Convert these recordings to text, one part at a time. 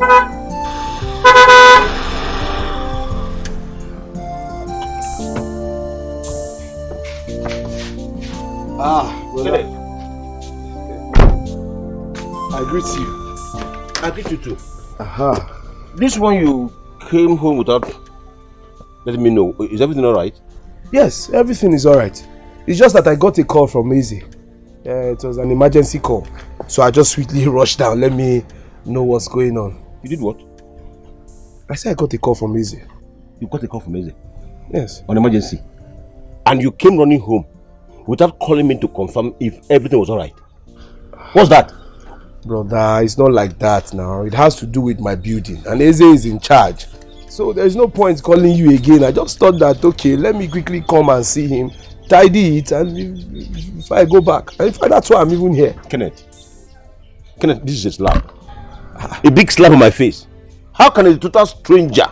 Brother. I greet you. I greet you too. Aha. This one you came home without letting me know. Is everything alright? Yes, everything is alright. It's just that I got a call from Easy. It was an emergency call. So I just sweetly rushed down. Let me know what's going on. You did what? I said I got a call from Easy. You got a call from Easy? Yes. On emergency? And you came running home without calling me to confirm if everything was alright? What's that? Brother, it's not like that now. It has to do with my building. And Eze is in charge. So there's no point calling you again. I just thought that, okay, let me quickly come and see him, tidy it, and if I go back. And in fact, that's why I'm even here. Kenneth, this is a slap. A big slap on my face. How can a total stranger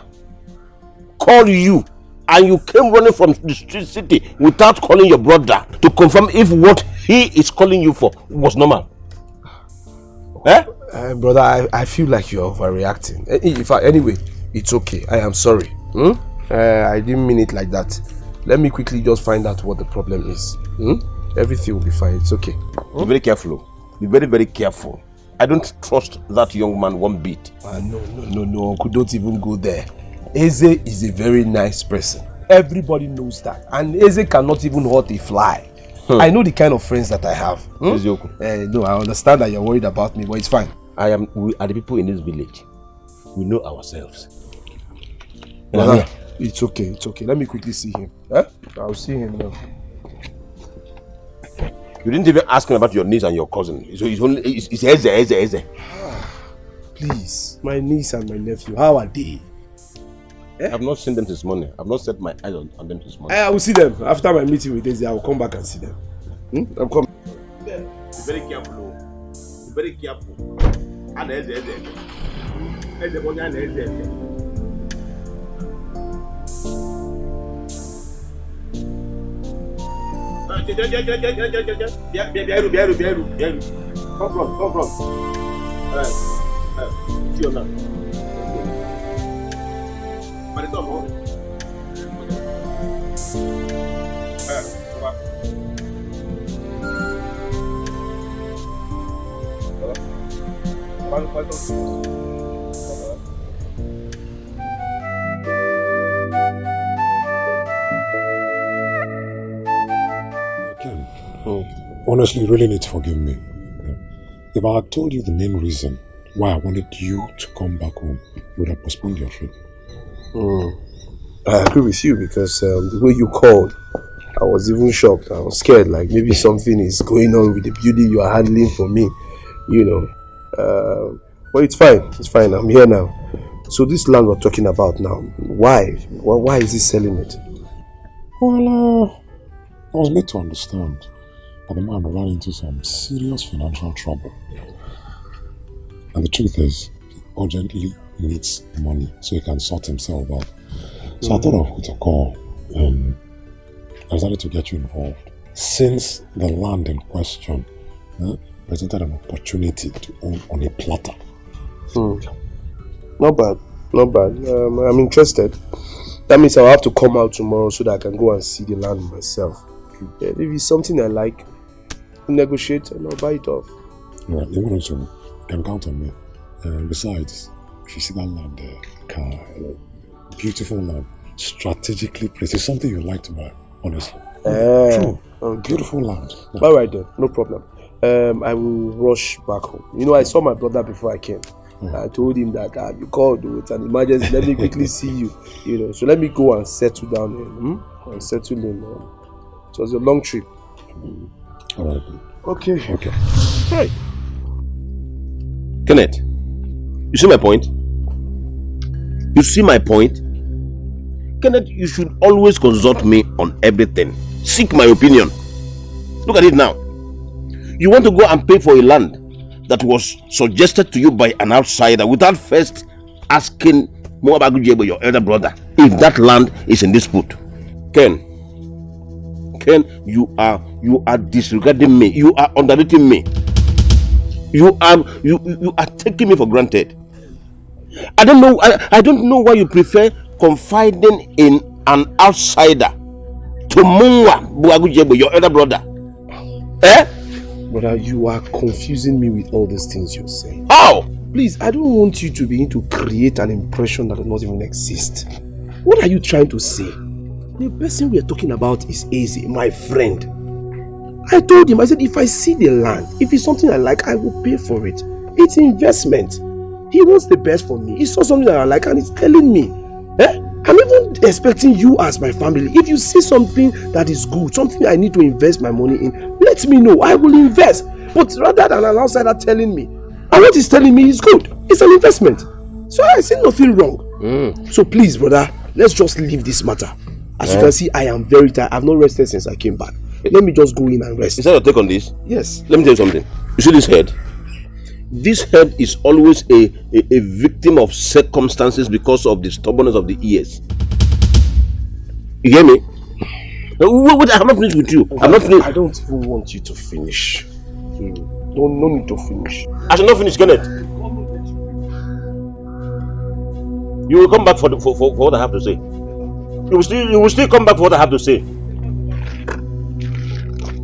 call you and you came running from the street city without calling your brother to confirm if what he is calling you for was normal? Brother, I feel like you're overreacting. Anyway, it's okay. I am sorry. I didn't mean it like that. Let me quickly just find out what the problem is. Everything will be fine. It's okay. Be very careful. Be very, very careful. I don't trust that young man one bit. No, Uncle, don't even go there. Eze is a very nice person. Everybody knows that. And Eze cannot even hurt a fly. I know the kind of friends that I have. No, I understand that you're worried about me, but it's fine. We are the people in this village. We know ourselves. Brother, it's okay. Let me quickly see him. I'll see him now. You didn't even ask him about your niece and your cousin. It's Eze. Please, my niece and my nephew, how are they? I've not seen them this morning. I've not set my eyes on them this morning. I will see them. After my meeting with Eze, I will come back and see them. I'm coming. Be very careful. Be very careful. And Eze. Come from. See you now. But it's not wrong. Ken, honestly, you really need to forgive me. If I had told you the main reason why I wanted you to come back home, you would have postponed your trip. I agree with you because the way you called, I was even shocked. I was scared, like maybe something is going on with the building you are handling for me, But it's fine. I'm here now. So this land we're talking about now, why is he selling it? Well, I was made to understand that the man ran into some serious financial trouble. And the truth is, he urgently needs money so he can sort himself out. So I thought of who to call, and I decided to get you involved. Since the land in question presented an opportunity to own on a platter. Not bad. I'm interested. That means I'll have to come out tomorrow so that I can go and see the land myself. If it's something I like, I'll negotiate and I'll buy it off. Alright, you also can count on me. Besides, if you see that land there, beautiful land, strategically placed. It's something you like to buy, honestly. True. Okay. Beautiful land. Yeah. Alright then, no problem. I will rush back home. I saw my brother before I came. I told him that you called, it's an emergency, let me quickly see you. So let me go and settle down here. And settle in. It was a long trip. Alright. Okay. Hey. Kenneth, you see my point? Kenneth, you should always consult me on everything. Seek my opinion. Look at it now. You want to go and pay for a land that was suggested to you by an outsider without first asking Moabagujebo, your elder brother, if that land is in dispute. Ken, you are disregarding me. You are underrating me. You are taking me for granted. I don't know. I don't know why you prefer confiding in an outsider to Munwa Buagujebo, your elder brother. Eh? Brother, you are confusing me with all these things you're saying. How? Please, I don't want you to begin to create an impression that does not even exist. What are you trying to say? The person we are talking about is Eze, my friend. I told him, I said, if I see the land, if it's something I like, I will pay for it. It's investment. He wants the best for me. He saw something that I like and he's telling me. Eh? I'm even expecting you as my family. If you see something that is good, something I need to invest my money in, let me know. I will invest. But rather than an outsider telling me, and what he's telling me is good. It's an investment. So I see nothing wrong. So please, brother, let's just leave this matter. As you can see, I am very tired. I've not rested since I came back. Let me just go in and rest. Is that your take on this? Yes. Let me tell you something. You see this head? This head is always a victim of circumstances because of the stubbornness of the ears. You hear me? Wait, I'm not finished with you. I'm not finished. I don't even want you to finish. No need to finish. I should not finish, Kenneth. You will come back for what I have to say. You will still come back for what I have to say.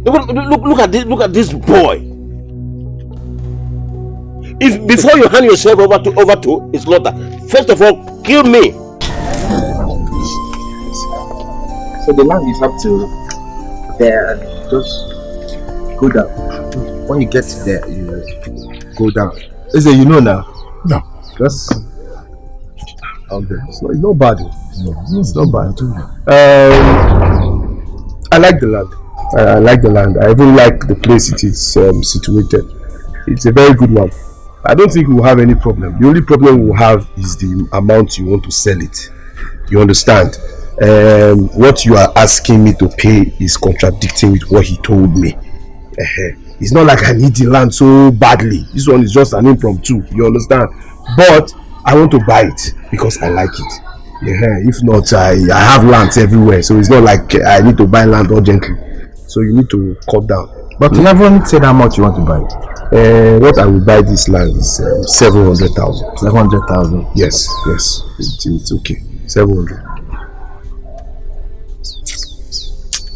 Look at this boy. If before you hand yourself over to his slaughter, first of all, kill me. So the land is up to there and just go down. When you get to there, you go down. Is it, you know now? No. Just Okay. It's not bad. It's not bad. I like the land. I like the land. I even like the place it is situated. It's a very good one. I don't think we'll have any problem. The only problem we'll have is the amount you want to sell it. You understand? What you are asking me to pay is contradicting with what he told me. It's not like I need the land so badly. This one is just an impromptu. You understand? But I want to buy it because I like it. If not, I have lands everywhere, so it's not like I need to buy land urgently. So you need to cut down. But you haven't said how much you want to buy it. What I will buy this land is 700,000. 700,000. Yes. It's okay. 700.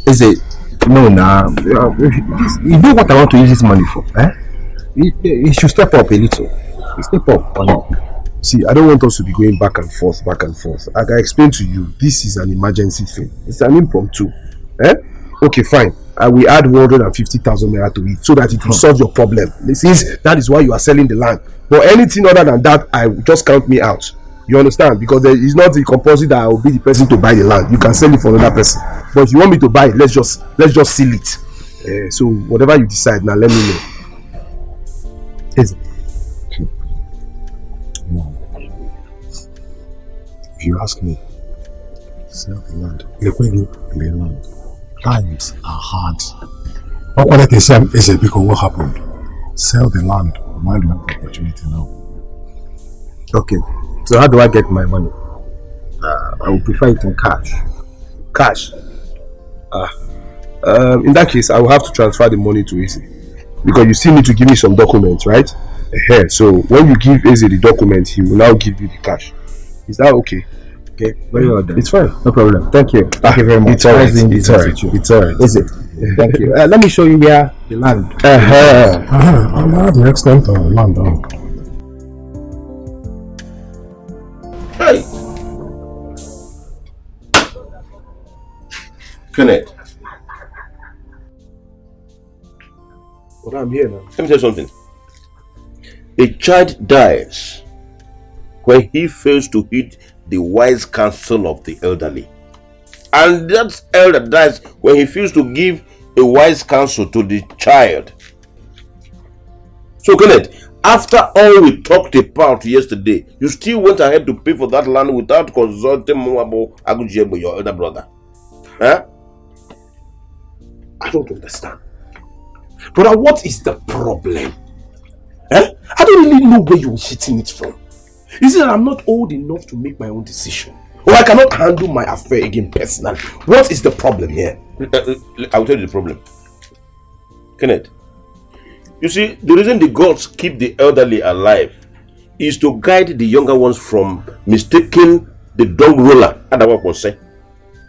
Is it? No, now. You know what I want to use this money for? You should step up a little. Step up on it. See, I don't want us to be going back and forth. Like I explained to you, this is an emergency thing. It's an impromptu. Okay, fine. I will add 150,000 naira to it so that it will solve your problem. Since that is why you are selling the land. But anything other than that, I just count me out. You understand? Because there is not the compulsory that I will be the person to buy the land. You can sell it for another person. But if you want me to buy it, let's just seal it. So whatever you decide now, let me know. Is it? No. If you ask me, sell the land. The land. Times are hard. What I say is because what happened? Sell the land while you have the opportunity now. Okay. So how do I get my money? I would prefer it in cash. Cash? In that case, I will have to transfer the money to Eze. Because you still need to give me some documents, right? So when you give Eze the document, he will now give you the cash. Is that okay? Okay, very well done. It's fine. No problem. Thank you. Thank you very much. It's alright. It's alright. Is it? Thank you. Let me show you where the land. I have the extent of land down. Hey! Kenneth. But I'm here now. Let me tell you something. A child dies when he fails to heed the wise counsel of the elderly. And that elder dies when he fails to give a wise counsel to the child. So Kenneth, after all we talked about yesterday, you still went ahead to pay for that land without consulting Mwabo Agujebo, your elder brother. Huh? I don't understand. Brother, what is the problem? I don't really know where you're hitting it from. Is it that I'm not old enough to make my own decision? Or I cannot handle my affair again personally? What is the problem here? I'll tell you the problem. Kenneth, you see, the reason the gods keep the elderly alive is to guide the younger ones from mistaking the dog roller,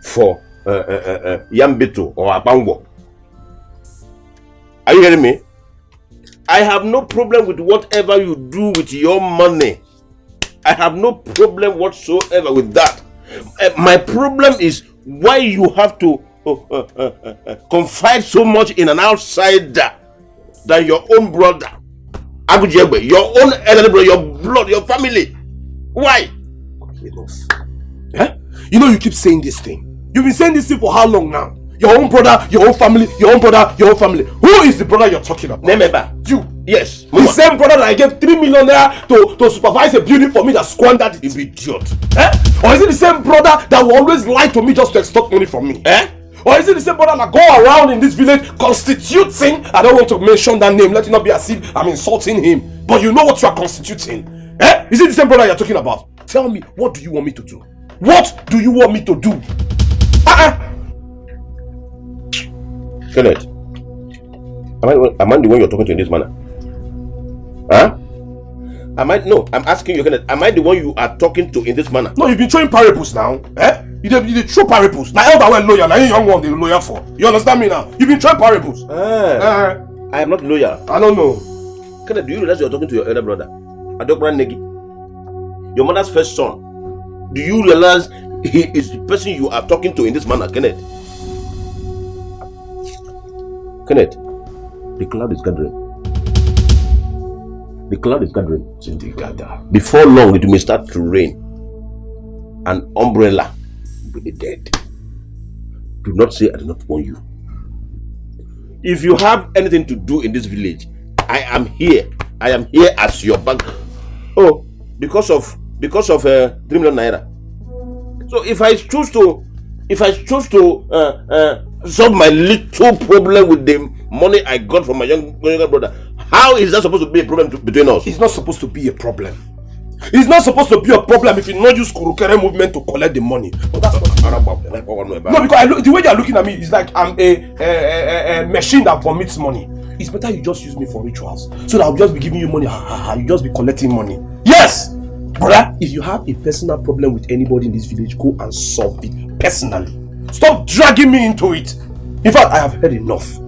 for Yambito or Abango. Are you hearing me? I have no problem with whatever you do with your money. I have no problem whatsoever with that. My problem is why you have to confide so much in an outsider than your own brother. Your own elder brother, your blood, your family. Why? Enough. Eh? You know you keep saying this thing. You've been saying this thing for how long now? Your own brother, your own family, your own brother, your own family. Who is the brother you're talking about? Remember. You. Yes. The same brother that I gave 3 million naira to supervise a building for me that squandered it. You idiot. Eh? Or is it the same brother that will always lie to me just to extort money from me? Eh? Or is it the same brother that go around in this village constituting? I don't want to mention that name, let it not be as if I'm insulting him. But you know what you are constituting. Eh? Is it the same brother you're talking about? Tell me, what do you want me to do? What do you want me to do? Kenneth, am I the one you're talking to in this manner? Huh? I'm asking you, Kenneth, am I the one you are talking to in this manner? No, you've been throwing parables now. Eh? You throw parables. Now elder one lawyer, now you young one they lawyer for. You understand me now? You've been throwing parables. I am not lawyer. I don't know. Kenneth, do you realize you're talking to your elder brother? Adokran Negi? Your mother's first son. Do you realize he is the person you are talking to in this manner, Kenneth? Kenneth, the cloud is gathering. The cloud is gathering. Before long, it may start to rain. An umbrella will be dead. Do not say I did not warn you. If you have anything to do in this village, I am here. I am here as your bank. Oh, because of 3 million naira. So if I choose to solve my little problem with the money I got from my younger brother, how is that supposed to be a problem between us? It's not supposed to be a problem. It's not supposed to be a problem if you not use Kurukere movement to collect the money. But that's not no, because the way you're looking at me is like I'm a machine that vomits money. It's better you just use me for rituals, so that I'll just be giving you money. You just be collecting money. Yes, brother. If you have a personal problem with anybody in this village, go and solve it personally. Stop dragging me into it. In fact, I have heard enough.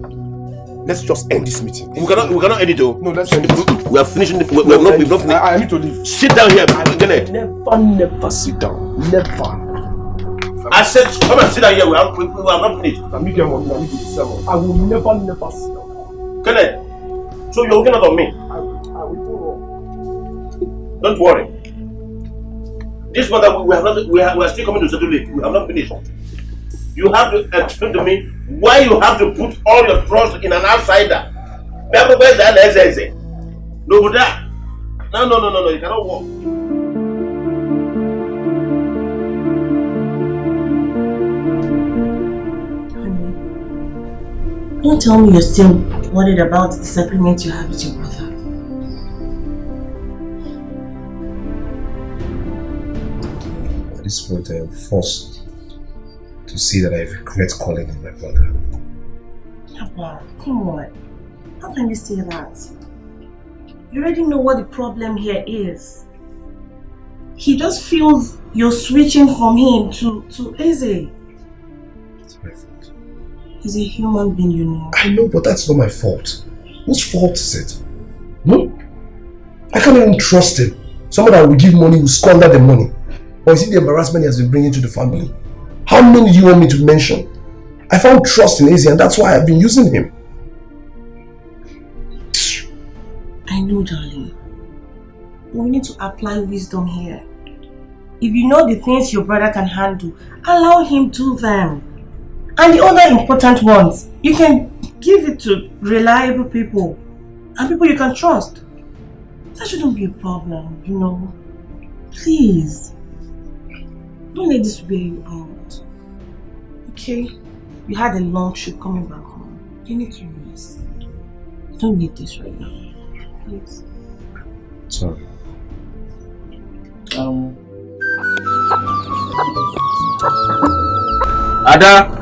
Let's just end this meeting. We cannot end it though. No, let's end it. We are finishing it. We've not finished. I need to leave. Sit down here. Never sit down. Never. I said, come and sit down here. We have not finished. I will never sit down. Kenneth, so you're looking out on me? I will go. Don't worry. This matter we are still coming to settle it. We have not finished. You have to explain to me why you have to put all your trust in an outsider. No, you cannot walk. Honey, don't tell me you're still worried about the disagreement you have with your brother. At this point, I am forced to see that I regret calling him my brother. Wow, come on. How can you say that? You already know what the problem here is. He just feels you're switching from him to Eze. It's my fault. He's a human being, you know. I know, but that's not my fault. Whose fault is it? I can't even trust him. Someone that will give money will squander the money. Or is it the embarrassment he has been bringing to the family? How many do you want me to mention? I found trust in Eze and that's why I've been using him. I know, darling. But we need to apply wisdom here. If you know the things your brother can handle, allow him do them. And the other important ones, you can give it to reliable people and people you can trust. That shouldn't be a problem, you know. Please. Don't let this wear you out. Okay? You had a long trip coming back home. You need to rest. You don't need this right now. Please. Sorry. Adamma.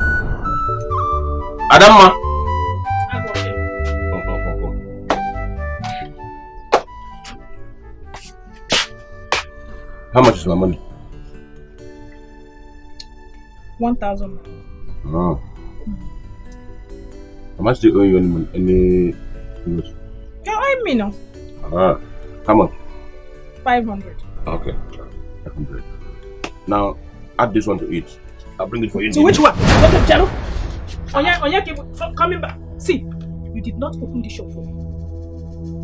How much is my money? 1,000. Oh. Am I still owing you any money? Any? You owe me now. Ah. How much? 500. Okay. 500. Now, add this one to it. I'll bring it for you. To which one? Okay, Jaro. Onya keep coming back. See, you did not open the shop for me.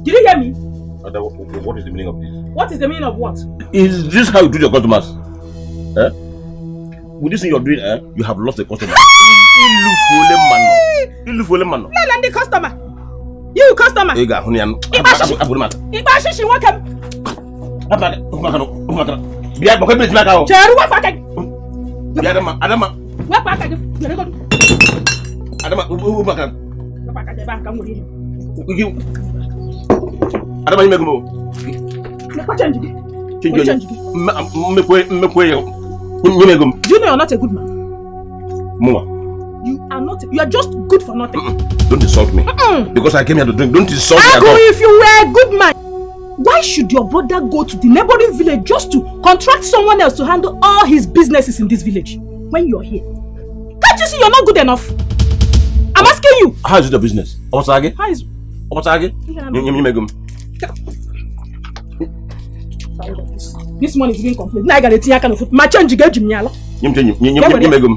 Did you hear me? What is the meaning of this? What is the meaning of what? Is this how you treat your customers? Eh? With this thing you're doing, you have lost a customer. Ilufole man. No, the customer. You customer. Ega hunian. Ibashi welcome. Biar pakai beli cuma kau. Jaru apa kak? Biar ada mak. Apa kak? Ada mak. Makan. Apa kak? Dia kamu ini. Ada mak ni mau. Lepas change. Change. Me kue. You know you're not a good man. Mua. You are not. You are just good for nothing. Don't insult me. Because I came here to drink. Don't insult me. Uncle, if you were a good man, why should your brother go to the neighboring village just to contract someone else to handle all his businesses in this village when you're here? Can't you see you're not good enough? I'm asking you. How is it a business? Obasage? How is? Obasage? This one is being complete. Now I got a tea kind of food. My change get you nyala.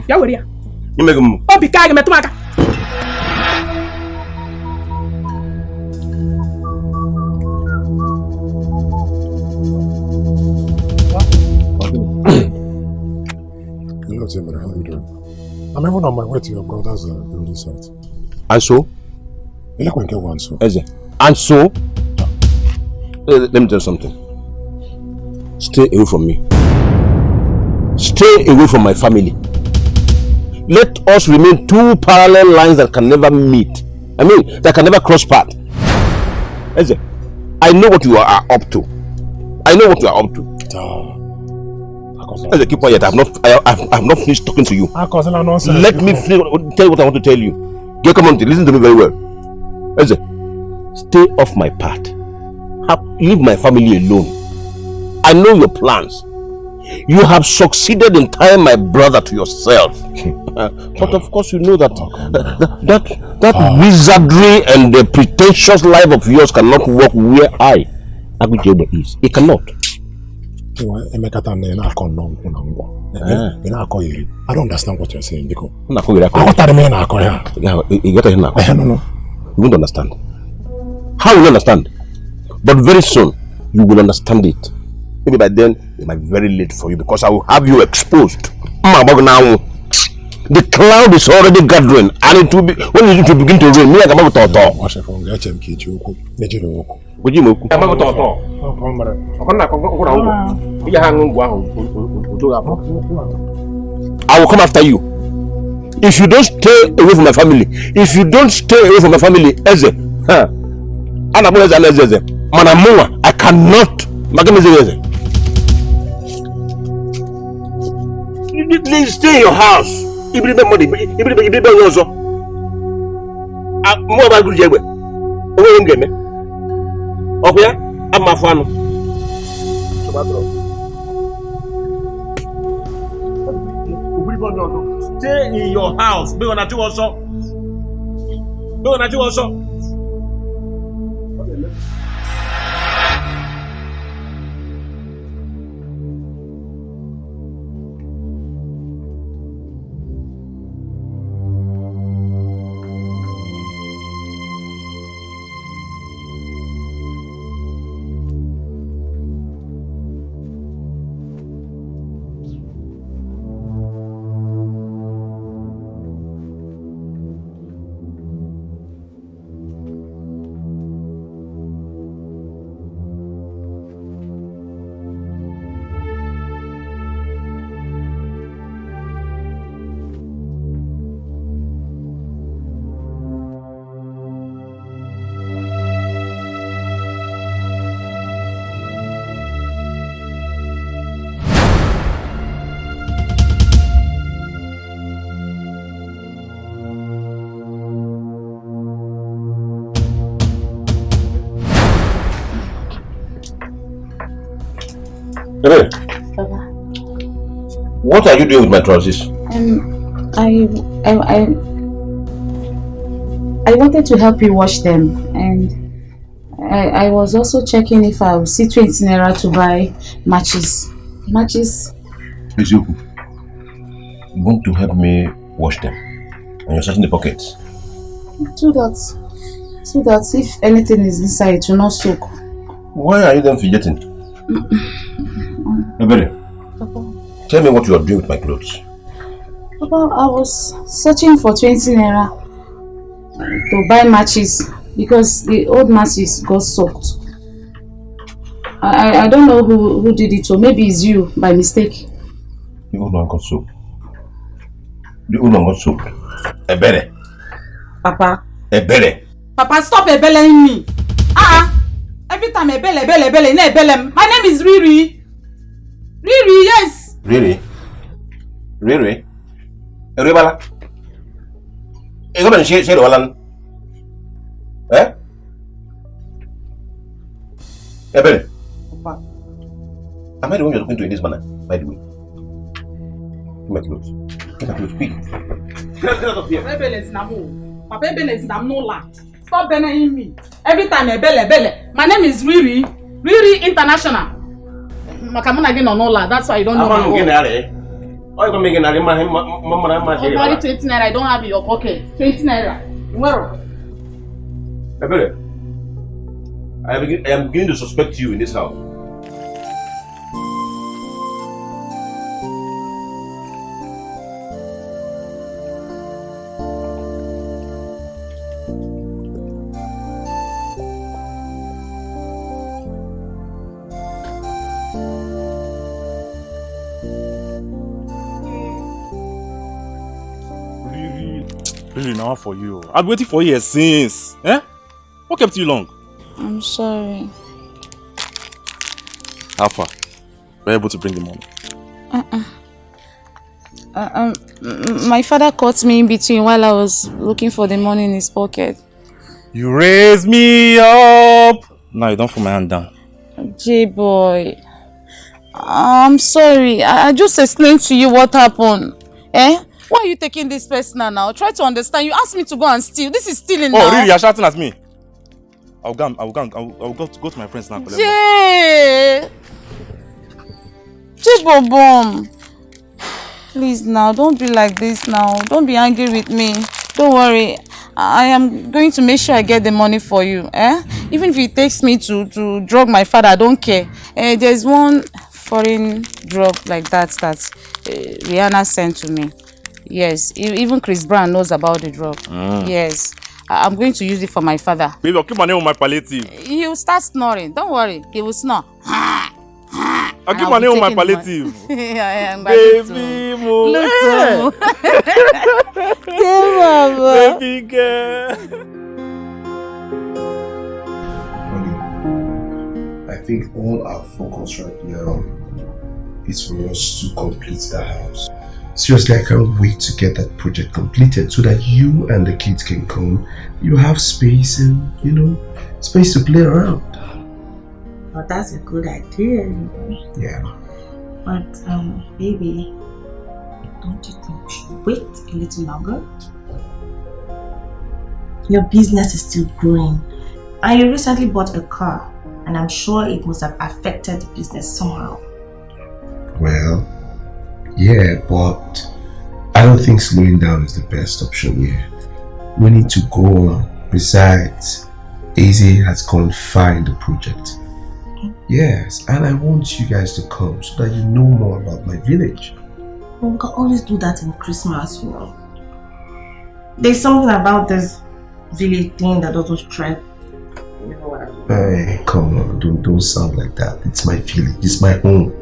Ya were ya. Obi ka ga metu aka. Hello, Timber. How are you doing? I'm even on my way to your brother's building site. And so? You like when you want so? And so? Let me tell you something. Stay away from me. Stay away from my family. Let us remain two parallel lines that can never meet. I mean, that can never cross path. I know what you are up to. I know what you are up to. Keep quiet. I have not finished talking to you. Let me tell you what I want to tell you. Come on, listen to me very well. Stay off my path. Leave my family alone. I know your plans. You have succeeded in tying my brother to yourself. But of course you know that wizardry and the pretentious life of yours cannot work where Agujebe is. It cannot. I don't understand what you're saying, Biko. You won't understand. How will you understand? But very soon, you will understand it. Maybe by then, it might be very late for you because I will have you exposed. The cloud is already gathering and it will be, when it will begin to rain, me I can talk. I will come after you. If you don't stay away from my family, I cannot. Please stay in your house. You bring money. You bring also. More about good jebe. Okay, I'm my fan. Stay in your house. Be on that also. What are you doing with my trousers? I wanted to help you wash them, and I was also checking if I will see 20 naira to buy matches. Matches? You want to help me wash them? And you're searching the pockets? So that if anything is inside, it will not soak. Why are you then fidgeting? Ebere, tell me what you are doing with my clothes. Papa, I was searching for 20 naira to buy matches because the old matches got soaked. I don't know who did it, or maybe it's you by mistake. The old one got soaked. The old one got soaked. Ebere. Papa. Ebere. Papa, stop ebelling me. Every time ebele. My name is Riri. Riri, yes. Riri? Erebala? You go and share the one. Eh? Ebere. Papa. Am I the one you're looking to in this manner, by the way? Get my clothes. Get my clothes, quick. Get out of here. Papa, ebele is no land. Stop bellying me. Every time ebele. My name is Riri. Riri International. Makamuna again on Ola. That's why you don't know my name. Oh, you can make an animal. 20 naira. I don't have in your pocket. 20 naira. Where? Ebele, I am beginning to suspect you in this house. Really now for you. I've been waiting for years since. Eh? What kept you long? I'm sorry. How far? Were you able to bring the money? My father caught me in between while I was looking for the money in his pocket. You raised me up. Now you don't put my hand down. J-boy, I'm sorry. I just explained to you what happened. Eh? Why are you taking this personal now? Try to understand. You asked me to go and steal. This is stealing now. Oh, really? You're shouting at me? I'll go to my friends now. J-Bobom. Please now, don't be like this now. Don't be angry with me. Don't worry. I am going to make sure I get the money for you. Even if it takes me to drug my father, I don't care. There's one foreign drug like that Rihanna sent to me. Yes, even Chris Brown knows about the drug. Yes, I'm going to use it for my father. Baby, I'll keep my name on my palliative. He will start snoring. Don't worry, he will snore. I'll keep my name on my palliative. Baby, move. Look, baby girl. I think all our focus right now is for us to complete the house. Seriously, I can't wait to get that project completed so that you and the kids can come. You have space and, space to play around. Oh, that's a good idea. Yeah. But, baby, don't you think we should wait a little longer? Your business is still growing. And you recently bought a car. And I'm sure it must have affected the business somehow. Well, yeah, but I don't think slowing down is the best option here. We need to go on. Besides, Eze has confined the project. Yes, and I want you guys to come so that you know more about my village. Well, we can always do that in Christmas, There's something about this village thing that doesn't strike. Hey, come on, don't sound like that. It's my village, it's my home.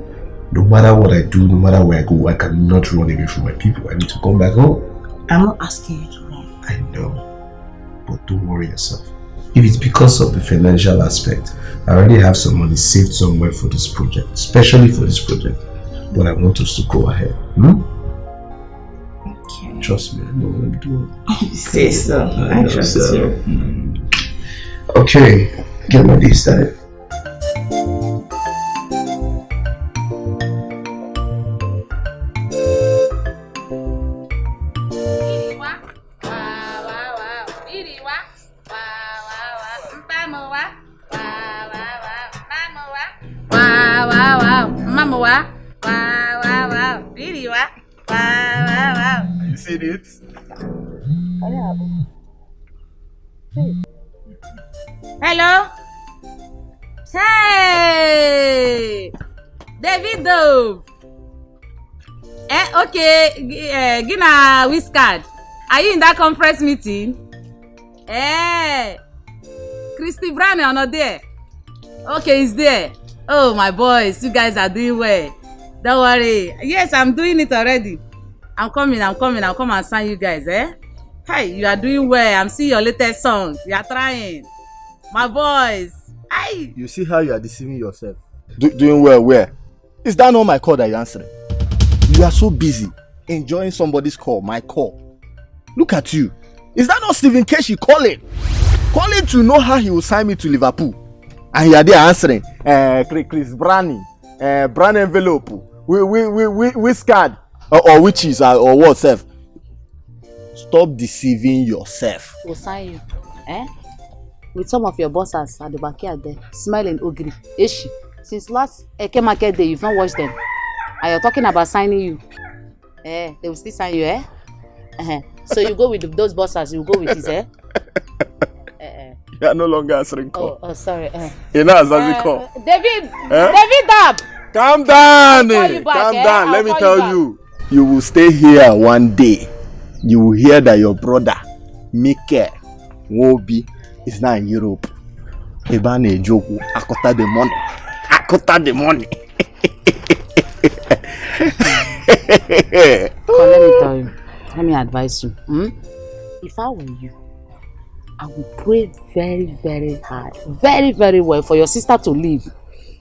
No matter what I do, no matter where I go, I cannot run away from my people. I need to come back home. I'm not asking you to run. I know, but don't worry yourself. If it's because of the financial aspect, I already have some money saved somewhere for this project, especially for this project. But I want us to go ahead. Okay. Trust me, I know what I'm doing. You say so. I trust you. Okay, get my day started. Iriwa. Wa wa wa. Mpamowa. Wa wa wa. Mamowa. Wa wa wa. Mamowa. Wa wa wa. Iriwa. Wa wa wa. You see it? Hello. Hey, Davido. Okay. Gina Whiskard. Are you in that conference meeting? Christy Brown are not there. Okay, he's there. Oh, my boys, you guys are doing well. Don't worry. Yes, I'm doing it already. I'm coming. I'll come and sign you guys, Hey, you are doing well. I'm seeing your latest song. You are trying. My boys. Aye. You see how you are deceiving yourself. Doing well where? Is that not my call that you're answering? You are so busy enjoying somebody's call, my call. Look at you. Is that not Stephen Keshi calling? Calling to know how he will sign me to Liverpool. And you are there answering. Chris Browning. Brand envelope. Whiskard. Or witches or what self. Stop deceiving yourself. We'll sign you. With some of your bosses at the backyard there, smelling ogri. Ishi. Since last Eke Market day, you've not watched them. And you're talking about signing you. They will still sign you, So you go with those bosses, you go with his, You are no longer answering call. Oh, sorry. You know, answering call. David Dab! Calm down, Calm down. Let me tell you. You will stay here one day. You will hear that your brother, Mike Wobi, is now in Europe. Ebane Joku, Akota the money. Let me tell you. Let me advise you. If I were you, I would pray very, very hard, very, very well for your sister to leave,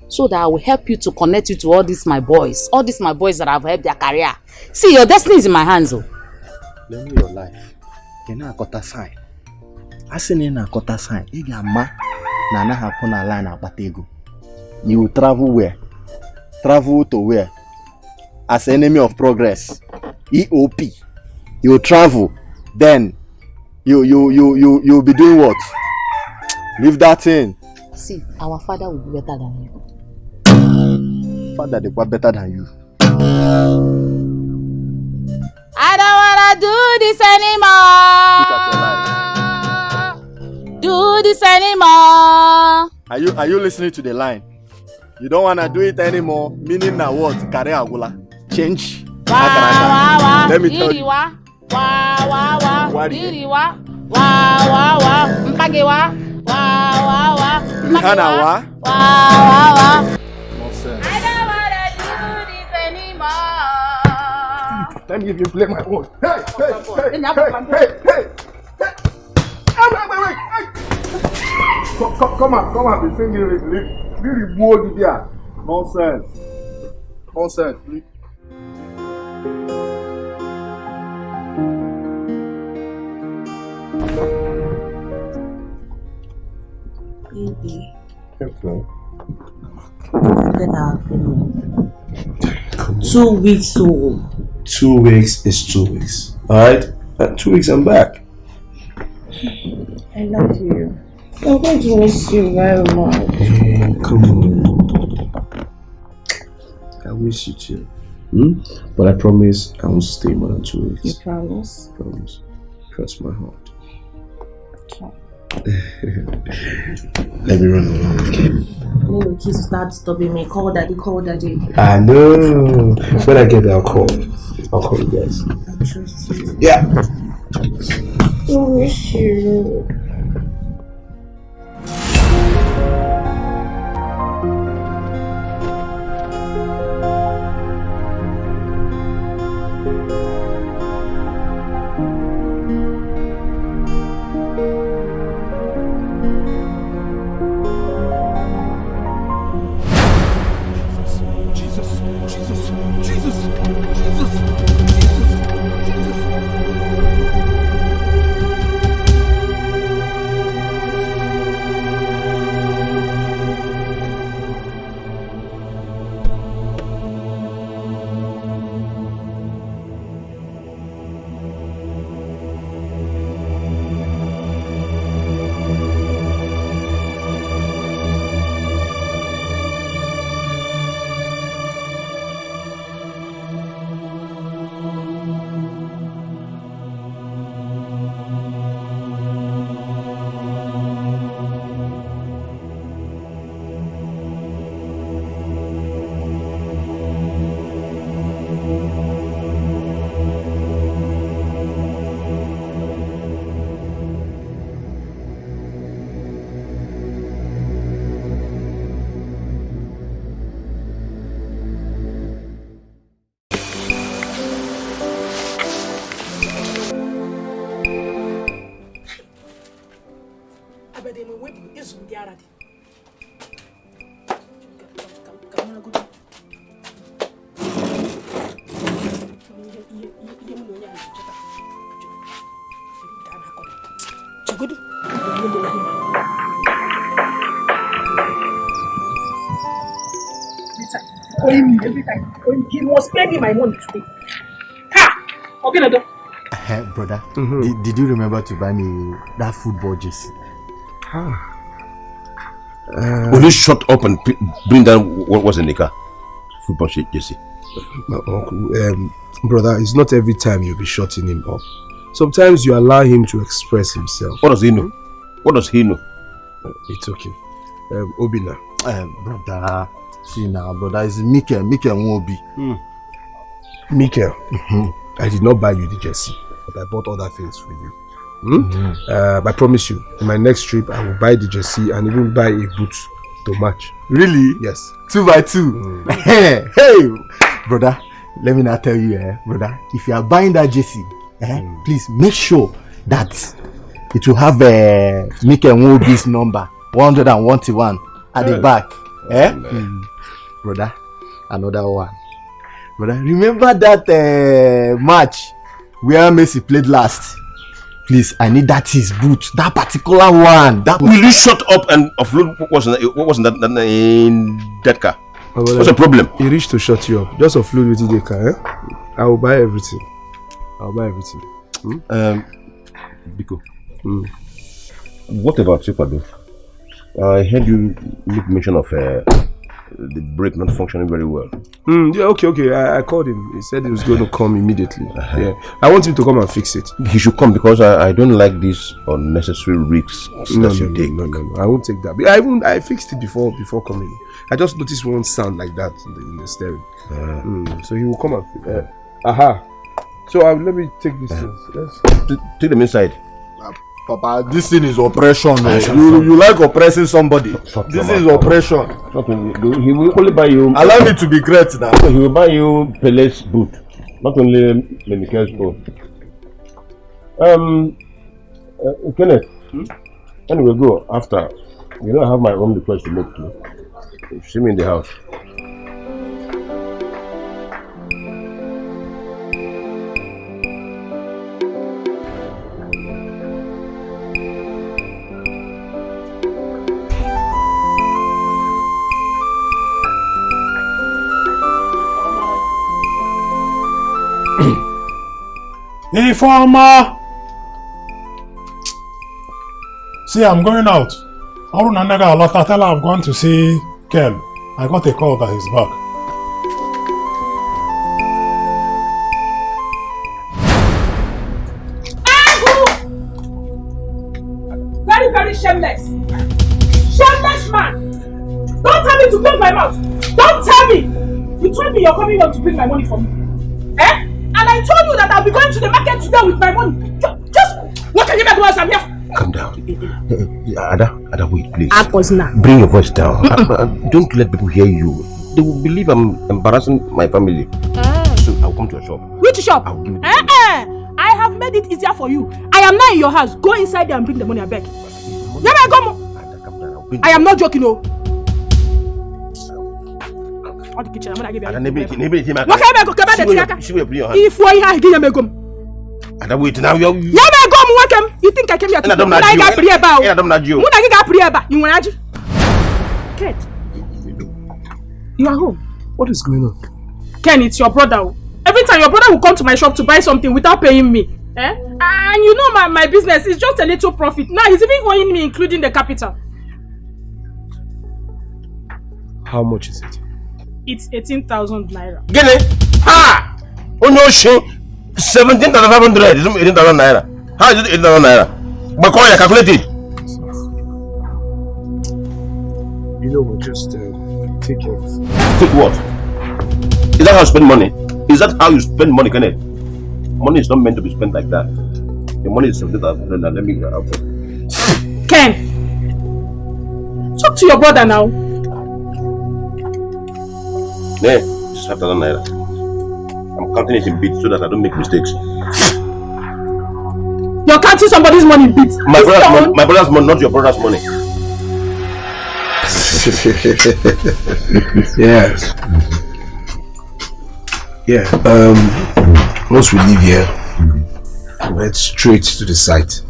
so that I will help you to connect you to all these my boys that have helped their career. See, your destiny is in my hands. Let me your life. You know Akota sign. I say na Akota sign. Igama na na happen na line abatego. You will travel where? Travel to where? As enemy of progress. EOP. You will travel. Then you'll be doing what? Leave that in. See, our father will be better than you. Father, they were better than you. I don't wanna do this anymore. Look at your life. Do this anymore. Are you listening to the line? You don't wanna do it anymore. Meaning now what? Career agula. Change. Let me tell you. I don't wanna do this anymore. Let me even play my own. Hey! Come on, be singing really bold there. Nonsense, please. Baby. Okay. Forget our agreement. 2 weeks old. 2 weeks is 2 weeks. Alright? 2 weeks I'm back. I love you. I'm going to miss you very much. Hey, come on. I miss you too. But I promise I won't stay more than 2 weeks. You promise? Promise. Cross my heart. Okay. Let me run along, okay? When the kids start disturbing me, call daddy. I know. When I get there, I'll call you guys. I trust you. Yeah. I miss you. Every time. He must pay me my money today. Ha! Okay, Nado. Brother, did you remember to buy me that football jersey? Will you shut up and bring down what was in the car? Football jersey. Brother, it's not every time you'll be shutting him up. Sometimes you allow him to express himself. What does he know? What does he know? It's okay. Obina. Brother, see now, brother, it's Mikel Nwobi. Mikel, I did not buy you the jersey, but I bought other things for you. I promise you, in my next trip, I will buy the jersey and even buy a boot to match. Really? Yes. 2x2. Hey, brother, let me now tell you, brother, if you are buying that jersey, please make sure that it will have Mikel Nwobi's number 101 at the back. Brother, another one. Brother, remember that match where Messi played last? Please, I need that his boot, that particular one. Will you shut up and offload what was in that car? What's the problem? He reached to shut you up. Just offload with the car. I will buy everything. Biko. What about Supado? I heard you make mention of the brake not functioning very well. Yeah, okay. I called him. He said he was going to come immediately. Yeah, I want him to come and fix it. He should come because I don't like these unnecessary risks that you take. No, I won't take that. I fixed it before coming. I just noticed one sound like that in the steering. So he will come and fix it. So let me take these things. Let's take them inside. Papa, this thing is oppression. You like oppressing somebody. This is oppression. He will only buy you. Allow me to be great now. He will buy you Pele's boot, not only Mikel's boot. Kenneth, anyway, go after. You know I have my own request to make too. See me in the house. Hey, farmer! See, I'm going out. Tell her I've gone to see Kel. I got a call that he's back. Very, very shameless. Shameless man. Don't tell me to close my mouth. Don't tell me. You told me you're coming home to bring my money for me. And I told you that I'll be going to the market today with my money. Just what can you make once I'm here? Calm down. Ada, wait, please. Aposna. Bring your voice down. Don't let people hear you. They will believe I'm embarrassing my family. So I'll come to a shop. Which shop? I'll give it I have made it easier for you. I am now in your house. Go inside there and bring the money back. I am not joking, no. All the kitchen, I'm gonna give you. Ada, wait now. You think I came here to Ken, you are home. What is going on? Ken, it's your brother. Every time your brother will come to my shop to buy something without paying me. And you know my business is just a little profit. Now he's even owing me, including the capital. How much is it? It's 18,000 naira. Get it? Ha! On your shit, 17,500. It's 18,000 naira. How is it 18,000 naira? But call you calculate it. You know what? Just take it. Take what? Is that how you spend money? Is that how you spend money, Kenneth? Money is not meant to be spent like that. The money is 17,000 naira. Let me go out. Ken, talk to your brother now. Yeah, it's 5,000 naira. I'm counting it in bits so that I don't make mistakes. You're counting somebody's money in bits. My brother's money, not your brother's money. Yes. Yeah. Once we leave here, we'll head straight to the site.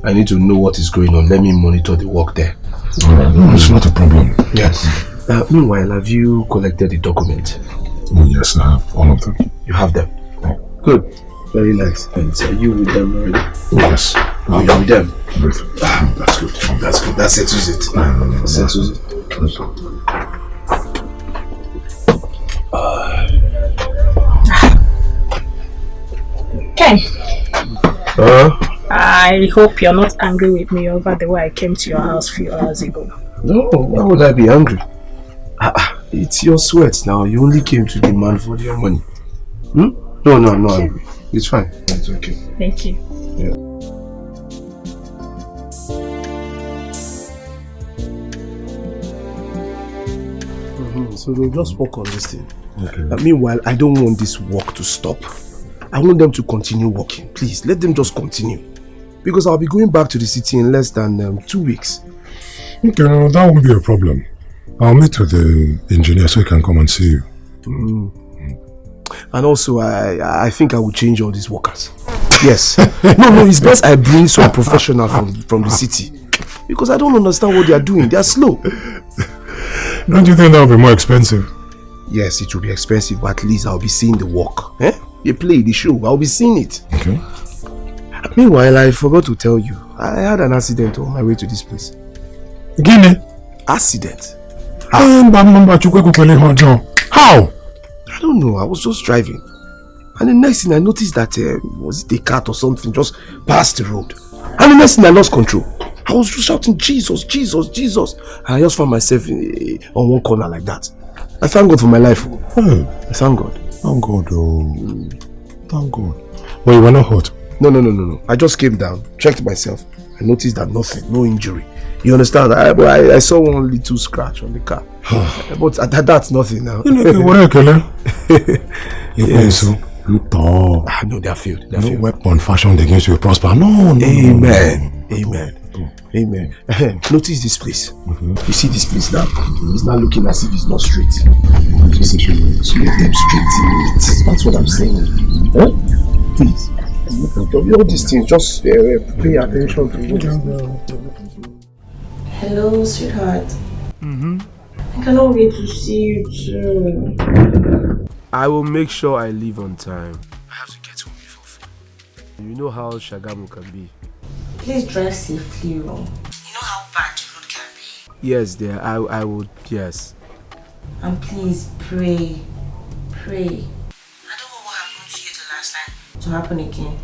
I need to know what is going on. Let me monitor the work there. Alright, no, it's not a problem. Yes. Meanwhile, have you collected the document? Oh, yes, I have all of them. You have them? Oh. Good. Very nice. And are you with them already? Yes. Are you with them? With. That's good. That's good. That settles it. Settles it. Ken. I hope you're not angry with me over the way I came to your house a few hours ago. No, why would I be angry? It's your sweat now. You only came to demand for your money. No, I'm not angry. It's fine. It's okay. Thank you. Yeah. So they'll just work on this thing. Okay. Meanwhile, I don't want this work to stop. I want them to continue working. Please, let them just continue. Because I'll be going back to the city in less than 2 weeks. Okay, no, that won't be a problem. I'll meet with the engineer so he can come and see you. And also, I think I will change all these workers. Yes. No, it's best I bring some professional from the city. Because I don't understand what they are doing. They are slow. Don't you think that will be more expensive? Yes, it will be expensive, but at least I'll be seeing the work. They play the show. I'll be seeing it. Okay. Meanwhile, I forgot to tell you. I had an accident on my way to this place. Guinea? Accident? How? I don't know. I was just driving. And the next thing I noticed that, was it a cat or something, just passed the road. And the next thing I lost control. I was just shouting, Jesus, Jesus, Jesus. And I just found myself on one corner like that. I thank God for my life. I thank God. Thank God, oh. Thank God. But you were not hurt? No. I just came down, checked myself. I noticed that nothing, no injury. You understand? I saw one little scratch on the car. But that's nothing now. Yes. No, they are failed. No weapon fashioned against you will prosper. No. Amen. Amen. Notice this place. You see this place now? It's not looking as if it's not straight. Just make them straighten it. That's what I'm saying. Please. All these things, just pay attention to it. Hello, sweetheart. I cannot wait to see you too. I will make sure I leave on time. I have to get home before 4. You know how Shagamu can be. Please drive safely. You know how bad the road can be. Yes, dear. I would. Yes. And please pray. I don't want what happened to you the last time to happen again.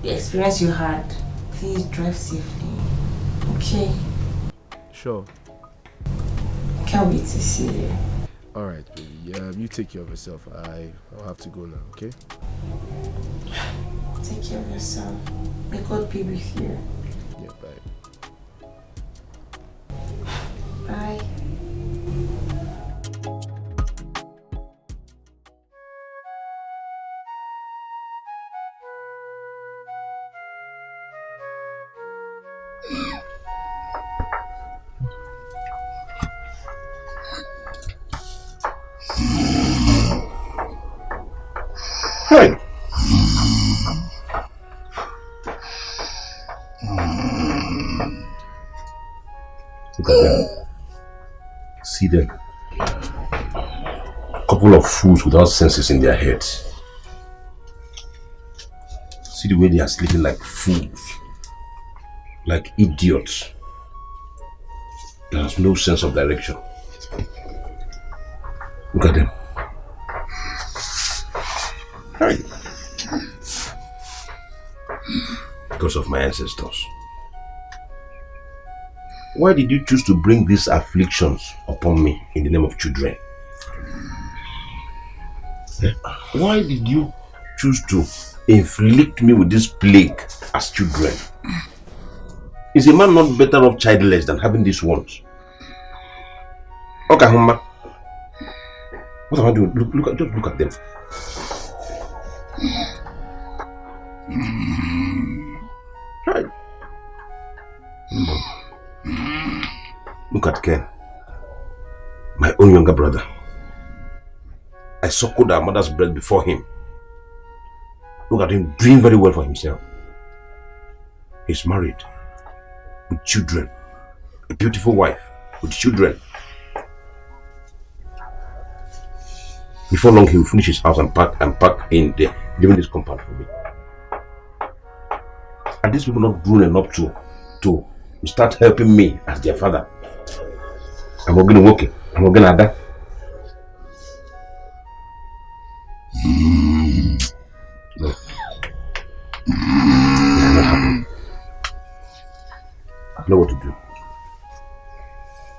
The experience you had. Please drive safely. Okay. Sure. Can't wait to see you. Alright, baby. You take care of yourself. I'll have to go now, okay? Take care of yourself. May God be with you. Yeah, bye. Bye. Hey! Look at them. See them. Couple of fools without senses in their heads. See the way they are sleeping like fools. Like idiots. There's no sense of direction. Look at them. Hey. Because of my ancestors. Why did you choose to bring these afflictions upon me in the name of children? Why did you choose to inflict me with this plague as children? Is a man not better off childless than having these ones? Okay, Humma. What am I doing? Just look at them. Look at Ken, my own younger brother. I suckled our mother's breast before him. Look at him doing very well for himself. He's married with children, a beautiful wife with children. Before long, he will finish his house and pack in there, leaving this compound for me. Are these people not grown enough to start helping me as their father? I'm not going to work. I'm not going to die. No. It will not happen. I know what to do.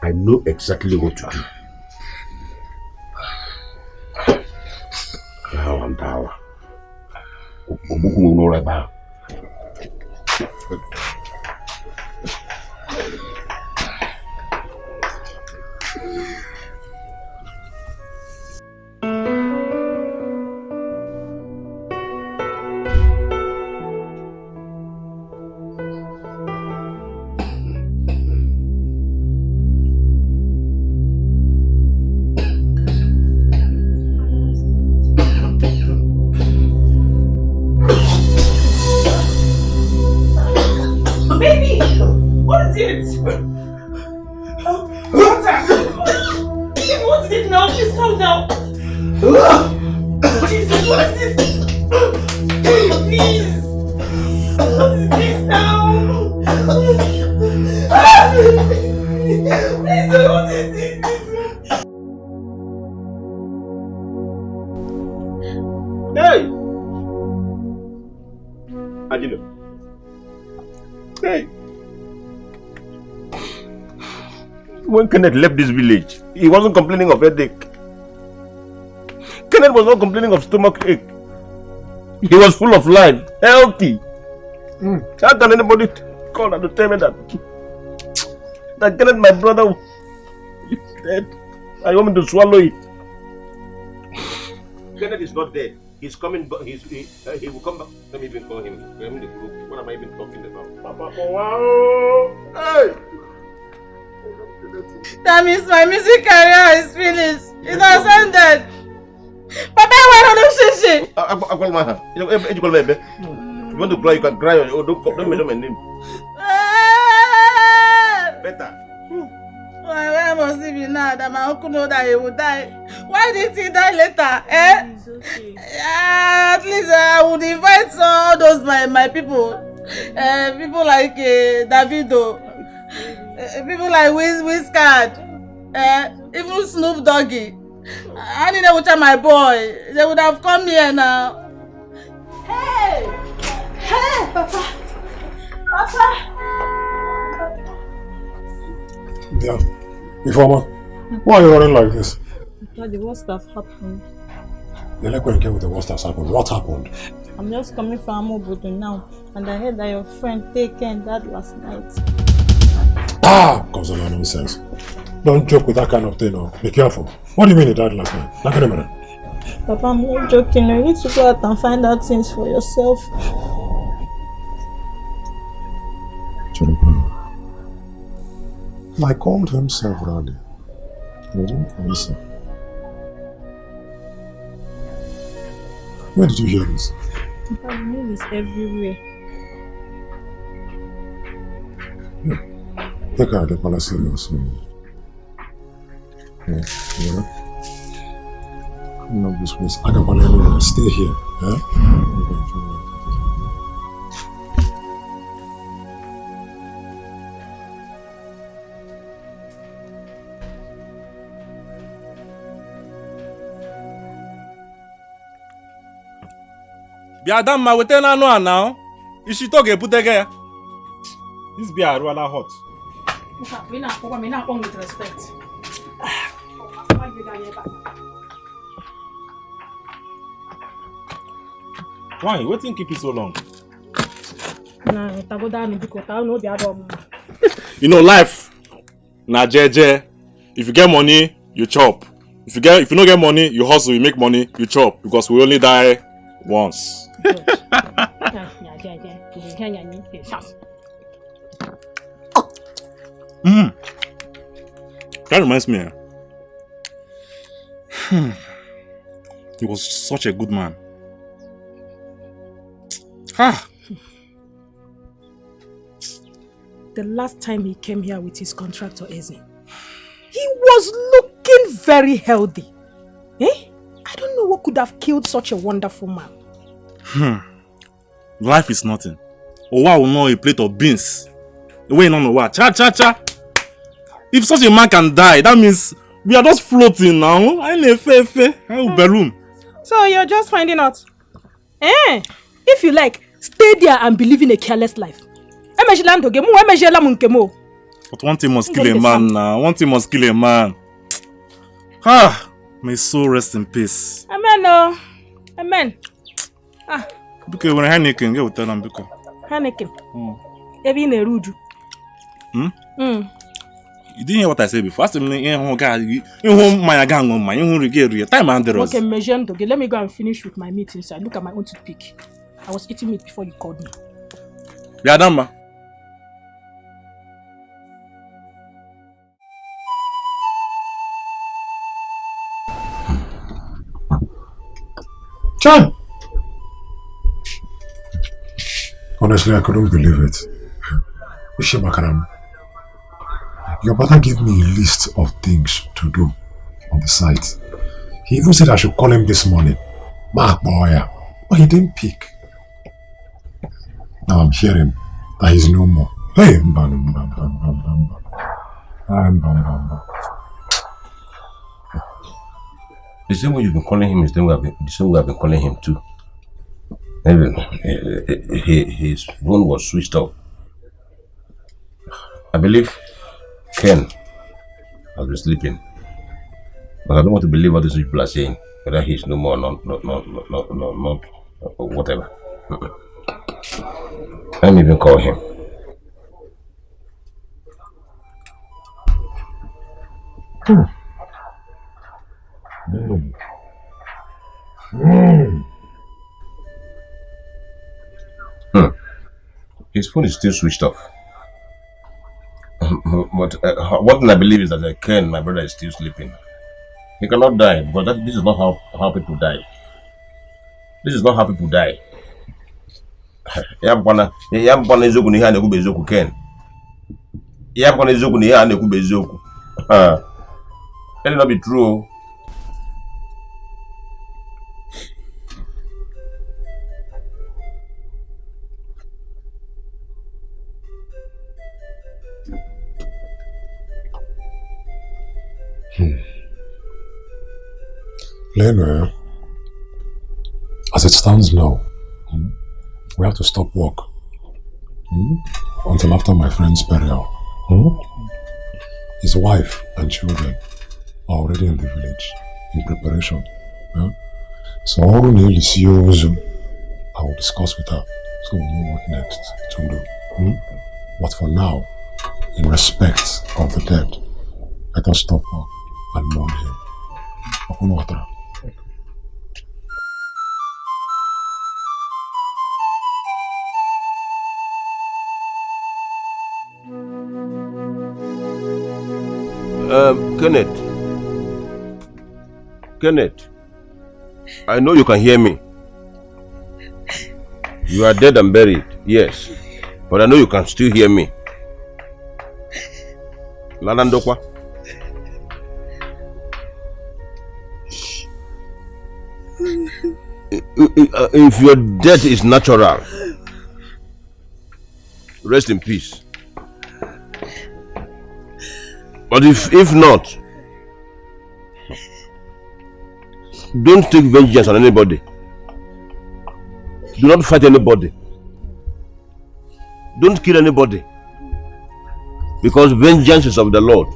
I know exactly what to do. How and how. Obuku will know right now. When Kenneth left this village, he wasn't complaining of headache. Kenneth was not complaining of stomach ache. He was full of life, healthy. How can anybody call and to tell me that Kenneth, my brother, is dead? I want me to swallow it. Kenneth is not dead. He's coming. He will come back. Let me even call him. What am I even talking about? Papa, wow! Hey! That means my music career is finished. It has ended. Papa, why don't you say? I call my hand. You call my baby. You want to cry, you can cry. Or don't mention my name. Better. Why must it be now that my uncle know that he will die? Why did he die later? It's okay. At least I would invite all those my people. People like Davido. People like Wizkid, even Snoop Doggy. I need to tell my boy. They would have come here now. Hey! Hey, Papa! Papa! Yeah. Informer, why are you running like this? Because the worst stuff happened. You're like when you came with the worst that's happened. What happened? I'm just coming from Amobodo now, and I heard that your friend taken that last night. Cause of nonsense. Don't joke with that kind of thing, or be careful. What do you mean he died last night? Like a minute. Papa, I'm not joking. You need to go out and find out things for yourself. I called him severally. He didn't answer. Where did you hear this? Papa, the news is everywhere. Take her, the policy serious. Yeah. Come on, this place. I can't anywhere. Stay here. Biadamma, we tell her now. Is she talking put again? This beer is rather hot. We're not going with respect. Why? What thing keep it so long? You know, life. Na jeje. If you get money, you chop. If you don't get money, you hustle, you make money, you chop. Because we only die once. That reminds me. He was such a good man. The last time he came here with his contractor, Eze, he was looking very healthy. I don't know what could have killed such a wonderful man. Life is nothing. Owa will know a plate of beans. Wait, no, what? Cha. If such a man can die, that means we are just floating now. I need a balloon. So you're just finding out. If you like, stay there and be living a careless life. But one thing must kill a man now. One thing must kill a man. May soul rest in peace. Amen. Amen. Because when Heineken, you tell them because Heineken. Every in a rude. You didn't hear what I said before. Time and okay, let me go and finish with my meat inside. Look at my own toothpick. I was eating meat before you called me. Yeah, done. John! Honestly, I couldn't believe it. Your brother gave me a list of things to do on the site. He even said I should call him this morning. Mark Boya. But he didn't pick. Now I'm hearing that he's no more. Hey, The same way you've been calling him is the same way I've been calling him too. Maybe his phone was switched off. I believe Ken has been sleeping. But I don't want to believe what these people are saying. Whether he's no more or not whatever. Let me even call him. His phone is still switched off. But what I believe is that Ken, my brother, is still sleeping. He cannot die because this is not how people die. This is not how people die. Ken. Let it not be true. Lena, as it stands now, we have to stop work until after my friend's burial. His wife and children are already in the village in preparation. So I will discuss with her so we'll know what next to do. But for now, in respect of the dead, let us stop work and mourn him. Kenneth, I know you can hear me. You are dead and buried, yes, but I know you can still hear me. Lalandokwa. If your death is natural, rest in peace. But if not, don't take vengeance on anybody. Do not fight anybody. Don't kill anybody. Because vengeance is of the Lord.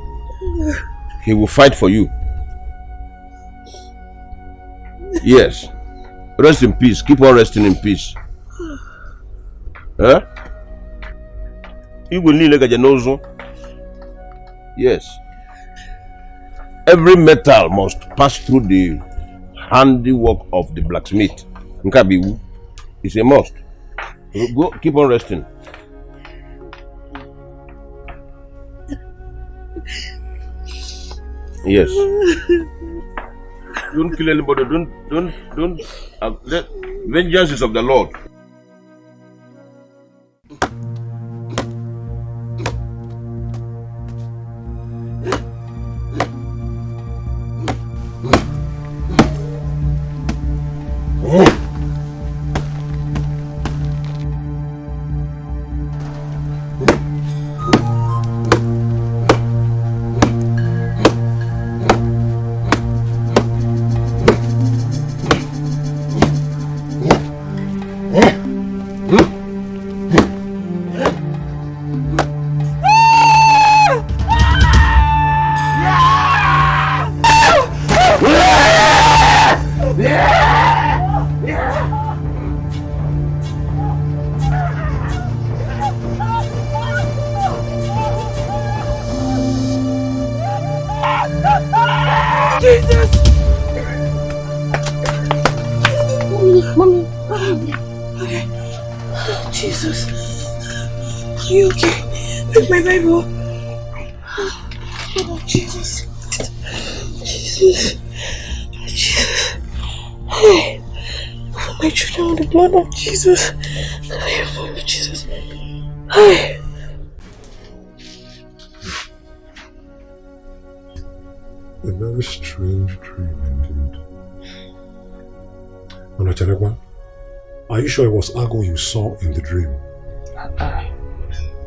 He will fight for you. Yes. Rest in peace. Keep on resting in peace. You will need like a genozo. Yes. Every metal must pass through the handiwork of the blacksmith. Nkabiwu. It's a must. Go, keep on resting. Yes. Don't kill anybody. Don't. Vengeance is of the Lord. Blood of Jesus. Blood of Jesus. A very strange dream indeed. Onacharekwa, are you sure it was Ago you saw in the dream?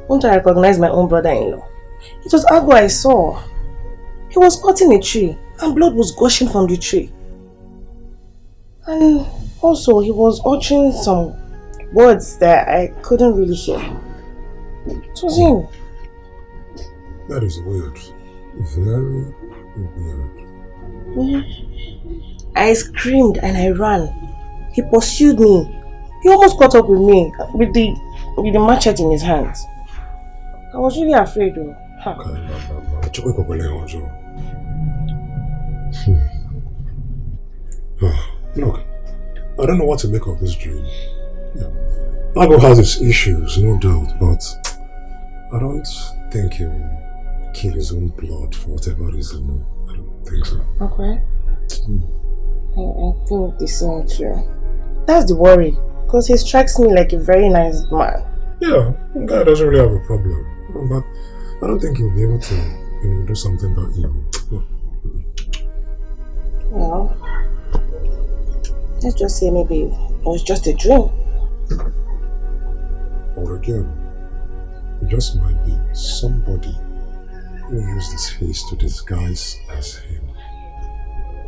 Won't I recognize my own brother-in-law? It was Ago I saw. He was cutting a tree and blood was gushing from the tree. And also, he was uttering some words that I couldn't really hear. It was him. That is weird. Very weird. I screamed and I ran. He pursued me. He almost caught up with me with the machete in his hands. I was really afraid though. Look, I don't know what to make of this dream. Yeah. Ago has his issues, no doubt, but I don't think he will kill his own blood for whatever reason. I don't think so. Okay. I think the same too. That's the worry, because he strikes me like a very nice man. Yeah, the guy doesn't really have a problem, but I don't think he'll be able to, do something that evil. Well, let's just say maybe it was just a dream. Or again, it just might be somebody who used his face to disguise as him.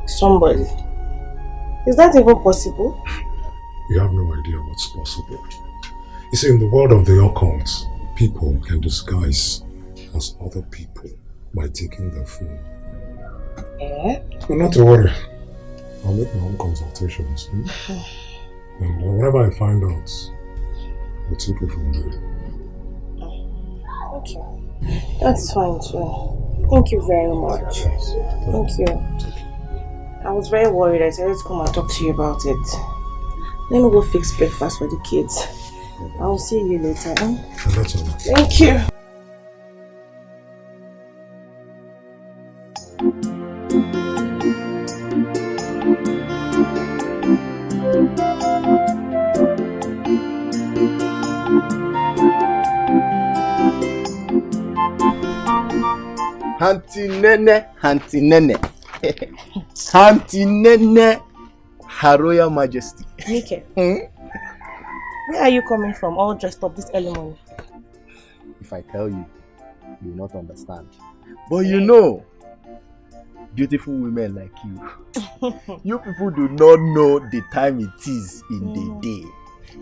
Somebody? Is that even possible? You have no idea what's possible. You see, in the world of the occult, people can disguise as other people by taking their phone. But not to worry. I'll make my own consultations. And whatever I find out, we'll take it from there. Okay. That's fine too. Thank you very much. Thank you. I was very worried. I decided to come and talk to you about it. Let me go fix breakfast for the kids. I will see you later. That's all right. Thank you. Auntie Nene, Auntie Nene, Her Royal Majesty. Mike, where are you coming from all dressed up this early morning? If I tell you, you will not understand. But you know, beautiful women like you, you people do not know the time it is in the day.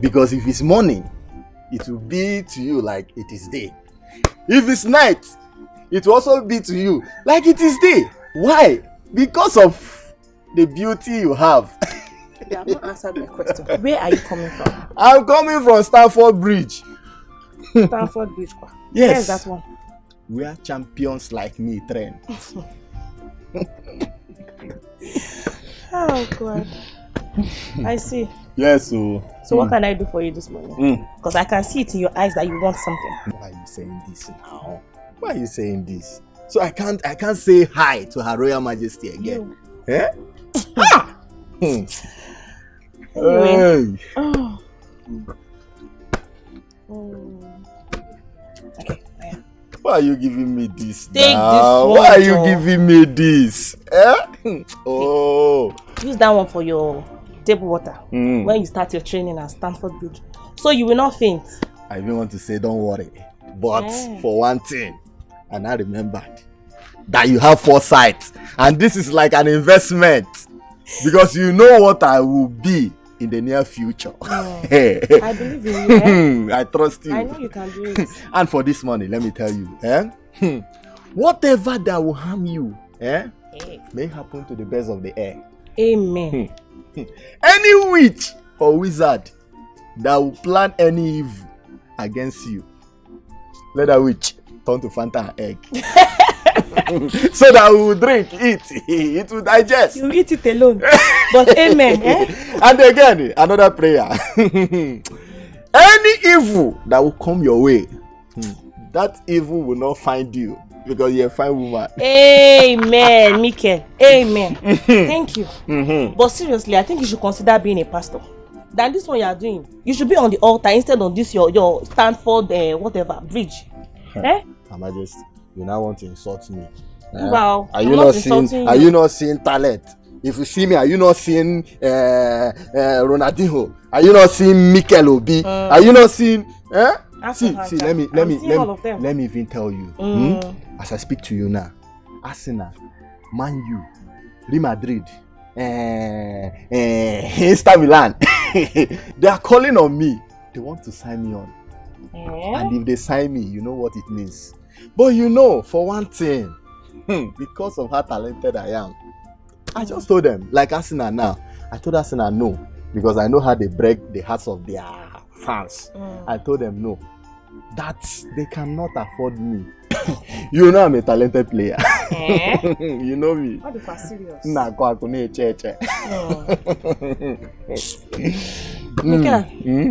Because if it's morning, it will be to you like it is day. If it's night, it will also be to you like it is day. Why? Because of the beauty you have. You have not answered my question. Where are you coming from? I'm coming from Stamford Bridge. Stamford Bridge. Yes. Where is that one? Where champions like me train. Oh God. I see. Yes, so what can I do for you this morning? Because I can see it in your eyes that you want something. Why are you saying this now? Why are you saying this? So I can't say hi to Her Royal Majesty again. Eh? Hey. Oh. Okay. Why are you giving me this Take now? this one, Why are you Joe. giving me this? Eh? Oh. Use that one for your table water when you start your training at Stamford Bridge. So you will not faint. I even want to say don't worry. But for one thing, and I remembered that you have foresight. And this is like an investment. Because you know what I will be in the near future. I believe in you. I trust you. I know you can do it. And for this money, let me tell you, whatever that will harm you, may happen to the birds of the air. Amen. Any witch or wizard that will plan any evil against you, let that witch turn to Fanta and egg. So that we will drink, eat, it will digest. You eat it alone. But amen. And again, another prayer. Any evil that will come your way, that evil will not find you because you're a fine woman. Amen, Mikel. Amen. Thank you. But seriously, I think you should consider being a pastor. Than this one you are doing. You should be on the altar instead of this your Stanford whatever bridge. Her Majesty, you now want to insult me? Wow. Are you not seeing talent? If you see me, are you not seeing Ronaldinho? Are you not seeing Mikel Obi? Are you not seeing? See. Let me even tell you. As I speak to you now, Arsenal, Man U, Real Madrid, Inter Milan, they are calling on me. They want to sign me on. And if they sign me, you know what it means. But you know, for one thing, because of how talented I am, I just told them, like Arsenal now, I told Arsenal no, because I know how they break the hearts of their fans. I told them no, that they cannot afford me. You know I'm a talented player. You know me. What if I'm serious?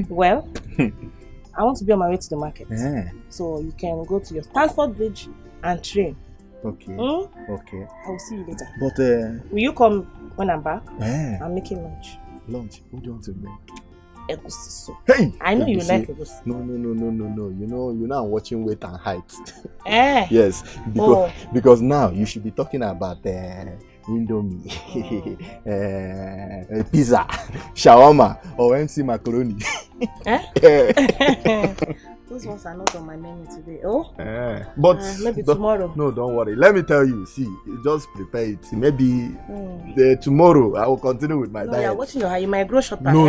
Well, I want to be on my way to the market. So you can go to your Stanford Bridge and train. Okay. Okay. I will see you later. But will you come when I'm back? I'm making lunch. Lunch? What do you want to make? Egusi soup. Hey! I know you like egusi. No. You know I'm watching weight and height. Yes. Because now you should be talking about Indomie, pizza, shawarma, or MC macaroni. Those ones are not on my menu today. But maybe tomorrow. No, don't worry. Let me tell you. See, just prepare it. Maybe tomorrow I will continue with my diet. You're watching your hair. You might grow shorter. No.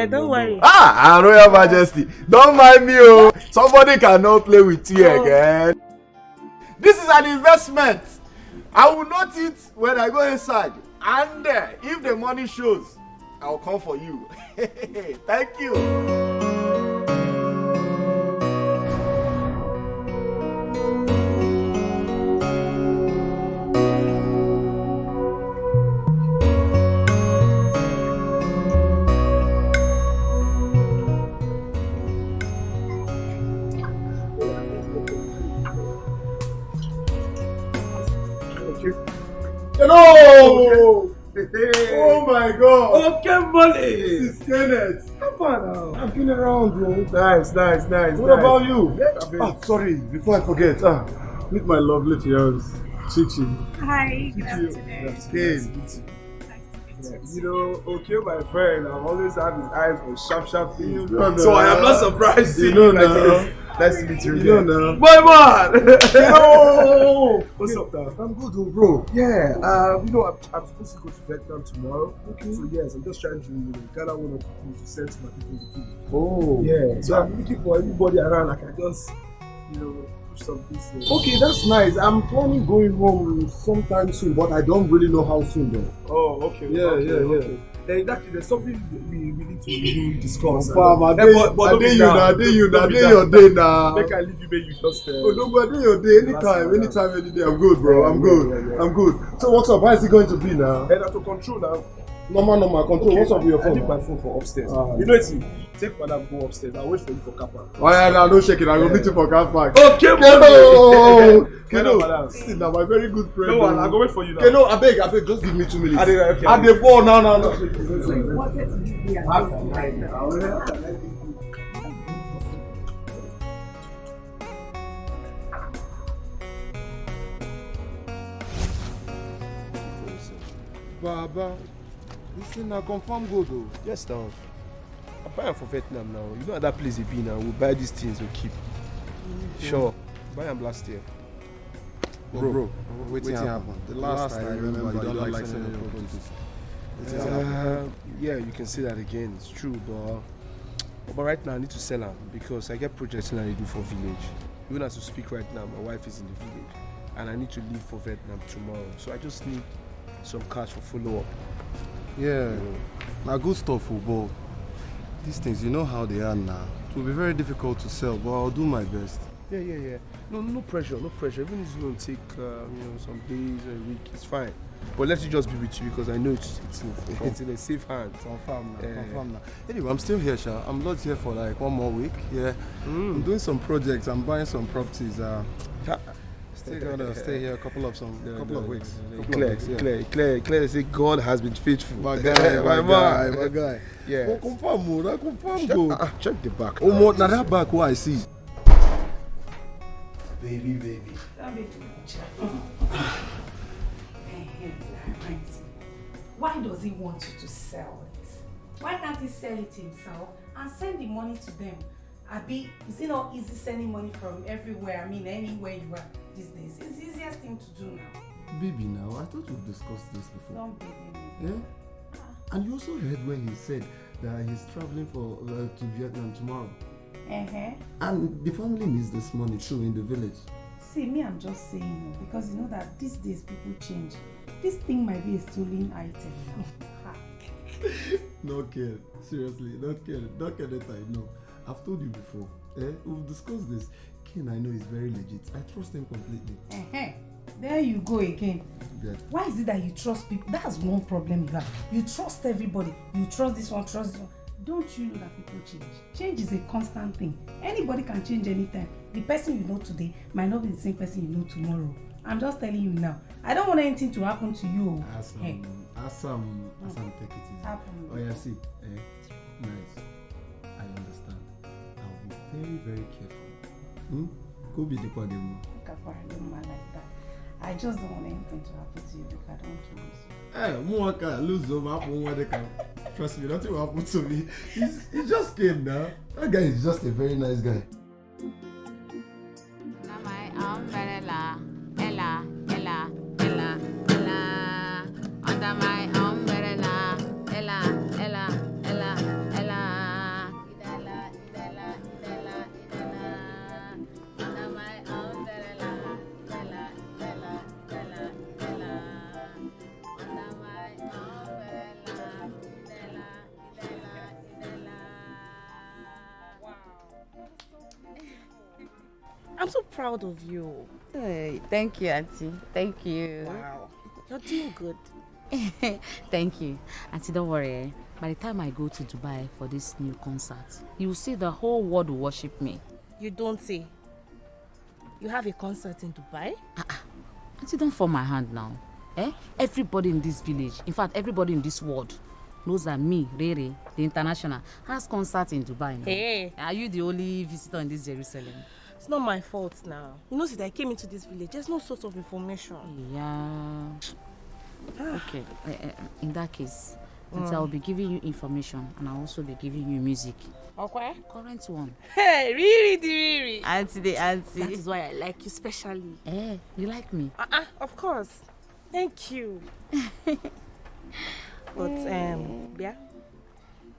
Don't worry. Her Royal Majesty, don't mind me. Somebody cannot play with you again. This is an investment. I will not eat when I go inside. And if the money shows, I will come for you. Thank you. Hello! Oh my God! Okay, money! This is Kenneth. Come on now. I've been around, bro. Nice. What about you? Sorry, before I forget. Meet my lovely fiance, Chichi. Hi, good afternoon. You know, okay, my friend, I've always had his eyes on sharp things. So I am not surprised. You know now. Nice to meet you. You know now. Boy, man! What's up, now? I'm good, bro. Yeah, you know, I'm supposed to go to Vietnam tomorrow. Okay. So yes, I'm just trying to gather one of the people to send to my people to do. Oh. Yeah. So I'm looking for everybody around. Like I just, push some pieces. Okay, that's nice. I'm planning going home sometime soon, but I don't really know how soon though. Oh, okay. Yeah. There's something we need to really discuss. I day your day now. Make I leave you, make you just. Oh, no, but day your day. Anytime, any day. I'm good, bro. I'm good. So what's up? How is it going to be now? Head out to control now. Normal control. Okay. What's up with your phone? I leave my phone for upstairs. You know it's take madam go upstairs. I'll wait for you for car park. Oh yeah, no shake it. I will meet you for car park. Okay, Keno, still now my very good friend. No, I'll go wait for you now. Keno, I beg, just give me 2 minutes. Okay. At the phone, no. Baba, this thing now confirm go though. Yes, now. I'm buying for Vietnam now. You know that place it be now. We'll buy these things, we'll keep. Sure. Buy them last year. Bro, waiting happen. The last I remember, you don't like selling your properties. Yeah, you can say that again. It's true, but right now I need to sell them because I get projects I need to do for village. Even as we speak right now, my wife is in the village and I need to leave for Vietnam tomorrow. So I just need some cash for follow-up. Yeah, now good stuff for both. These things, you know how they are now. It will be very difficult to sell, but I'll do my best. Yeah. No pressure. Even if it's going to take some days or a week, it's fine. But let it just be with you because I know it's in a safe hand. Confirm now. Anyway, I'm still here, Sha. I'm not here for like 1 more week. Yeah, I'm doing some projects. I'm buying some properties. Still gonna stay here a couple of weeks. Clear. Say God has been faithful. My guy. Yeah. Oh, confirm. Check the back. Oh, more now that back what I see. Baby. Why does he want you to sell it? Why can't he sell it himself and send the money to them? Abi, is it not easy sending money from everywhere? I mean, anywhere you are these days. It's the easiest thing to do now. Baby, now, I thought we've discussed this before. Don't baby. Yeah? And you also heard when he said that he's traveling to Vietnam tomorrow. And the family needs this money too in the village. See, me, I'm just saying, because you know that these days people change. This thing might be a stolen item now. No care. Seriously, not care that I know. I've told you before. We've discussed this. Ken, I know he's very legit. I trust him completely. There you go again. Yeah. Why is it that you trust people? That's one problem you have. You trust everybody. You trust this one, trust this one. Don't you know that people change? Change is a constant thing. Anybody can change anytime. The person you know today might not be the same person you know tomorrow. I'm just telling you now. I don't want anything to happen to you. As take it easy. Oh yeah, see. Nice. I understand. I'll be very, very careful. Go be the Kwademu. Like that. I just don't want anything to happen to you because I don't want to lose you. Hey, lose over. Trust me, nothing will happen to me. He just came now. That guy is just a very nice guy. My umbrella, Ella. Under my umbrella, Ella. Under my umbrella, Ella. Under my umbrella, Wow. I'm so proud of you. Hey, thank you, Auntie. Thank you. Wow. You're doing good. Thank you. Auntie, don't worry. By the time I go to Dubai for this new concert, you will see the whole world will worship me. You don't say. You have a concert in Dubai? Auntie, don't fall my hand now. Everybody in this village, in fact, everybody in this world knows that me, Rere, the international, has concert in Dubai now. Hey. Are you the only visitor in this Jerusalem? It's not my fault now. You know, since I came into this village, there's no source of information. Yeah. Okay. In that case, Auntie, I'll be giving you information and I'll also be giving you music. Okay. Current one. Hey, really. Auntie. That is why I like you specially. You like me? Of course. Thank you. But, yeah,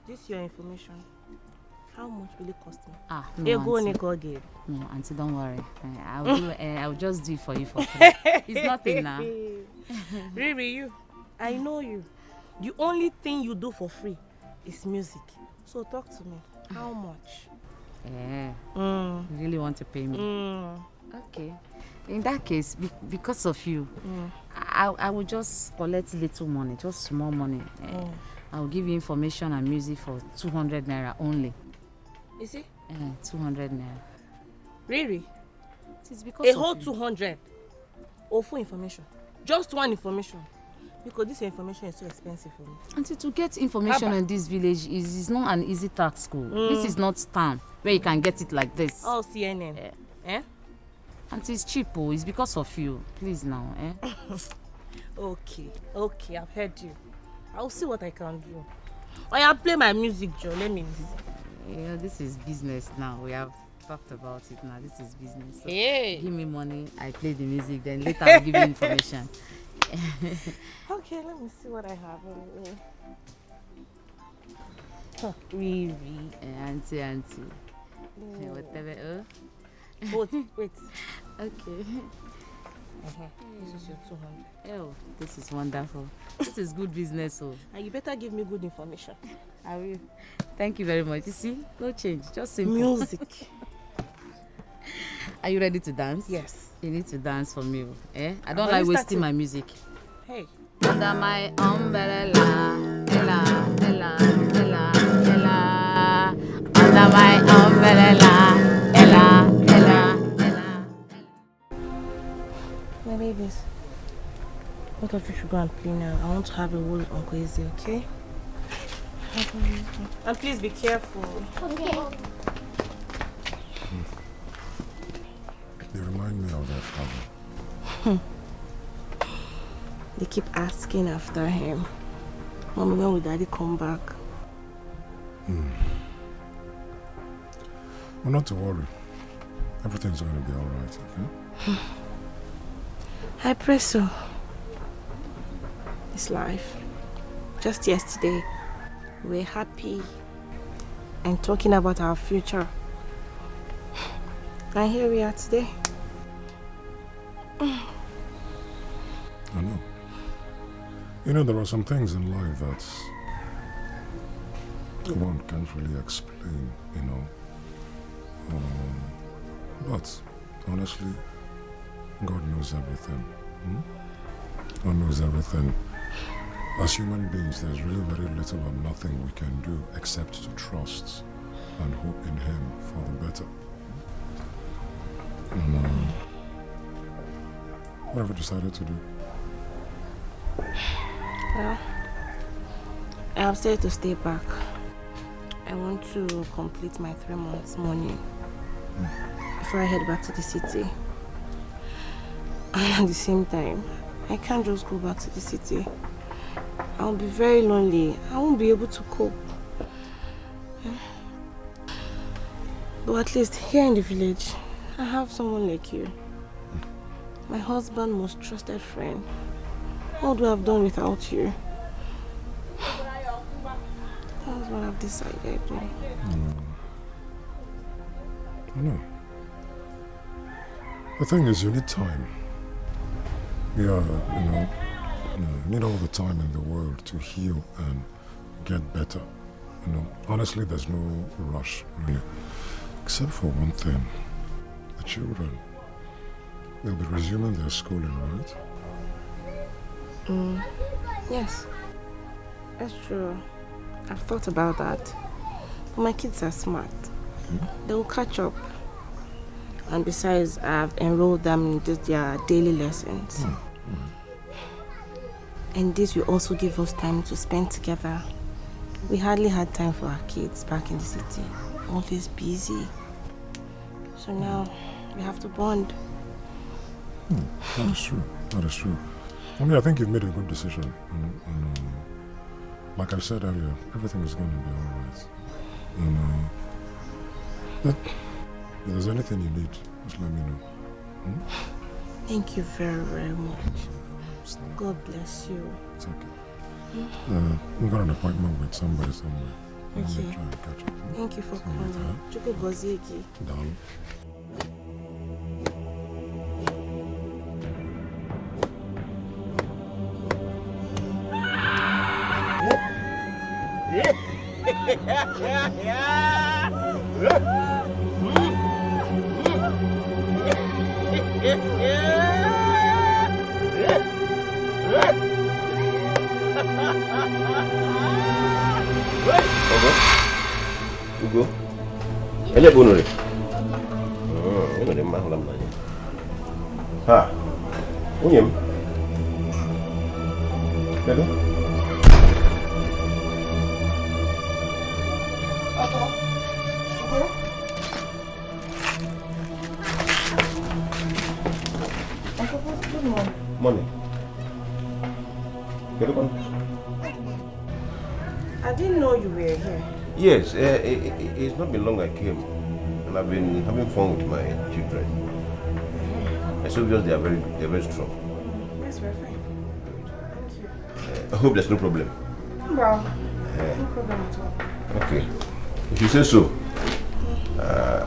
this is your information. How much will it cost me? No, Auntie. No, Auntie, don't worry. I'll just do it for you for free. It's nothing now. Really, you. I know you. The only thing you do for free is music. So talk to me. How much? You really want to pay me? Okay. In that case, because of you, I will just collect little money, just small money. I will give you information and music for 200 naira only. You see? 200 naira. Really? It is because a of whole you. 200 or full information. Just one information. Because this information is so expensive for me. Auntie, to get information in this village is not an easy task. This is not town where you can get it like this. Oh, CNN. Eh? Auntie, it's cheap. It's because of you. Please now. Okay, I've heard you. I'll see what I can do. I'll play my music, Joe. Let me listen. Yeah, this is business now. We have talked about it now. This is business. So Hey. Give me money, I play the music, then later I'll give you information. Okay, let me see what I have. Really? Auntie. Whatever. Wait. Okay. This is your 200. Oh, this is wonderful. This is good business. And you better give me good information. I will. Thank you very much. You see, no change, just simple. Music. Are you ready to dance? Yes. You need to dance for me. I don't like wasting my music. Hey. Under my umbrella, ella, ella, ella, ella. Under my umbrella, ella, ella, ella. My babies, both of you should go and play now. I want to have a word with Uncle Izzy, okay? And please be careful. Okay. They remind me of their father. They keep asking after him. Mommy, when will Daddy come back? Well, not to worry. Everything's going to be all right, okay? I pray so. It's life. Just yesterday, we were happy and talking about our future. And here we are today. I know. You know, there are some things in life that one can't really explain, you know. But honestly, God knows everything. God knows everything. As human beings, there's really very little or nothing we can do except to trust and hope in Him for the better. And what have you decided to do? Well, I have said to stay back. I want to complete my 3 months money before I head back to the city. And at the same time, I can't just go back to the city. I'll be very lonely. I won't be able to cope. But at least here in the village, I have someone like you. My husband's most trusted friend. What would I have done without you? That's what I've decided. I know. The thing is, you need time. You need all the time in the world to heal and get better. Honestly, there's no rush, really. Except for one thing. The children. They'll be resuming their schooling, right? Yes. That's true. I've thought about that. But my kids are smart. They will catch up. And besides, I've enrolled them in their daily lessons. And this will also give us time to spend together. We hardly had time for our kids back in the city. Always busy. So now, we have to bond. That is true. That is true. I think you've made a good decision. Like I said earlier, everything is going to be all right. But if there's anything you need, just let me know. Thank you very, very much. God bless you. It's okay. We've got an appointment with somebody somewhere. Okay. Try and catch up. Thank you for calling. Chukwu Goziegi. Darling. Ugo, Ele bunuri. Ini dia mahal namanya. Ha. Unyem. Lalu? Money. I didn't know you were here. Yes, it's not been long I came, and I've been having fun with my children. It's obvious they're very strong. Yes, we're fine. I hope there's no problem. Well, no problem at all. Okay, if you say so.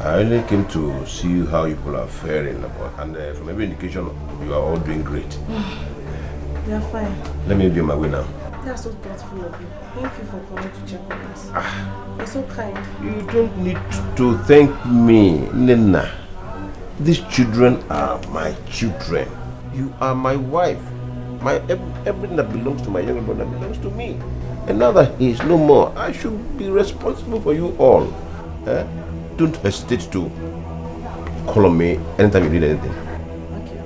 I only came to see how you people are faring, and from every indication, you are all doing great. You're fine. Let me be on my way now. That's so thoughtful of you. Thank you for coming to check on us. You're so kind. You don't need to thank me, Nina. These children are my children. You are my wife. Everything that belongs to my younger brother belongs to me. And now that he is no more, I should be responsible for you all. Don't hesitate to call on me anytime you need anything. Okay.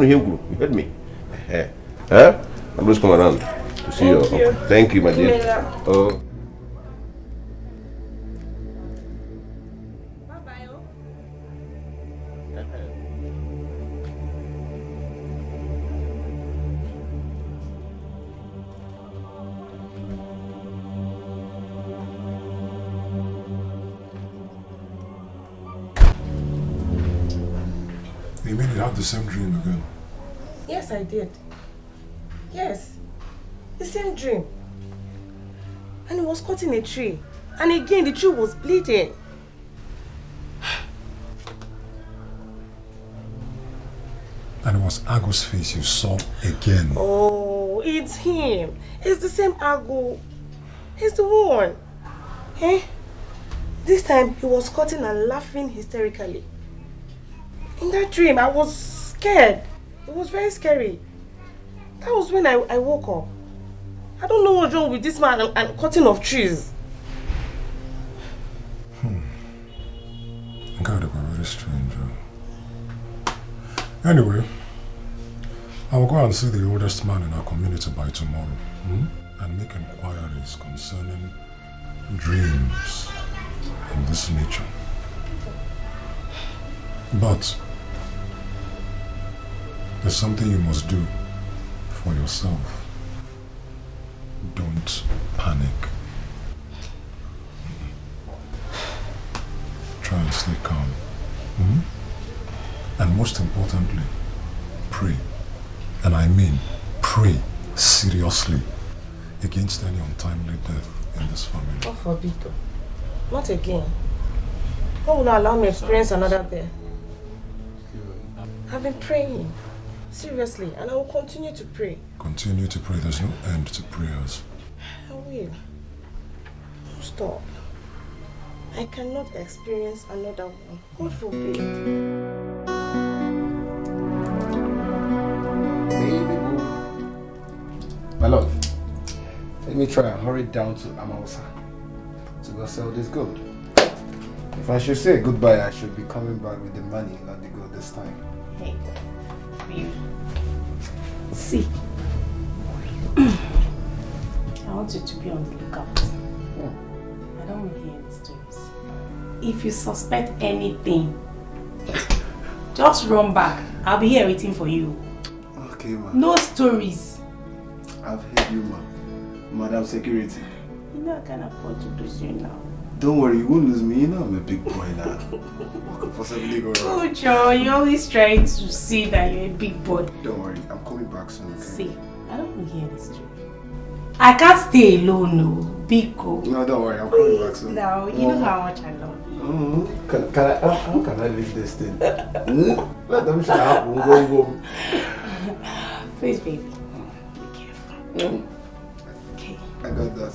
You heard me? I'm just coming around to see you. Thank you, my dear. Oh. Bye-bye. You mean you had the same dream again? Yes, I did. Yes. The same dream. And he was cutting a tree. And again, the tree was bleeding. And it was Ago's face you saw again. Oh, it's him. It's the same Ago. He's the one. Eh? This time, he was cutting and laughing hysterically. In that dream, I was scared. It was very scary. That was when I woke up. I don't know what's wrong with this man and cutting of trees. God, it was very strange. Anyway, I will go and see the oldest man in our community by tomorrow and make inquiries concerning dreams of this nature. But there's something you must do for yourself. Don't panic. Try and stay calm. And most importantly, pray. And I mean pray seriously against any untimely death in this family. God forbid. Not again. God will not allow me to experience another death. I've been praying. Seriously. And I will continue to pray. Continue to pray. There's no end to prayers. I will. Stop. I cannot experience another one. God forbid. Baby boo. My love, let me try and hurry down to Amausa to go sell this gold. If I should say goodbye, I should be coming back with the money, not the gold this time. Hey, babe. See. I want you to be on the lookout. I don't want to hear any stories. If you suspect anything, just run back. I'll be here waiting for you. Okay, ma. No stories. I've heard you, ma. Madam Security. You know I can afford to lose you now. Don't worry, you won't lose me. You know I'm a big boy now. What could possibly go wrong? Oh, Joe, you're always trying to see that you're a big boy. Don't worry, I'm coming back soon, okay? See, I don't want to hear this story. I can't stay alone, no. Biko. No, don't worry, I'm coming back soon. Now, you know how much I love you. How can I leave this thing? Let them shut up and go home. Please, baby. Be careful. Okay. I got that.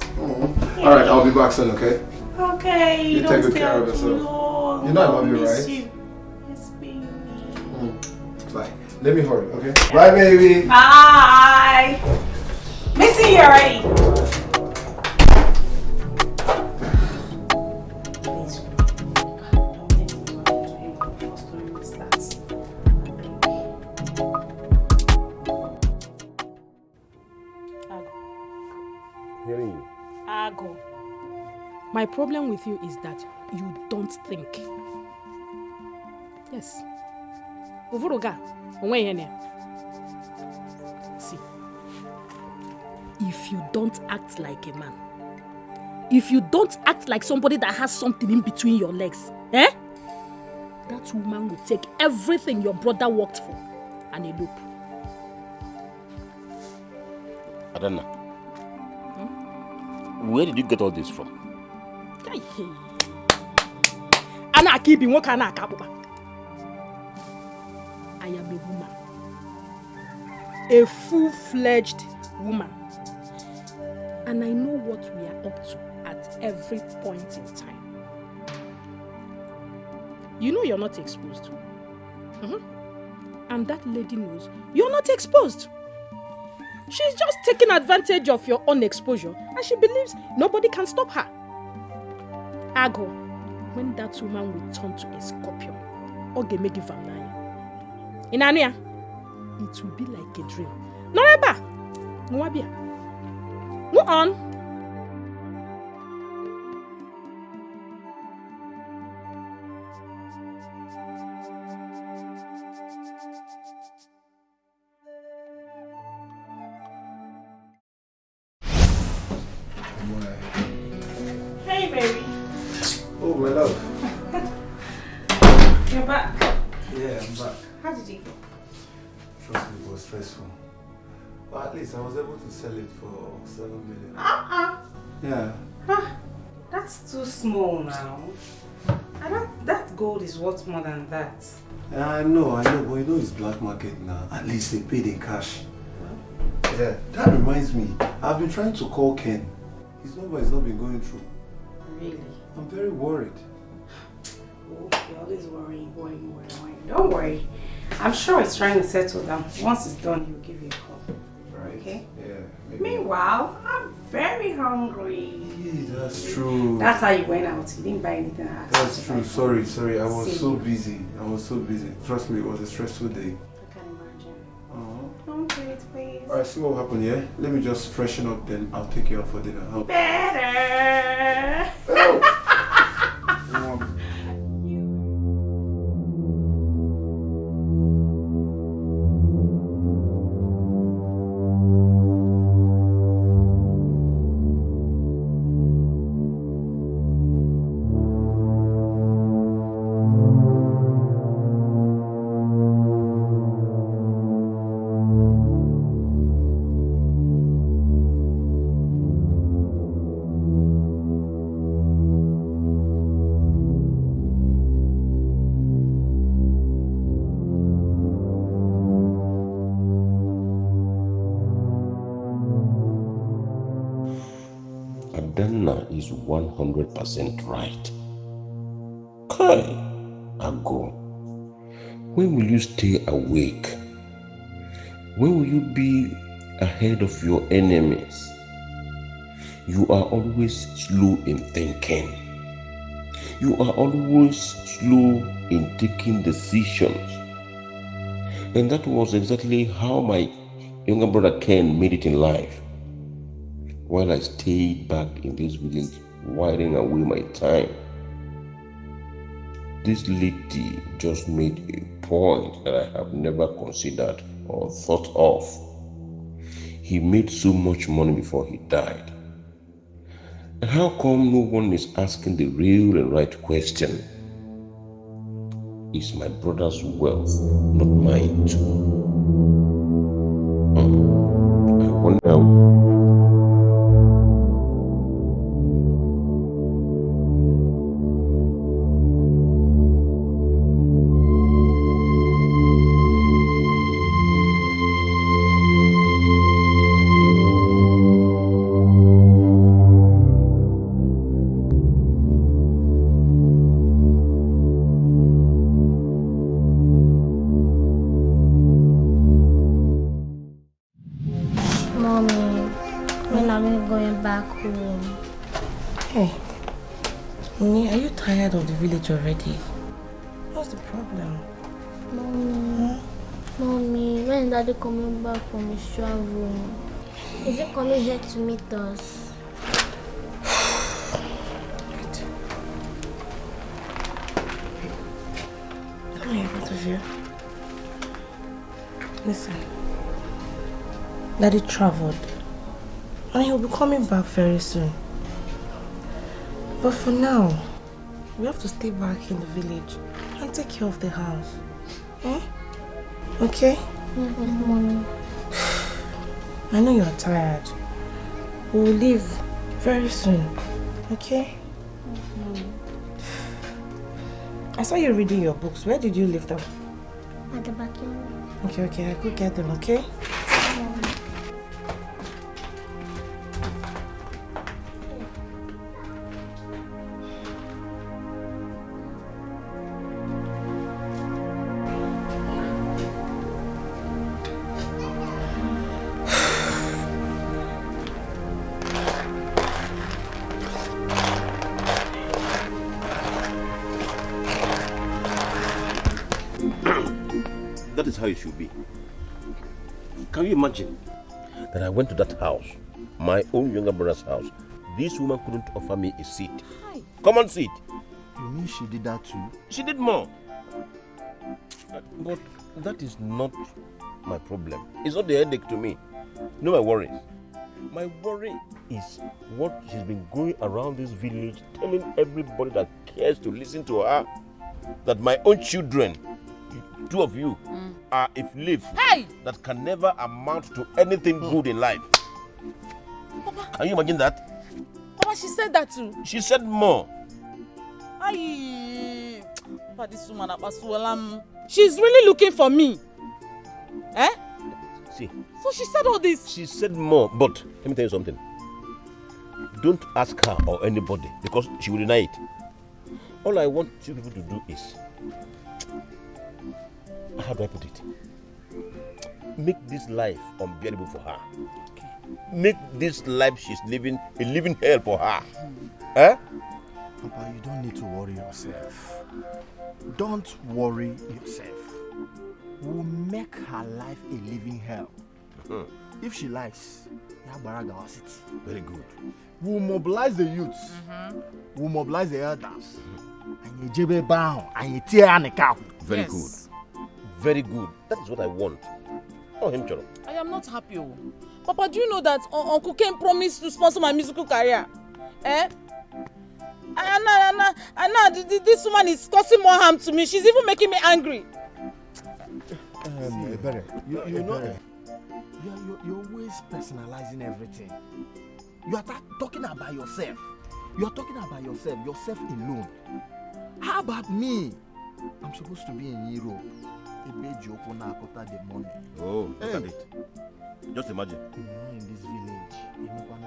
Alright, I'll be back soon, okay? Okay, You don't take good stay care out of too yourself. long. You know I love you, Miss right? you. Yes, baby. Bye. Let me hurry, okay? Bye, baby. Bye. Missy, you already. Please. My problem with you is that you don't think. Yes. See, if you don't act like a man, if you don't act like somebody that has something in between your legs, that woman will take everything your brother worked for and elope. Adanna, where did you get all this from? I am a woman. A full-fledged woman. And I know what we are up to at every point in time. You know you're not exposed. And that lady knows you're not exposed. She's just taking advantage of your unexposure and she believes nobody can stop her. Ago, when that woman will turn to a scorpion, in Ania, it will be like a dream. Noreba, Nwabia, go on. Hey, baby. Oh, my love. You're back. Yeah, I'm back. How did it go? Trust me, it was stressful. But at least I was able to sell it for 7 million. Yeah. That's too small now. And that gold is worth more than that. Yeah, I know, but you know it's black market now. At least they paid in cash. Yeah, that reminds me. I've been trying to call Ken. His number has not been going through. Really? I'm very worried. Oh, you're always worrying. Don't worry. I'm sure he's trying to settle down. Once it's done, he'll give you a call. Right? Okay? Yeah. Maybe. Meanwhile, I'm very hungry. Yeah, that's true. That's how you went out. You didn't buy anything. That's true. Sorry. I was so busy. Trust me, it was a stressful day. I can imagine. Don't do it, please. Alright, see what happened, yeah? Let me just freshen up, then I'll take you out for dinner. Better! Adanna is 100% right. Kai, Ago, when will you stay awake? When will you be ahead of your enemies? You are always slow in thinking. You are always slow in taking decisions. And that was exactly how my younger brother Ken made it in life. While I stayed back in this village, whiling away my time. This lady just made a point that I have never considered or thought of. He made so much money before he died. And how come no one is asking the real and right question? Is my brother's wealth not mine too? I wonder. Tired of the village already? What's the problem? Mommy, when is Daddy coming back from his travel? Is he coming here to meet us? love you. Listen, Daddy traveled and he'll be coming back very soon. But for now, we have to stay back in the village and take care of the house. Eh? Okay? Mommy. I know you're tired. We will leave very soon. Okay? I saw you reading your books. Where did you leave them? At the back yard. Okay, I could get them, okay? That is how it should be. Can you imagine that I went to that house, my own younger brother's house? This woman couldn't offer me a seat. Hi. Common seat. You mean she did that too? She did more. But that is not my problem. It's not the headache to me. No, my worries. My worry is what she's been going around this village telling everybody that cares to listen to her that my own children, two of you, are a leaf that can never amount to anything good in life. Papa. Can you imagine that? Papa, she said that too. She said more. Aye. Papa, this woman, she's really looking for me. Eh? See. So she said all this. She said more, but let me tell you something. Don't ask her or anybody because she will deny it. All I want you people to do is, how do I put it? Make this life unbearable for her. Okay. Make this life she's living a living hell for her. Eh? Papa, you don't need to worry yourself. Don't worry yourself. We'll make her life a living hell. If she likes, very good. We'll mobilize the youths. We'll mobilize the elders. Very good. Very good. That is what I want. Oh, him, Choro. I am not happy. Papa, do you know that Uncle Ken promised to sponsor my musical career? Eh? And this woman is causing more harm to me. She's even making me angry. You know, you're always personalizing everything. You are talking about yourself. You're talking about yourself alone. How about me? I'm supposed to be in Europe. The money. Oh, look at it. Just imagine. In this village, what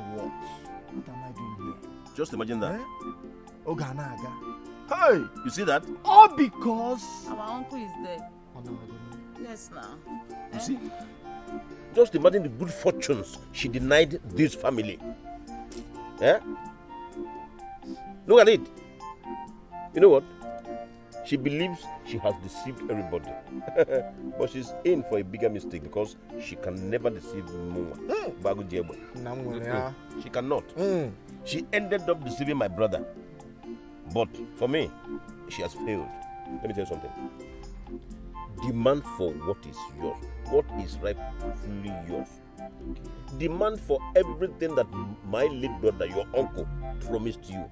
am I doing here? Just imagine that. Oganaga. Hey! You see that? All because our uncle is there. Yes, now. You see? Just imagine the good fortunes she denied this family. Eh? Look at it. You know what? She believes she has deceived everybody. But she's in for a bigger mistake because she can never deceive more. She cannot. She ended up deceiving my brother. But for me, she has failed. Let me tell you something. Demand for what is yours. What is rightfully yours. Demand for everything that my late brother, your uncle, promised you.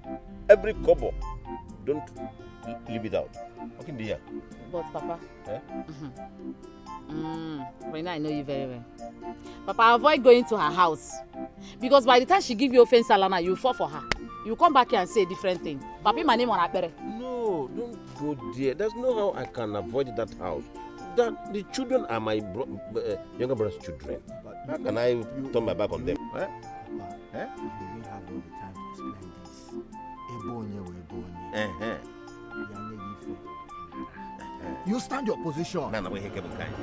Every kobo. Don't leave it out. Okay, dear. But Papa. Eh? Right now I know you very well. Papa, avoid going to her house. Because by the time she give you offense salana, you fall for her. You come back here and say a different thing. Papi, my name on Akbere. No, don't go there. There's no how I can avoid that house. That the children are my younger brother's children. How can I turn my back on them? Eh? Eh? We will have all the time to explain this. You stand your position. No, we have kind.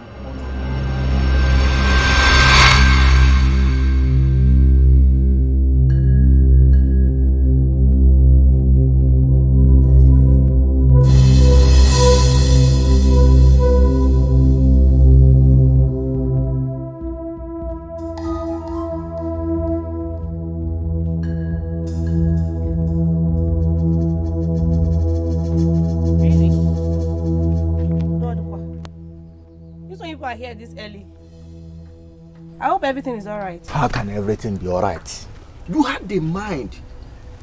Since when you are here this early? I hope everything is alright. How can everything be alright? You had the mind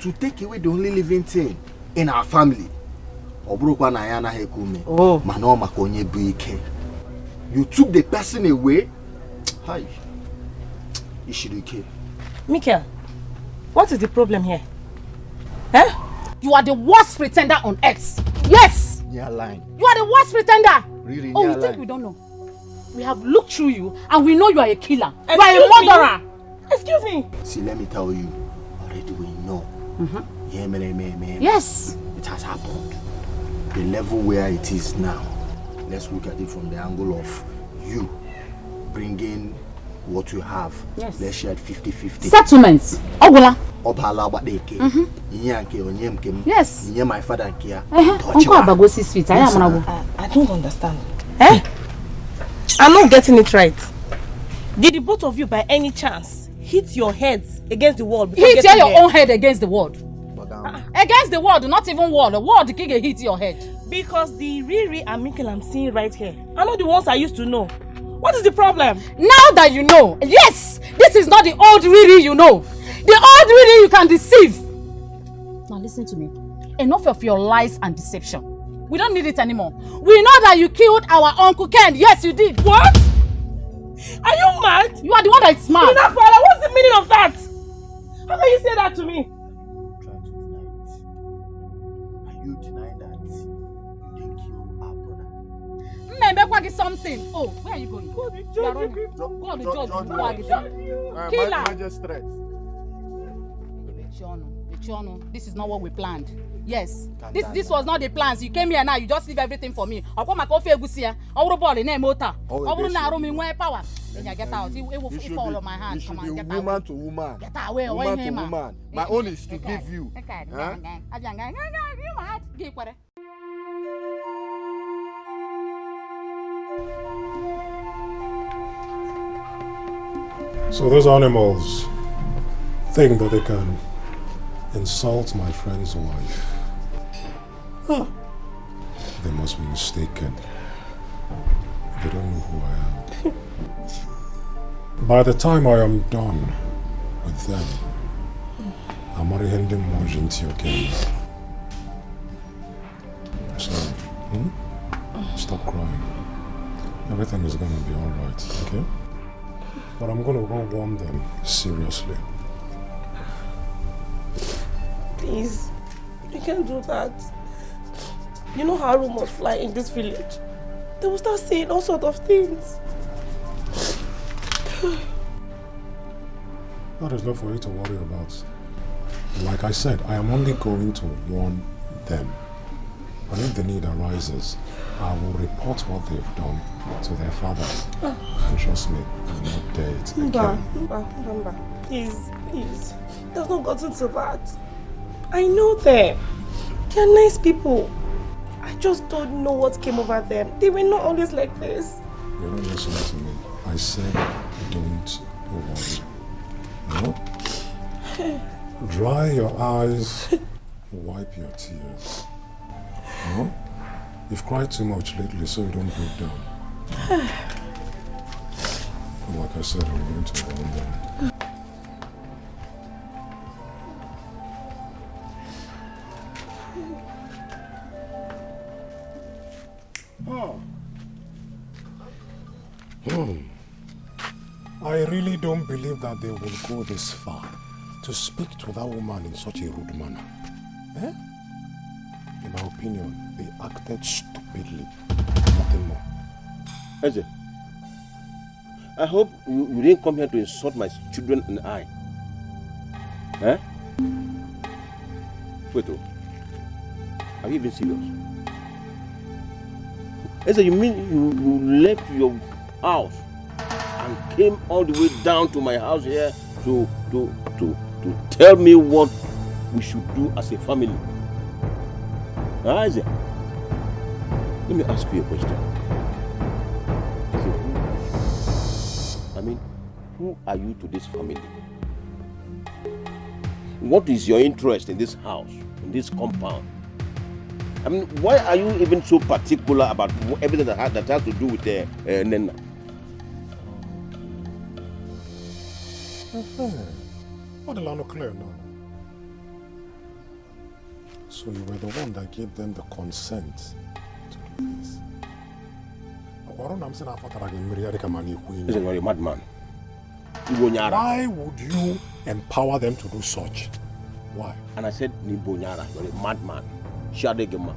to take away the only living thing in our family. Oh. You took the person away. Hi. Mikel, what is the problem here? Eh? You are the worst pretender on earth. Yes! You're lying. You are the worst pretender. Really? Oh, you think we don't know? We have looked through you and we know you are a killer. You are a Excuse me? murderer. Excuse me. See, let me tell you. Already we know. Yes. It has happened. The level where it is now. Let's look at it from the angle of you bringing what you have. Yes. Let's share 50-50. Settlements. Ogula. Yes. My father and Kia. I don't understand. Eh? I'm not getting it right. Did the both of you by any chance hit your heads against the wall before hit getting your here? own head against the wall. Against the wall, not even wall. The wall can hit your head. Because the Riri and Mikel I'm seeing right here are not the ones I used to know. What is the problem? Now that you know, yes, this is not the old Riri you know. The old Riri you can deceive. Now listen to me. Enough of your lies and deception. We don't need it anymore. We know that you killed our Uncle Ken. Yes, you did. What? Are you mad? You are the one that's mad. What's the meaning of that? How can you say that to me? Something. Oh, where are you going? Go to the judge. Killer. Magistrate. This is not what we planned. Yes. This was not the plans. You came here now, you just leave everything for me. I'll come power. Get out. It will fall on my hand. Come on, get out. Woman to woman. Get away. Woman to woman. My own is to give you. So those animals think that they can insult my friend's wife. Huh. They must be mistaken. They don't know who I am. By the time I am done with them, I'm already handing more into your case. So, stop crying. Everything is gonna be alright, okay? But I'm gonna go warn them seriously. Please, you can't do that. You know how rumors fly in this village. They will start saying all sorts of things. That is not for you to worry about. Like I said, I am only going to warn them. And if the need arises, I will report what they've done to their father. And trust me, I'm not dead again. Mba, please. They've not gotten to that. I know them. They're nice people. I just don't know what came over them. They were not always like this. You're not listening to me. I said don't worry. No? Dry your eyes, wipe your tears. No? You've cried too much lately, so you don't break down. Like I said, I'm going to warn them. I really don't believe that they will go this far to speak to that woman in such a rude manner. Eh? In my opinion, they acted stupidly. Nothing more. Eze, I hope you didn't come here to insult my children and I. Eh? Wait, are you even serious? Eze, you mean you left your house and came all the way down to my house here to tell me what we should do as a family? Eze, let me ask you a question. Who are you to this family? What is your interest in this house, in this compound? I mean, why are you even so particular about everything that has to do with Nena? What the land clear now? So you were the one that gave them the consent to do this. Listen, you're a madman. Why would you empower them to do such? Why? And I said, Nibonyara, you're a madman. Shadegema.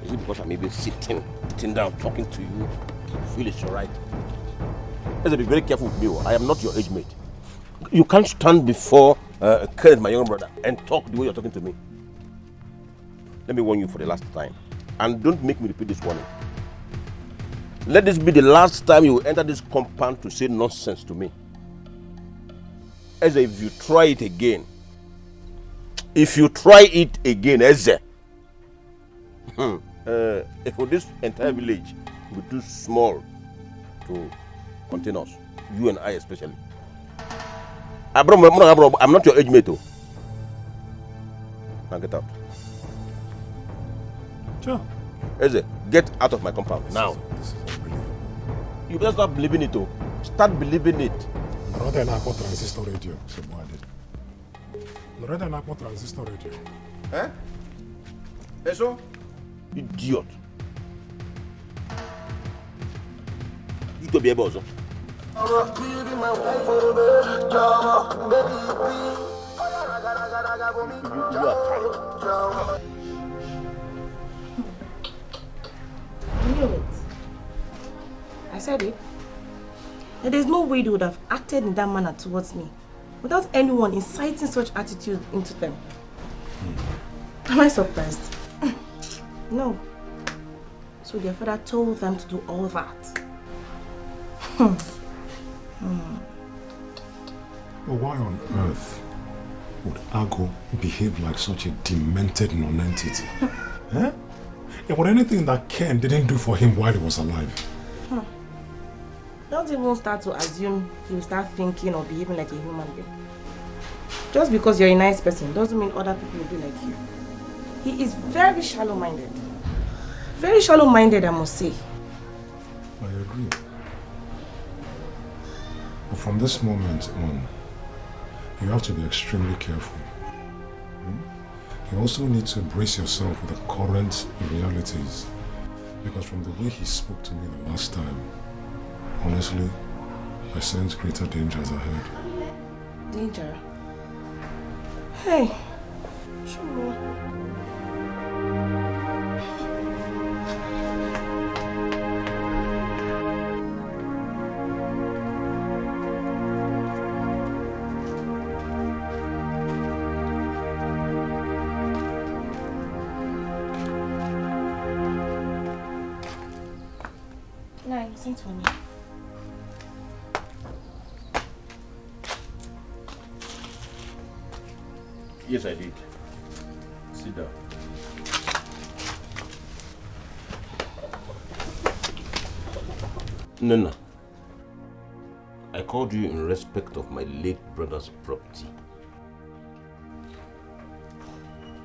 Is it because I'm maybe sitting down talking to you? You feel it's alright? Let's be very careful with me. I am not your age mate. You can't stand before Kenneth, my younger brother, and talk the way you're talking to me. Let me warn you for the last time. And don't make me repeat this warning. Let this be the last time you enter this compound to say nonsense to me. Eze, if you try it again, Eze, for this entire village will be too small to contain us, you and I especially. I'm not your age mate. Now get out. Sure. Eze, get out of my compound now. You better start believing it. Start believing it. Rather than transistor radio. Rather than transistor radio. Eh? Eso? Idiot. You could be able to. You are tired. I knew it. I said it. There's no way they would have acted in that manner towards me without anyone inciting such attitude into them. Am I surprised? No. So their father told them to do all that. Well, why on earth would Ago behave like such a demented non-entity? Huh? And what anything that Ken didn't do for him while he was alive? Don't even start to assume he will start thinking or behaving like a human being. Just because you're a nice person doesn't mean other people will be like you. He is very shallow-minded. Very shallow-minded, I must say. I agree. But from this moment on, you have to be extremely careful. You also need to brace yourself with the current realities. Because from the way he spoke to me the last time, honestly, I sense greater dangers ahead. Danger? Hey, sure. Sing for me. Yes, I did. Sit down. Nana, I called you in respect of my late brother's property.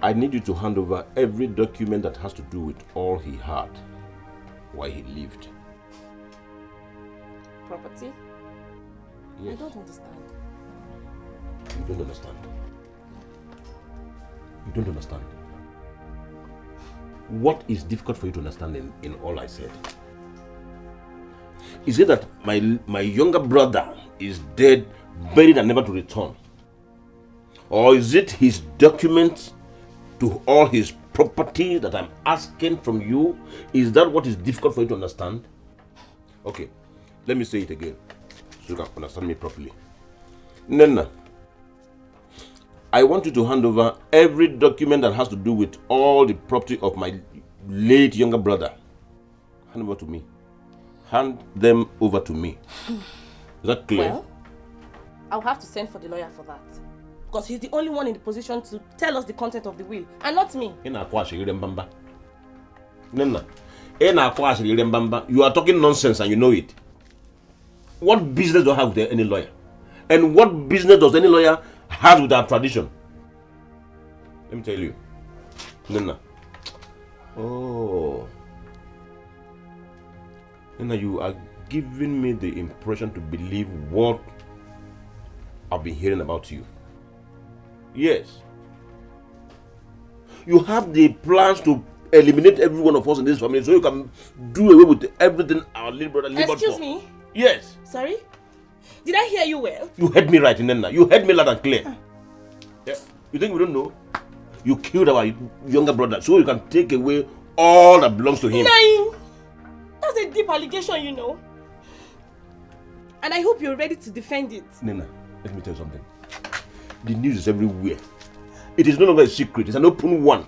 I need you to hand over every document that has to do with all he had while he lived. Property? Yes. I don't understand. You don't understand. You don't understand. What is difficult for you to understand in all I said? Is it that my younger brother is dead, buried and never to return? Or is it his documents to all his property that I'm asking from you? Is that what is difficult for you to understand? Okay. Let me say it again, so you can understand me properly. Nana, I want you to hand over every document that has to do with all the property of my late younger brother. Hand over to me. Hand them over to me. Is that clear? Well, I'll have to send for the lawyer for that. Because he's the only one in the position to tell us the content of the will, and not me. Nana, you are talking nonsense and you know it. What business do I have with any lawyer? And what business does any lawyer have with our tradition? Let me tell you, Nana, Oh. Now you are giving me the impression to believe what I've been hearing about you. Yes. You have the plans to eliminate every one of us in this family so you can do away with everything our little brother labored for. Excuse me? Yes. Sorry? Did I hear you well? You heard me right, Nena. You heard me loud and clear. Yeah. You think we don't know? You killed our younger brother so you can take away all that belongs to him. Nine! That's a deep allegation, you know. And I hope you're ready to defend it. Nena, let me tell you something. The news is everywhere. It is no longer a secret. It's an open one.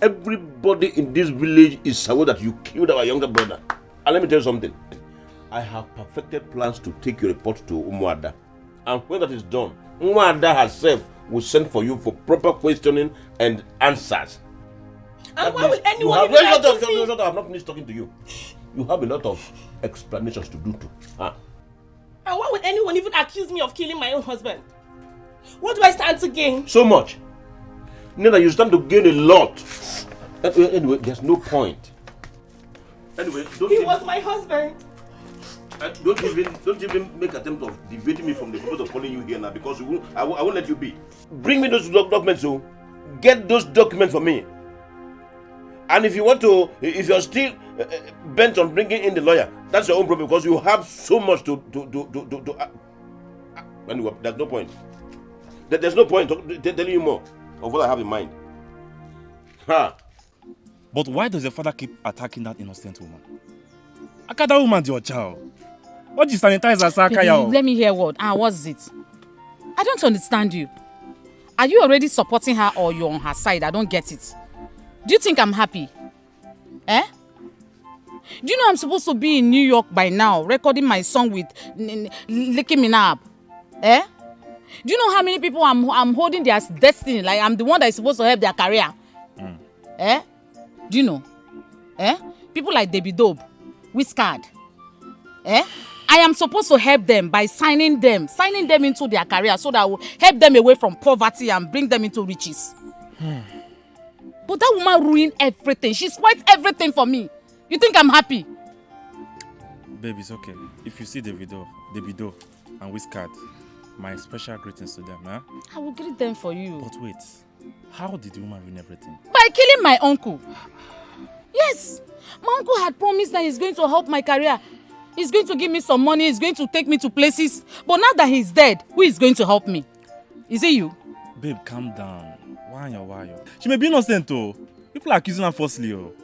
Everybody in this village is aware that you killed our younger brother. And let me tell you something. I have perfected plans to take your report to Umuada. And when that is done, Umuada herself will send for you for proper questioning and answers. And why will anyone I'm not finished talking to you. You have a lot of explanations to do too. And why would anyone even accuse me of killing my own husband? What do I stand to gain? So much. Nena, you stand to gain a lot. Anyway, there's no point. Anyway, He was my husband. Don't even make attempt of deviating me from the purpose of calling you here now, because I won't let you be. Bring me those documents, so get those documents for me. And if you're still bent on bringing in the lawyer, that's your own problem, because you have so much to anyway, there's no point. There's no point telling you more of what I have in mind. Ha! But why does your father keep attacking that innocent woman? That woman's your child. What do you sanitize as Akaya? Let me hear what. What's it? I don't understand you. Are you already supporting her or you're on her side? I don't get it. Do you think I'm happy? Eh? Do you know I'm supposed to be in New York by now, recording my song with Licking Me Up? Eh? Do you know how many people I'm holding their destiny? Like I'm the one that is supposed to help their career. Eh? Do you know? Eh? People like Debbie Dobe, Wizkid. Eh? I am supposed to help them by signing them into their career so that I will help them away from poverty and bring them into riches. But that woman ruined everything. She spoiled everything for me. You think I'm happy? Babe, it's okay. If you see Davido and Wizkid, my special greetings to them, huh? I will greet them for you. But wait, how did the woman ruin everything? By killing my uncle. Yes, my uncle had promised that he's going to help my career. He's going to give me some money, he's going to take me to places. But now that he's dead, who is going to help me? Is it you? Babe, calm down. Why? She may be innocent, though. People are accusing her falsely, oh.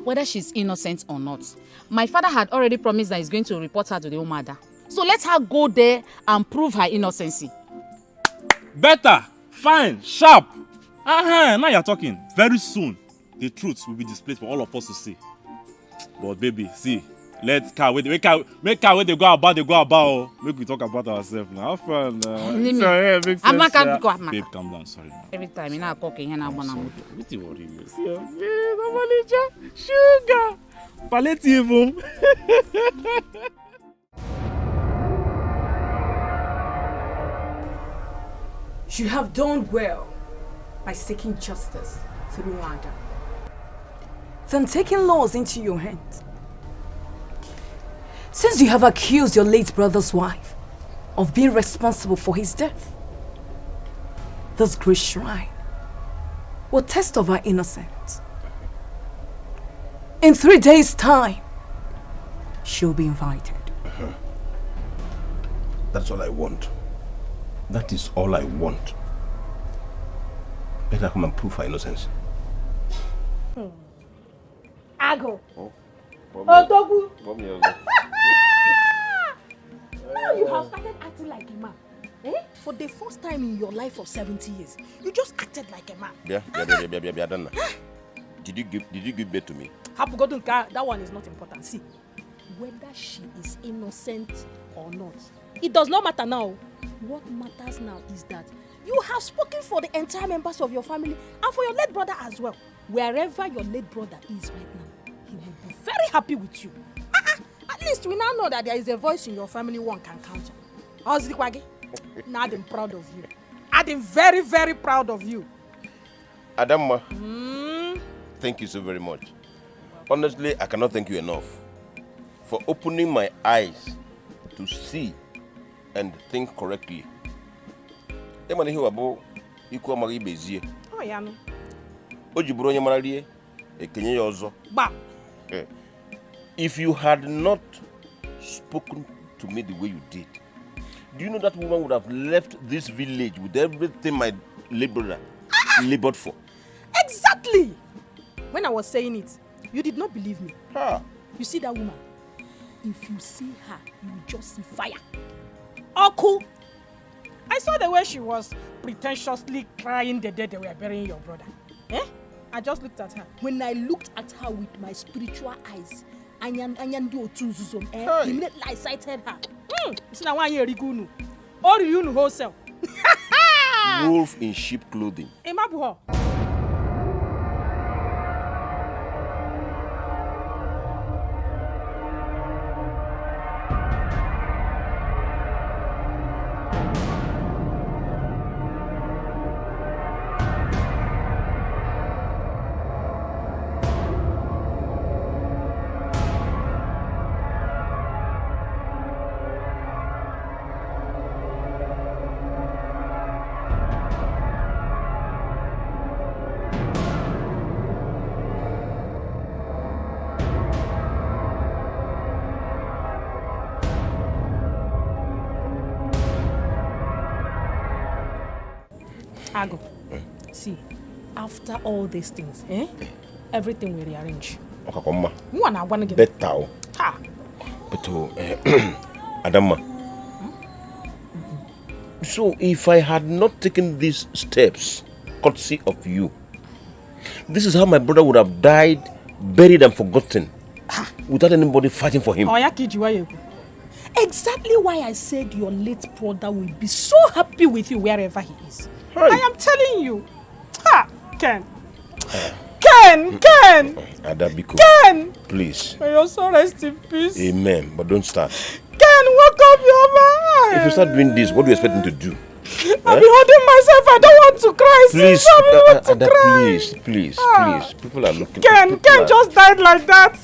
Whether she's innocent or not, my father had already promised that he's going to report her to the Umada. So let her go there and prove her innocency. Better, fine, sharp. Now you're talking. Very soon, the truth will be displayed for all of us to see. But baby, see, make her wait they go about. Oh. Make we talk about ourselves now. Have fun. I'm not going to go. Babe, calm down. Sorry. Every time you know, I'm talking here now. What you worry? Sugar, palliative. You have done well by seeking justice through Rwanda than taking laws into your hands. Since you have accused your late brother's wife of being responsible for his death, this great shrine will test of our innocence. In 3 days' time, she'll be invited. That's all I want. That is all I want. Better come and prove her innocence. Ago. Otogu. Now you have started acting like a man. Eh? For the first time in your life of 70 years, you just acted like a man. Yeah, done. Did you give birth to me? That one is not important. See, whether she is innocent or not, it does not matter now. What matters now is that you have spoken for the entire members of your family and for your late brother as well. Wherever your late brother is right now, he will be very happy with you. At least we now know that there is a voice in your family one can count on. How's the Kwagi? Now I'm proud of you. I'm very, very proud of you. Adamma. Thank you so very much. Honestly, I cannot thank you enough for opening my eyes to see and think correctly. Oh, yeah, no. If you had not spoken to me the way you did, do you know that woman would have left this village with everything my laborer labored for? Exactly! When I was saying it, you did not believe me. You see that woman? If you see her, you will just see fire. Oh, cool. I saw the way she was pretentiously crying the day they were burying your brother. I just looked at her. When I looked at her with my spiritual eyes, the minute I sighted her, it's not one year ago. Or you know wholesale. Wolf in sheep clothing. Ago, see, after all these things, everything will rearrange. Better. But Adama. So if I had not taken these steps, courtesy of you, this is how my brother would have died, buried and forgotten, without anybody fighting for him. Exactly why I said your late brother will be so happy with you wherever he is. I am telling you. Ken. Ken! Adabiko. Ken! Please. May your soul rest in peace. Amen. But don't start. Ken, wake up your mind. If you start doing this, what do you expect him to do? I'll be holding myself. I don't want to cry. Please, please. People are looking. Ken just died like that.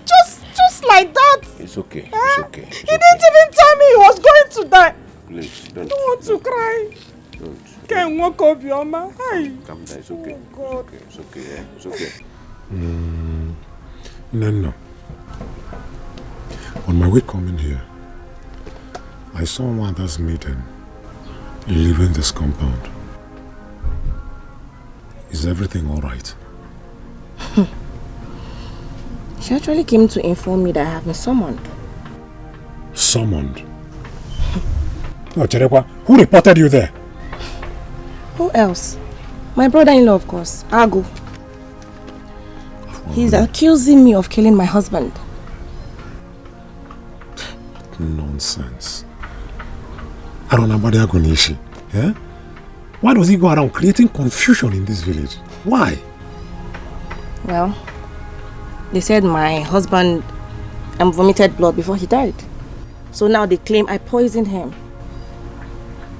Just like that. It's okay. It's okay. He didn't even tell me he was going to die. Please, don't want to cry. Don't. Ken, wake up your mind. Calm down. It's okay. Oh, God. It's okay. It's okay. No. On my way coming here, I saw one that's maiden leaving this compound. Is everything all right? She actually came to inform me that I have been summoned. Summoned? No, Cherekwa, who reported you there? Who else? My brother-in-law, of course, Ago. He's accusing me of killing my husband. Nonsense. I don't know about the Agonishi. Yeah? Why does he go around creating confusion in this village? Why? Well, they said my husband vomited blood before he died. So now they claim I poisoned him.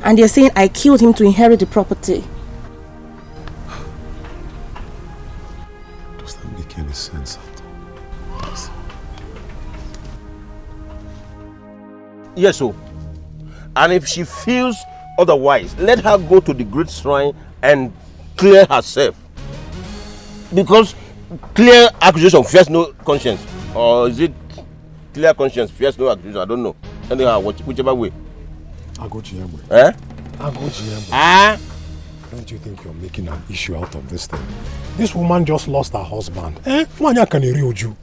And they're saying I killed him to inherit the property. Does that make any sense at all? Yes, so. And if she feels otherwise, let her go to the great shrine and clear herself. Because clear accusation fears no conscience. Or is it clear conscience fears no accusation? I don't know. Anyhow, whichever way. Don't you think you're making an issue out of this thing? This woman just lost her husband. Wanya can uju.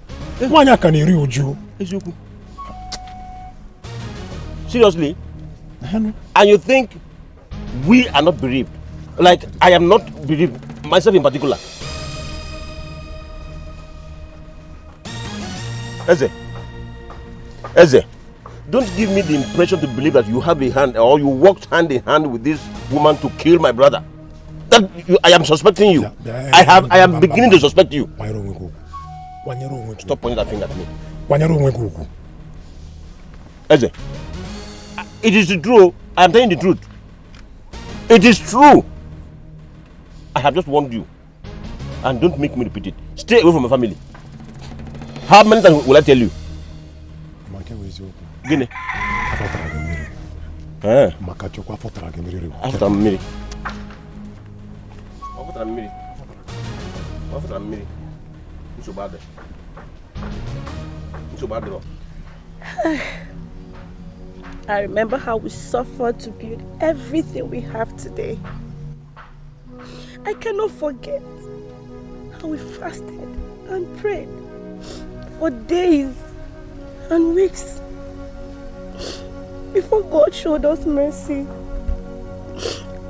Seriously? And you think we are not bereaved? Like I am not bereaved, myself in particular. Eze, don't give me the impression to believe that you have a hand or you worked hand in hand with this woman to kill my brother. I am suspecting you. I am beginning to suspect you. Stop pointing that finger at me. Eze, it is true. I am telling the truth. It is true. I have just warned you. And don't make me repeat it. Stay away from my family. How many times will I tell you? Gini. I remember how we suffered to build everything we have today. I cannot forget how we fasted and prayed for days and weeks before God showed us mercy.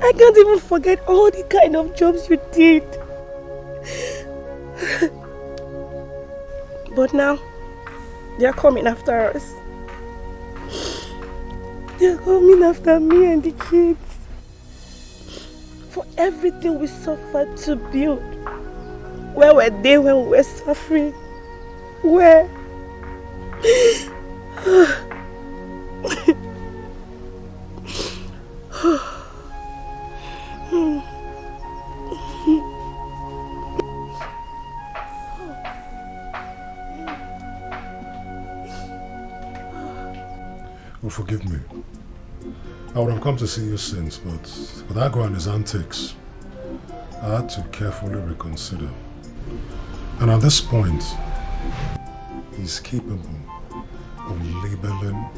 I can't even forget all the kind of jobs you did. But now, they are coming after us. They are coming after me and the kids. For everything we suffered to build. Where were they when we were suffering? Where? Oh, forgive me. I would have come to see you since, but with Agua and his antics, I had to carefully reconsider. And at this point, he's capable of labeling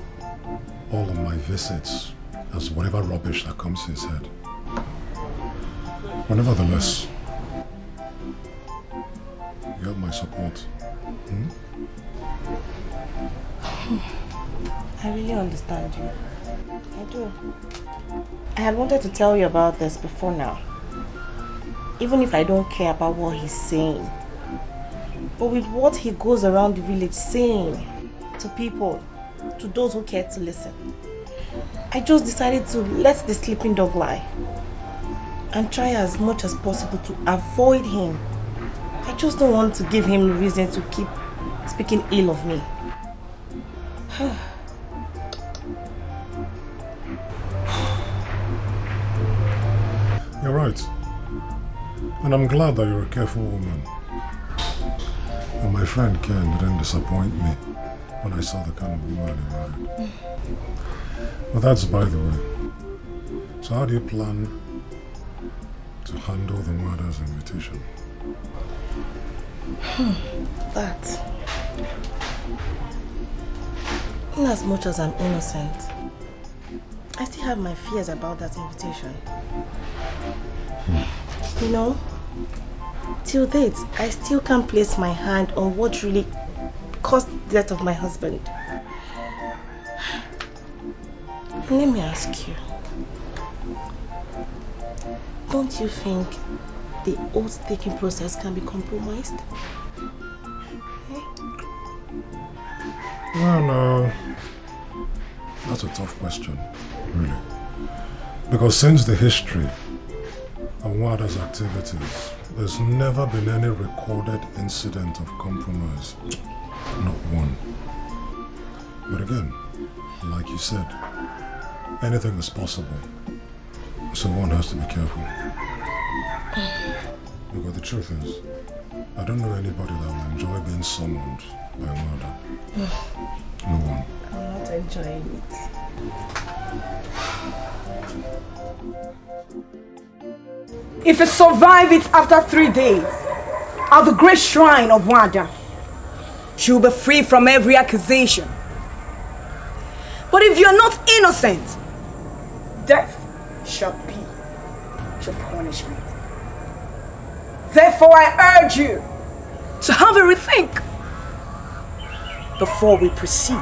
all of my visits as whatever rubbish that comes to his head. But nevertheless, you have my support. I really understand you. I do. I had wanted to tell you about this before now. Even if I don't care about what he's saying. But with what he goes around the village saying to people, to those who care to listen, I just decided to let the sleeping dog lie and try as much as possible to avoid him. I just don't want to give him reason to keep speaking ill of me. You're right. And I'm glad that you're a careful woman. And my friend Ken didn't disappoint me when I saw the kind of woman he married. But that's by the way. So how do you plan to handle the mother's invitation? That. In as much as I'm innocent, I still have my fears about that invitation. You know, till date, I still can't place my hand on what really caused the death of my husband. Let me ask you, don't you think the oath-taking process can be compromised? Well, that's a tough question, really. Because since the history of Wada's activities, there's never been any recorded incident of compromise. Not one. But again, like you said, anything is possible. So one has to be careful. Because the truth is, I don't know anybody that will enjoy being summoned by Wada. No one. I'm not enjoying it. If you survive it after 3 days, at the great shrine of Wada, you'll be free from every accusation. But if you're not innocent, death shall be your punishment. Therefore, I urge you to have a rethink before we proceed.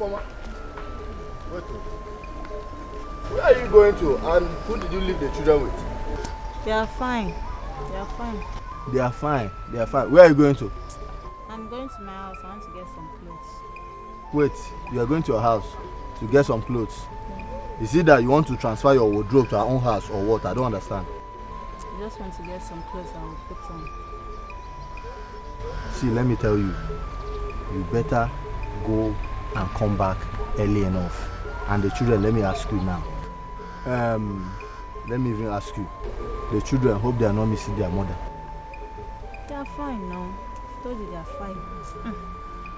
Informer. Wait. Where are you going to and who did you leave the children with? They are fine. They are fine. They are fine. They are fine. Where are you going to? I'm going to my house. I want to get some clothes. Wait, you are going to your house to get some clothes? Yeah. Is it that you want to transfer your wardrobe to our own house or what? I don't understand. I just want to get some clothes I will put on. See, let me tell you. You better go and come back early enough. And the children, let me ask you now. Let me even ask you. The children, hope they are not missing their mother. They are fine now. I told you they are fine.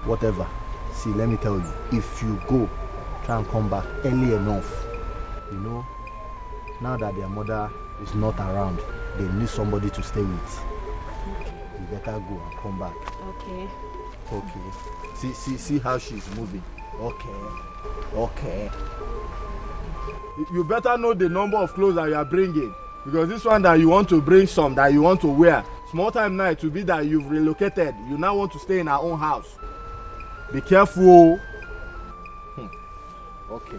Whatever. See, let me tell you. If you go, try and come back early enough. You know, now that their mother is not around, they need somebody to stay with. Okay. You better go and come back. Okay. Okay. See how she's moving. Okay. You better know the number of clothes that you are bringing, because this one that you want to bring some that you want to wear, small time now it will be that you've relocated. You now want to stay in our own house. Be careful. Okay.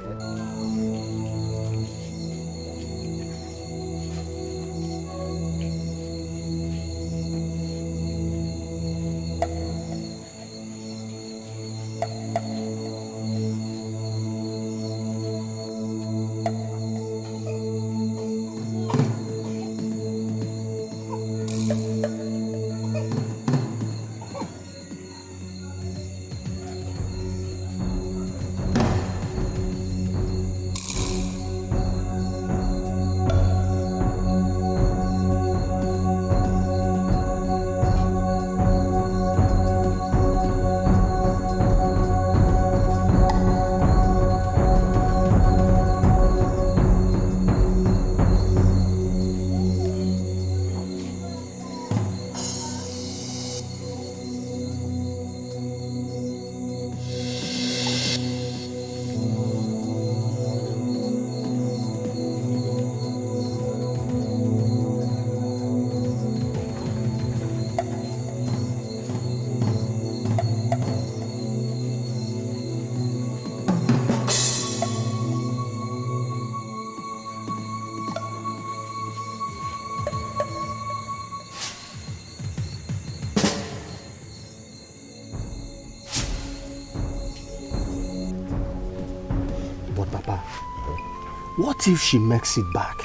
What if she makes it back?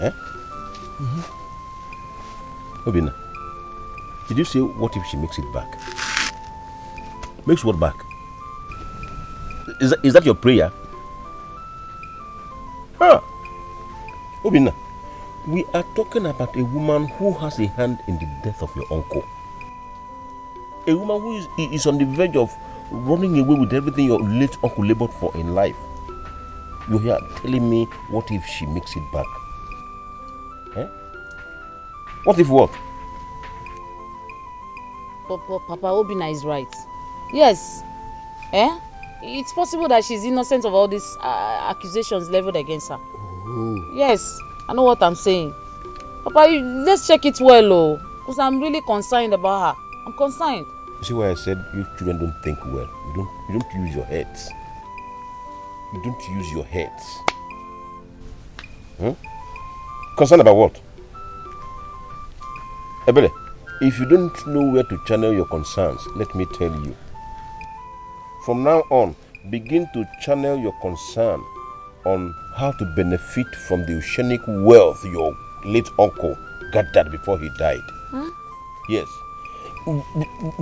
Eh? Obina, did you say what if she makes it back? Makes what back? Is that your prayer? Obina, we are talking about a woman who has a hand in the death of your uncle. A woman who is on the verge of running away with everything your late uncle labored for in life. You're here telling me, what if she makes it back? Eh? What if what? Papa Obina is right. Yes. It's possible that she's innocent of all these accusations leveled against her. Oh. Yes, I know what I'm saying. Papa, let's check it well, because I'm really concerned about her. I'm concerned. You see why I said you children don't think well. You don't use your heads. You don't use your heads. Concerned about what? Ebele, if you don't know where to channel your concerns, let me tell you. From now on, begin to channel your concern on how to benefit from the oceanic wealth your late uncle gathered before he died. Yes.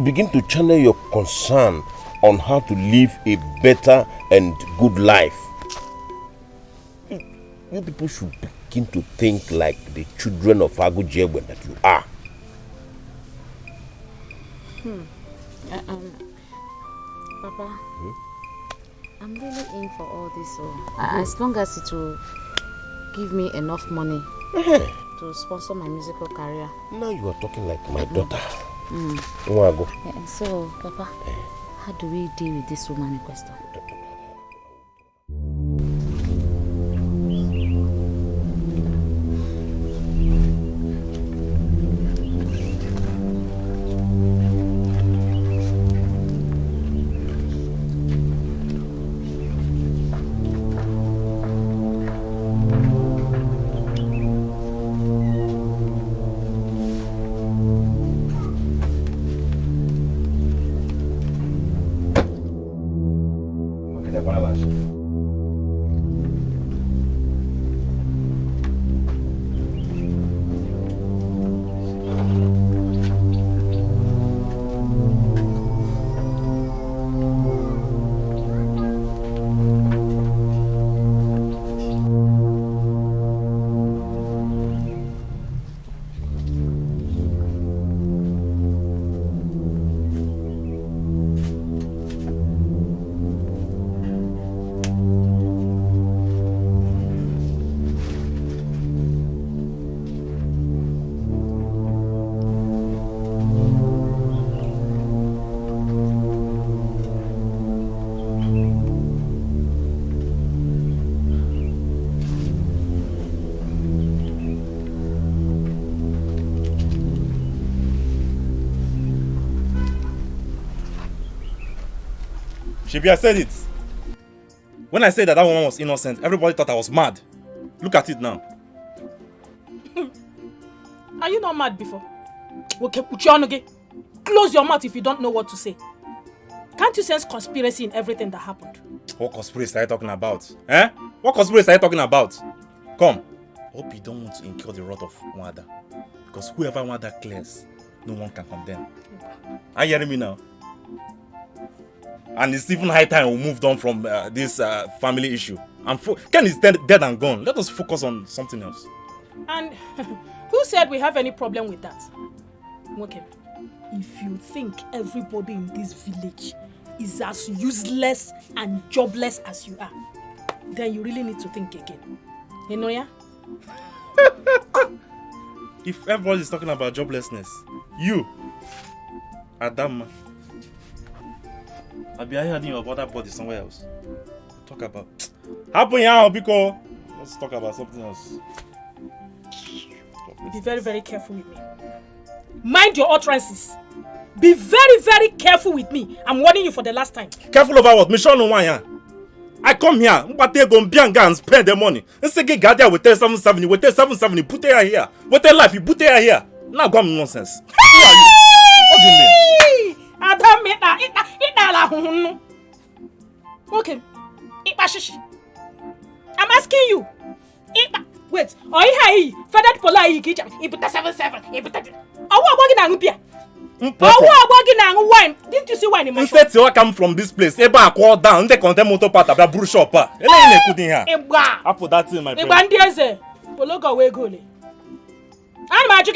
Begin to channel your concern on how to live a better and good life. You people should begin to think like the children of Agujegben that you are. Papa, I'm really in for all this. So as long as it will give me enough money to sponsor my musical career. Now you are talking like my daughter. So, Papa, how do we deal with this woman in question? Shebi, I said it. When I said that woman was innocent, everybody thought I was mad. Look at it now. Are you not mad before? Okay, Uchianoge, close your mouth if you don't know what to say. Can't you sense conspiracy in everything that happened? What conspiracy are you talking about? Eh? What conspiracy are you talking about? Come. Hope you don't want to incur the wrath of Wanda. Because whoever Wanda clears, no one can condemn. Are you hearing me now? And it's even high time we moved on from this family issue. And Ken is dead and gone. Let us focus on something else. And who said we have any problem with that? Okay. If you think everybody in this village is as useless and jobless as you are, then you really need to think again. You know, yeah? If everybody is talking about joblessness, you, Adam, I'll be hearing your other body somewhere else. Talk about happen here because let's talk about something else. Be very, very careful with me. Mind your utterances. Be very, very careful with me. I'm warning you for the last time. Careful over what? Mission no one here. I come here, but they go and spend the money. And say get Gadia with 770, with 770, put it here. With their life, you put it here. Now go on nonsense. Who are you? What do you mean? Okay. I'm asking you. Wait. Feathered polar you get 77. Wine. Didn't you see wine in my shop? Instead, you come from this place. Eba I call down. They condemn motor part of the brew shop. I put that in my brain. Pologo we go. I'm magic.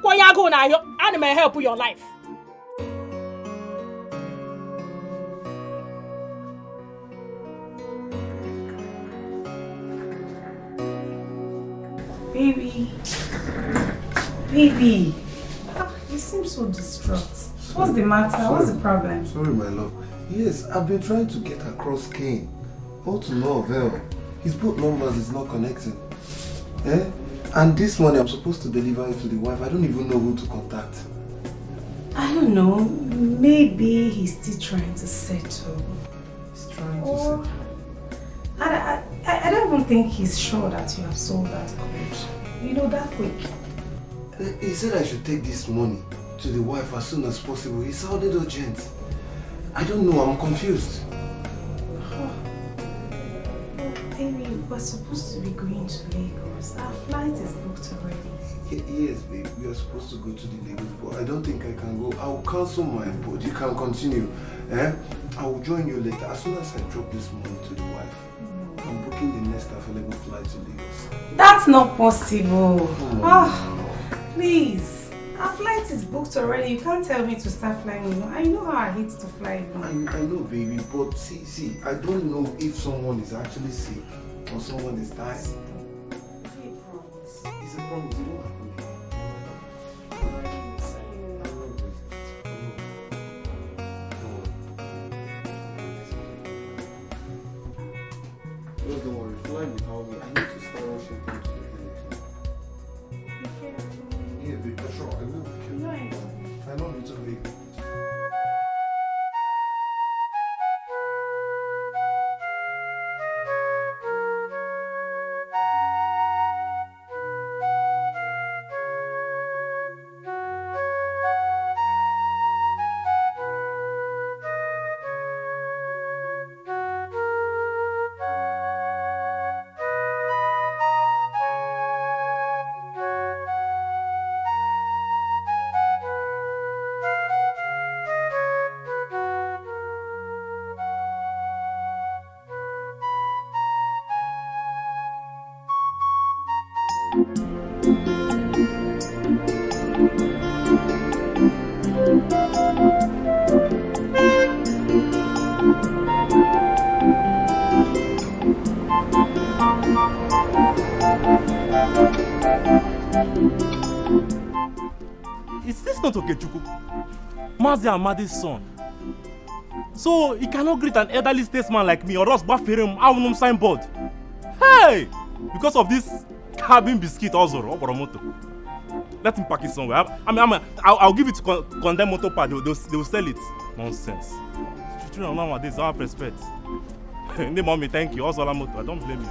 When you go now, I may help with your life. Baby, you seem so distraught. What's the matter? What's the problem? Sorry, my love. Yes, I've been trying to get across Kane. All to no avail. His both numbers is not connecting. And this morning I'm supposed to deliver it to the wife. I don't even know who to contact. I don't know. Maybe he's still trying to settle. He's trying to settle. I don't even think he's sure that you have sold that gold. You know, that quick. He said I should take this money to the wife as soon as possible. He sounded urgent. I don't know, I'm confused. Baby, we're supposed to be going to Lagos. Our flight is booked already. Yes, babe, we are supposed to go to the Lagos, but I don't think I can go. I will cancel my board. You can continue. I will join you later as soon as I drop this money to the wife. I'm booking the next available flight to Lagos. That's not possible. Please. Our flight is booked already. You can't tell me to start flying. You know, I know how I hate to fly. I know, baby, but see, I don't know if someone is actually sick or someone is dying. It's a promise. You don't have to leave. Don't worry, fly without me. I need to start rushing things to the village. Yeah, baby, sure, I will. I love you too, baby. Is this not Okechukwu? Mazi Amadi's son. So he cannot greet an elderly statesman like me or else buffet him out signboard. Hey! Because of this cabin biscuit also, let him pack it somewhere. I'll give it to condemn motor park. They will sell it. Nonsense. Children nowadays don't have respect. Ndị mommy, thank you. Also, I don't blame you.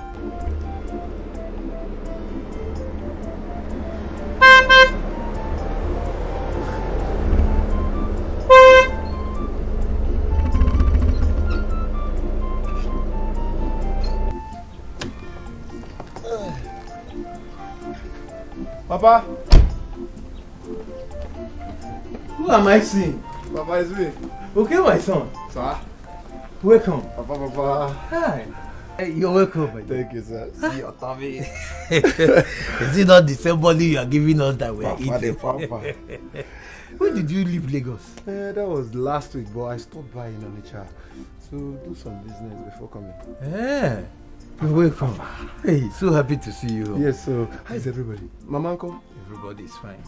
Papa, who am I seeing? Papa, it's me. Okay, my son. Sir. Welcome. Papa. Hi. Hey, you're welcome. Thank you, sir. See your tummy. Is it not the same body you are giving us that we are eating? Papa. When did you leave Lagos? That was last week, but I stopped by in Onitsha to do some business before coming. Yeah. You're welcome. Hey, so happy to see you. Yes, so how is everybody? Mama, uncle? Everybody is fine.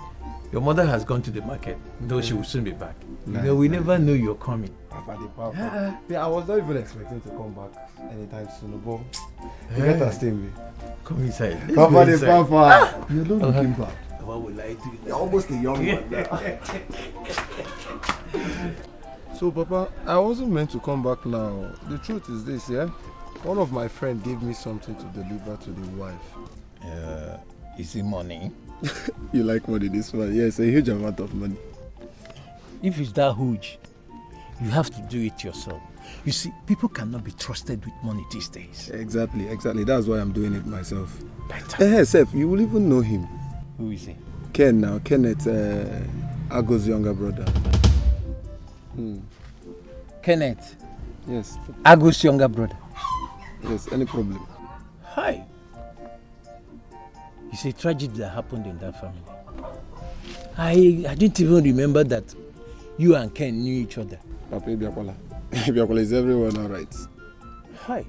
Your mother has gone to the market, though she will soon be back. Nice. You know, we never knew you're coming. Papa. Yeah, I was not even expecting to come back anytime soon, but you get us staying. Come inside. Let's Papa, go inside. Papa. You're not looking back. What will I do? You're almost a young man now. So, Papa, I wasn't meant to come back now. The truth is this, yeah? One of my friends gave me something to deliver to the wife. Is it money? You like money, this one? Yes, a huge amount of money. If it's that huge, you have to do it yourself. You see, people cannot be trusted with money these days. Exactly. That's why I'm doing it myself. Better. Seth, you will even know him. Who is he? Ken now. Kenneth, Ago's younger brother. Kenneth? Yes. Ago's younger brother? Yes, any problem? Hi. It's a tragedy that happened in that family. I didn't even remember that you and Ken knew each other. Papa Ibiakola. Ibiakola, is everyone alright? Hi.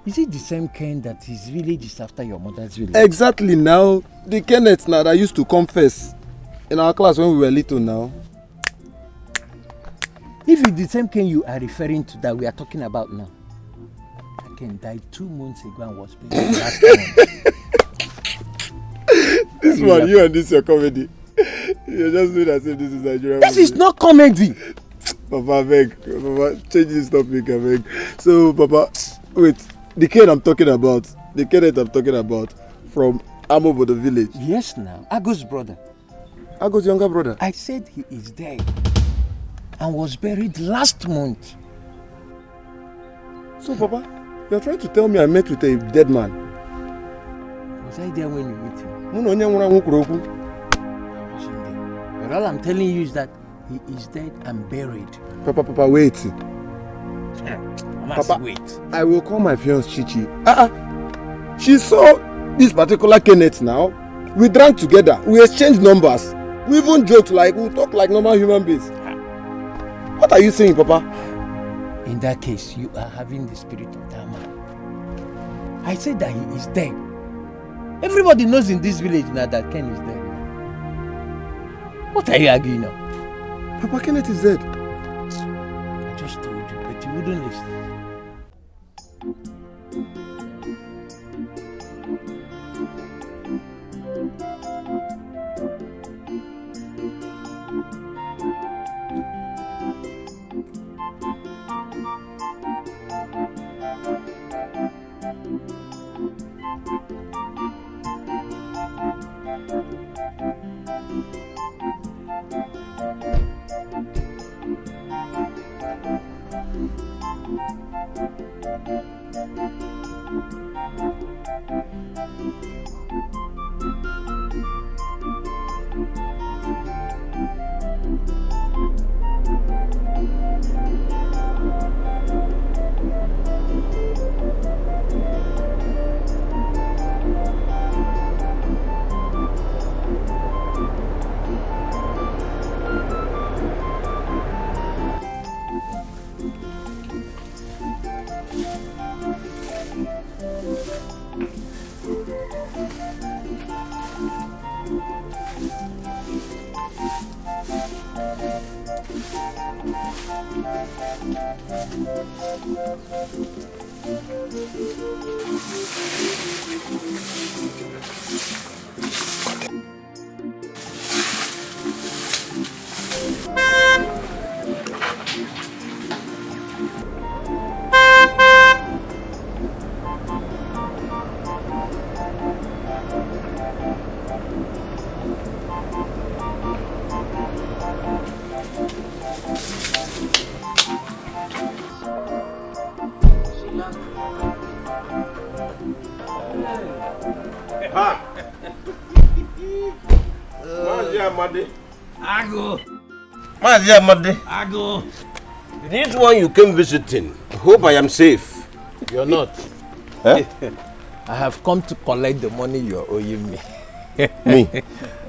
Is it the same Ken that his village is after your mother's village? Exactly now. The Kenneth now that used to come first in our class when we were little now. If it's the same Ken you are referring to that we are talking about now, Ken died 2 months ago and was buried last month. This one, you and this your comedy. You're just doing as if this is Nigerian. This is not comedy. Papa, beg. Papa, change this topic, I beg. So, Papa, wait. The Kenneth I'm talking about from Amobo, the village. Yes, now. Ago's brother. Ago's younger brother. I said he is dead and was buried last month. So, Papa, you're trying to tell me I met with a dead man? Was I there when you met him? I wasn't there. But all I'm telling you is that he is dead and buried. Papa, wait. Papa, wait. I will call my fiancée Chichi. She saw this particular Kenneth now. We drank together. We exchanged numbers. We even joked we talk like normal human beings. What are you saying, Papa? In that case, you are having the spirit of that man. I said that he is dead. Everybody knows in this village now that Ken is dead. What are you arguing now? Papa, Kenneth is dead. I just told you, but you wouldn't listen. Ago. This one you came visiting. Hope I am safe. You're not. Huh? I have come to collect the money you're owing me. Me?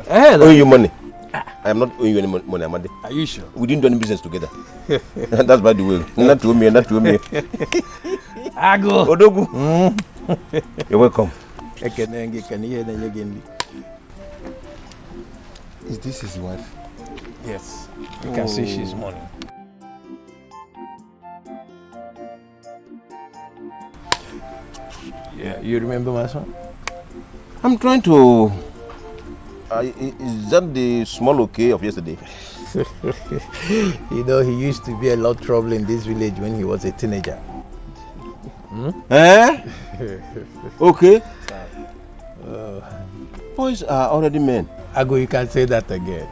Owe you money? I am not owing you any money, Amadi. Are you sure? We didn't do any business together. That's by the way. Not to me, not to me. Ago. Odogu. You're welcome. Is this his wife? Yes. You can see she's mourning. Yeah, you remember my son? I'm trying to... is that the small okay of yesterday? You know, he used to be a lot of trouble in this village when he was a teenager. Hmm? Eh? Okay. Boys are already men. Ago, you can say that again.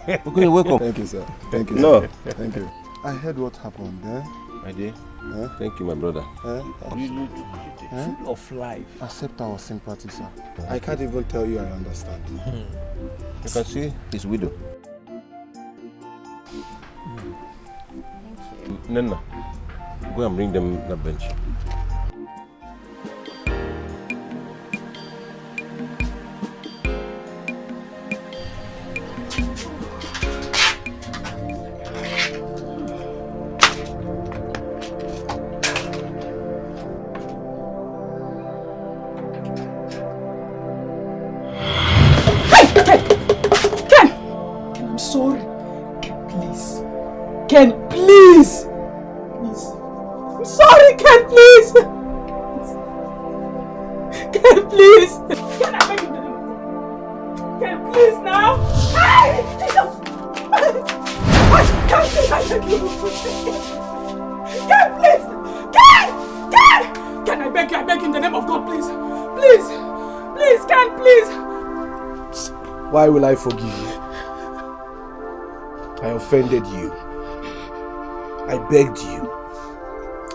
Okay, you're welcome. Thank you, sir. Thank you. No. Sir. Thank you. I heard what happened there. My dear. Thank you, my brother. Full of life. Accept our sympathy, sir. I can't even tell you I understand. You can see his widow. Nana, go and bring them that bench. Ken, please! Please. I'm sorry, Ken, please! Ken, please! Ken, I beg you. Ken, please now! Hey! Jesus! Ken, please, I beg you. Ken, please! Ken! Ken! Ken, I beg you in the name of God, please! Please! Please, Ken, please! Why will I forgive you? I offended you. I begged you.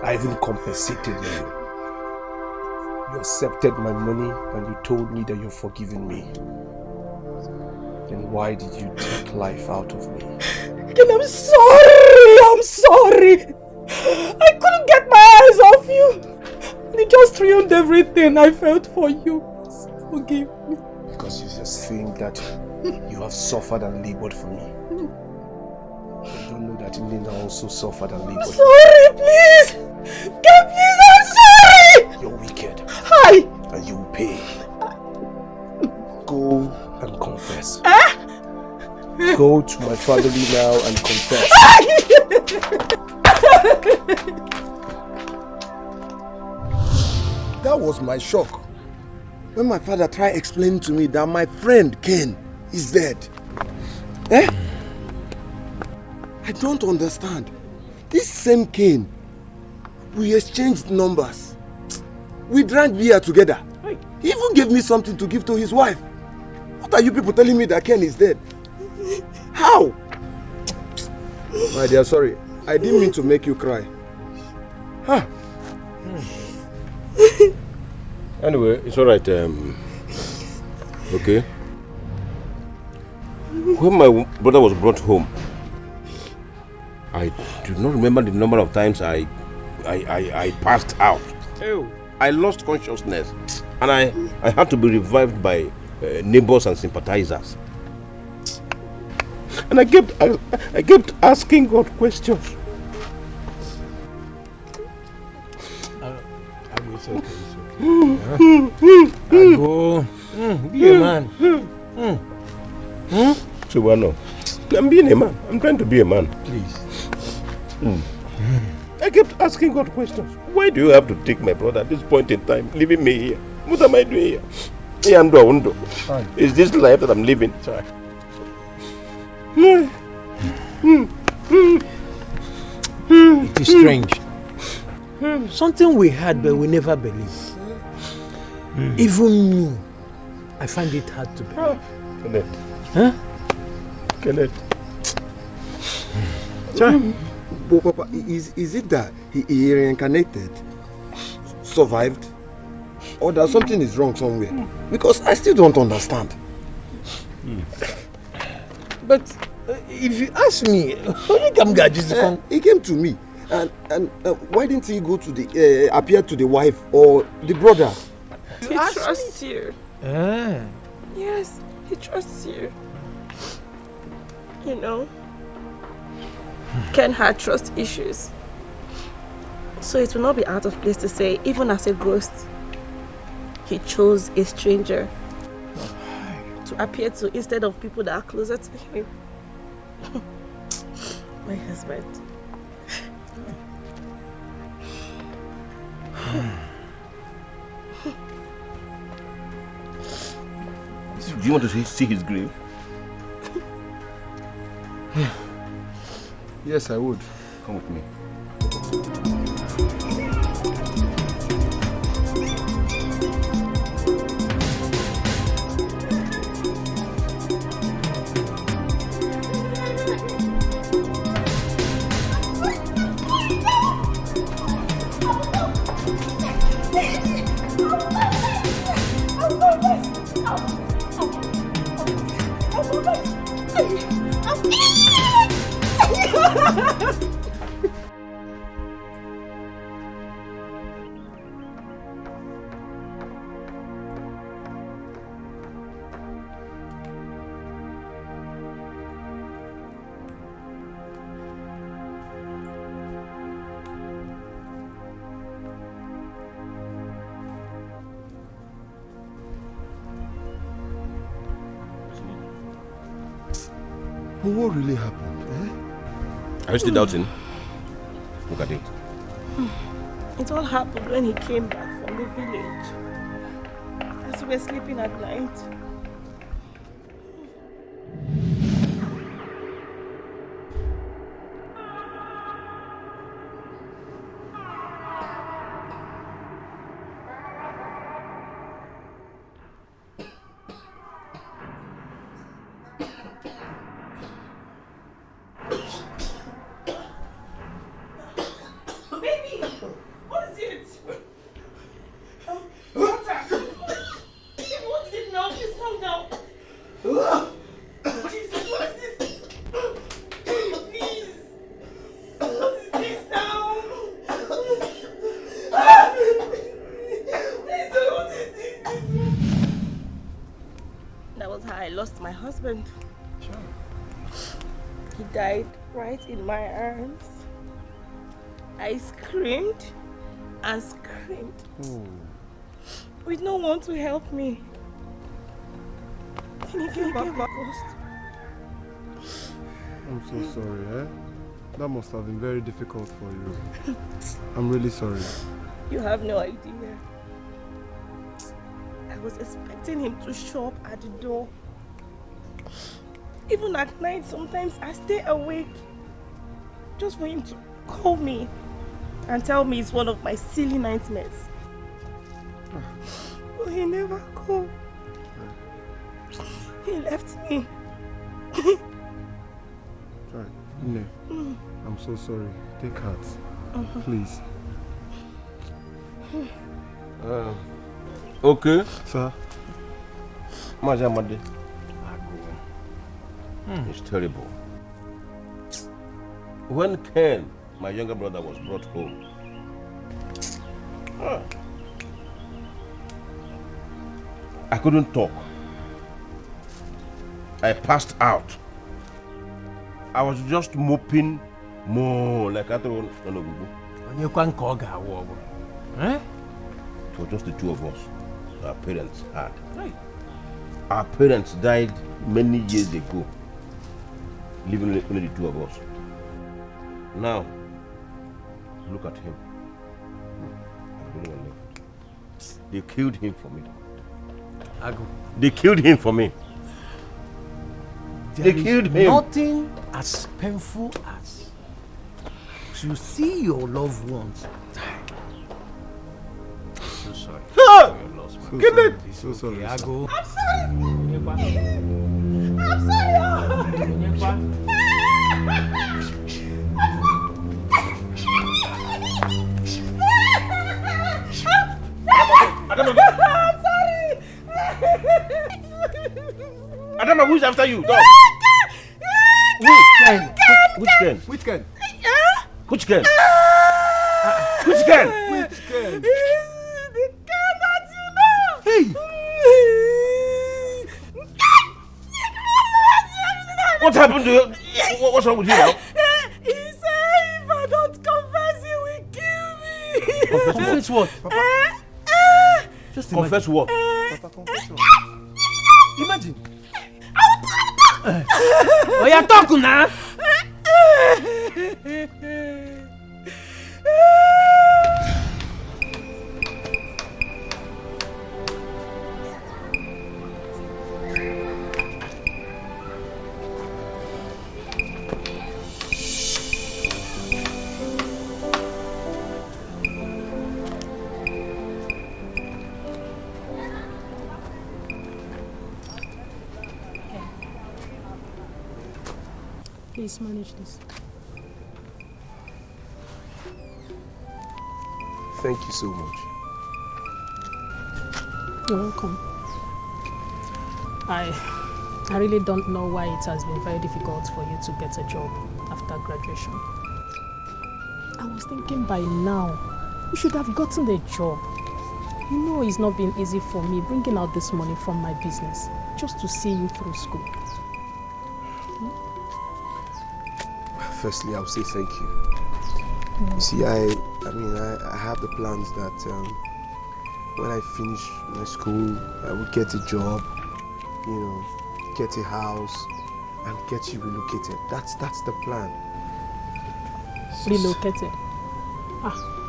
I even compensated you. You accepted my money and you told me that you're forgiving me. Then why did you take life out of me? Ken, I'm sorry! I'm sorry! I couldn't get my eyes off you! It just ruined everything I felt for you. Forgive me. Because you just think that you have suffered and labored for me. You don't know that Nina also suffered and labored. Sorry, please! Ken, please, I'm sorry! You're wicked. Hi! And you will pay. Go and confess. Go to my family now and confess. That was my shock. When my father tried explaining to me that my friend Ken is dead. I don't understand. This same Ken, we exchanged numbers. We drank beer together. He even gave me something to give to his wife. What are you people telling me that Ken is dead? How? My dear, sorry. I didn't mean to make you cry. Huh. Anyway, it's alright. Okay. When my brother was brought home, I do not remember the number of times I passed out. I lost consciousness, and I had to be revived by neighbors and sympathizers. And I kept asking God questions. It's okay. Go. Be a man. Subhano, I'm being a man. I'm trying to be a man. Please. I kept asking God questions. Why do you have to take my brother at this point in time, leaving me here? What am I doing here? Is this life that I'm living? Sorry. It is strange. Something we had but we never believed. Even me, I find it hard to believe. Kenneth. Huh? Kenneth. But Papa, is it that he reincarnated, survived, or that something is wrong somewhere? Because I still don't understand. But if you ask me, he came to me, and why didn't he go to the appear to the wife or the brother? He trusts you. Yes, he trusts you. You know, Ken had trust issues. So it will not be out of place to say, even as a ghost, he chose a stranger to appear to instead of people that are closer to him. My husband. Do you want to see his grave? Yes, I would. Come with me. But what really happened? Eh? Are you still doubting? Look at it. It all happened when he came back from the village. As we were sleeping at night. My husband. He died right in my arms. I screamed and screamed. With no one to help me. And he came back first. I'm so sorry, eh? That must have been very difficult for you. I'm really sorry. You have no idea. I was expecting him to show up at the door. Even at night, sometimes I stay awake just for him to call me and tell me it's one of my silly nightmares. But he never called. He left me. Right, Nne, I'm so sorry. Take heart, please. Okay. Sir. Majamade. It's terrible. When Ken, my younger brother, was brought home, I couldn't talk. I passed out. I was just moping more like I don't know. It was just the two of us. Our parents had. Our parents died many years ago, leaving only the two of us. Now, look at him. I'm the only one left. They killed him for me. They killed him for me. They killed him. Nothing as painful as to see your loved ones die. So sorry. Get it! So sorry. I'm sorry. I'm sorry. after you. Dog. Ken? Which Ken? Which Ken? Which Ken? Which Ken? Which Ken? The Ken that you know. Hey! What happened to you? What's wrong with you now? He said if I don't confess, he will kill me. Confess what? Papa? Just confess what? Papa, confess what? Imagine. Oh, you're talking now. Please manage this. Thank you so much. You're welcome. I really don't know why it has been very difficult for you to get a job after graduation. I was thinking by now you should have gotten a job. You know it's not been easy for me bringing out this money from my business just to see you through school. Firstly, I'll say thank you. You see, I have the plans that when I finish my school, I would get a job, you know, get a house, and get you relocated. That's the plan. Relocated?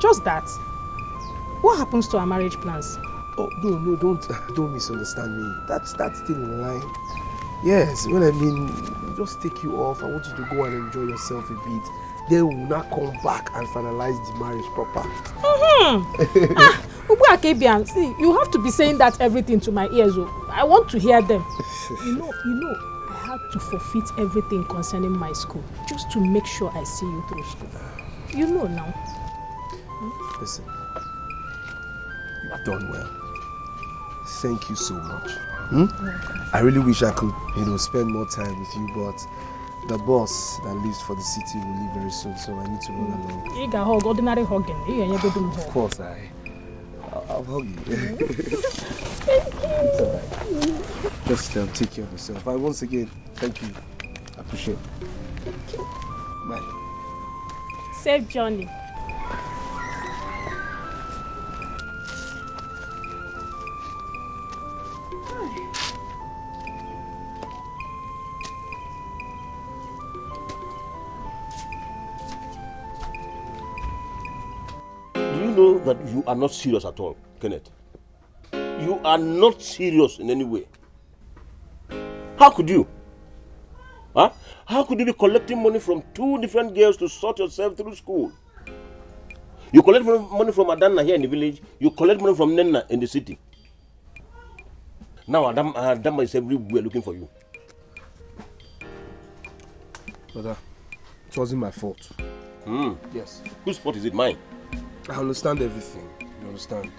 Just that. What happens to our marriage plans? Oh no, don't misunderstand me. That's still in line. Yes, when I mean just take you off, I want you to go and enjoy yourself a bit. Then we'll not come back and finalize the marriage proper. See, you have to be saying that everything to my ears. I want to hear them. You know, I had to forfeit everything concerning my school just to make sure I see you through school. You know now. Listen, you've done well. Thank you so much. I really wish I could, spend more time with you, but the boss that lives for the city will leave very soon, so I need to run along. You can hug, ordinary hugging. Of course, I'll hug you. It's alright. Just take care of yourself. Once again, thank you. I appreciate it. Bye. Safe journey. Know that you are not serious at all, Kenneth. You are not serious in any way. How could you? How could you be collecting money from two different girls to sort yourself through school? You collect money from Adana here in the village, you collect money from Nenna in the city. Now Adama is everywhere looking for you. Brother, it wasn't my fault. Yes. Whose fault is it? Mine? I understand everything. You understand?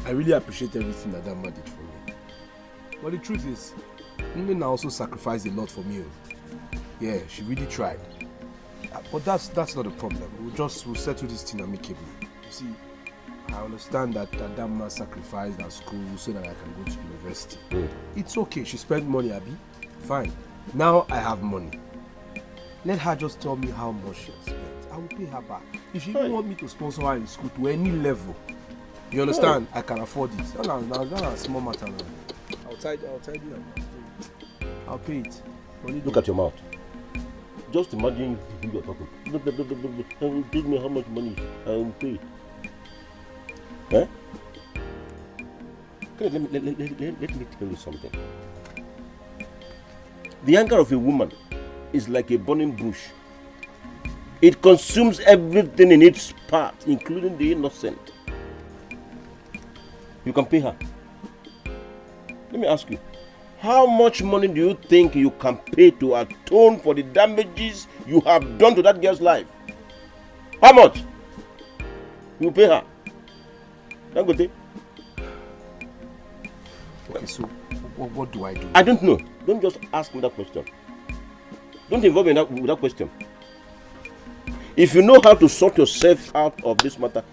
I really appreciate everything that Dama did for me. But the truth is, Nina also sacrificed a lot for me. Yeah, she really tried. But that's not a problem. We'll settle this thing amicably. You see, I understand that Dama sacrificed her school so that I can go to university. It's okay. She spent money, Abi. Fine. Now I have money. Let her just tell me how much she has spent. I will pay her back. If she even want me to sponsor her in school to any level, you understand? I can afford it. That's a small matter. I'll tidy her. I'll pay it. Look at your mouth. Just imagine who you're talking. Give me how much money I will pay. Let me tell you something. The anger of a woman is like a burning bush. It consumes everything in its path, including the innocent. You can pay her. Let me ask you, how much money do you think you can pay to atone for the damages you have done to that girl's life? How much? You pay her. Dangote. Okay, so what do I do? I don't know. Don't just ask me that question. Don't involve me with that question. If you know how to sort yourself out of this matter,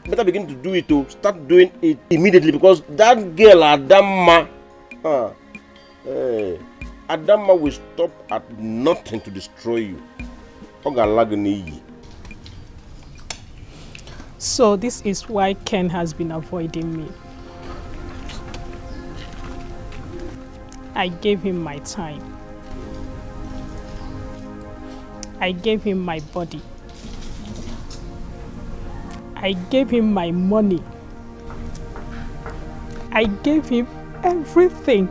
better begin to do it. Start doing it immediately, because that girl Adama, Adama will stop at nothing to destroy you. So this is why Ken has been avoiding me. I gave him my time. I gave him my body. I gave him my money. I gave him everything.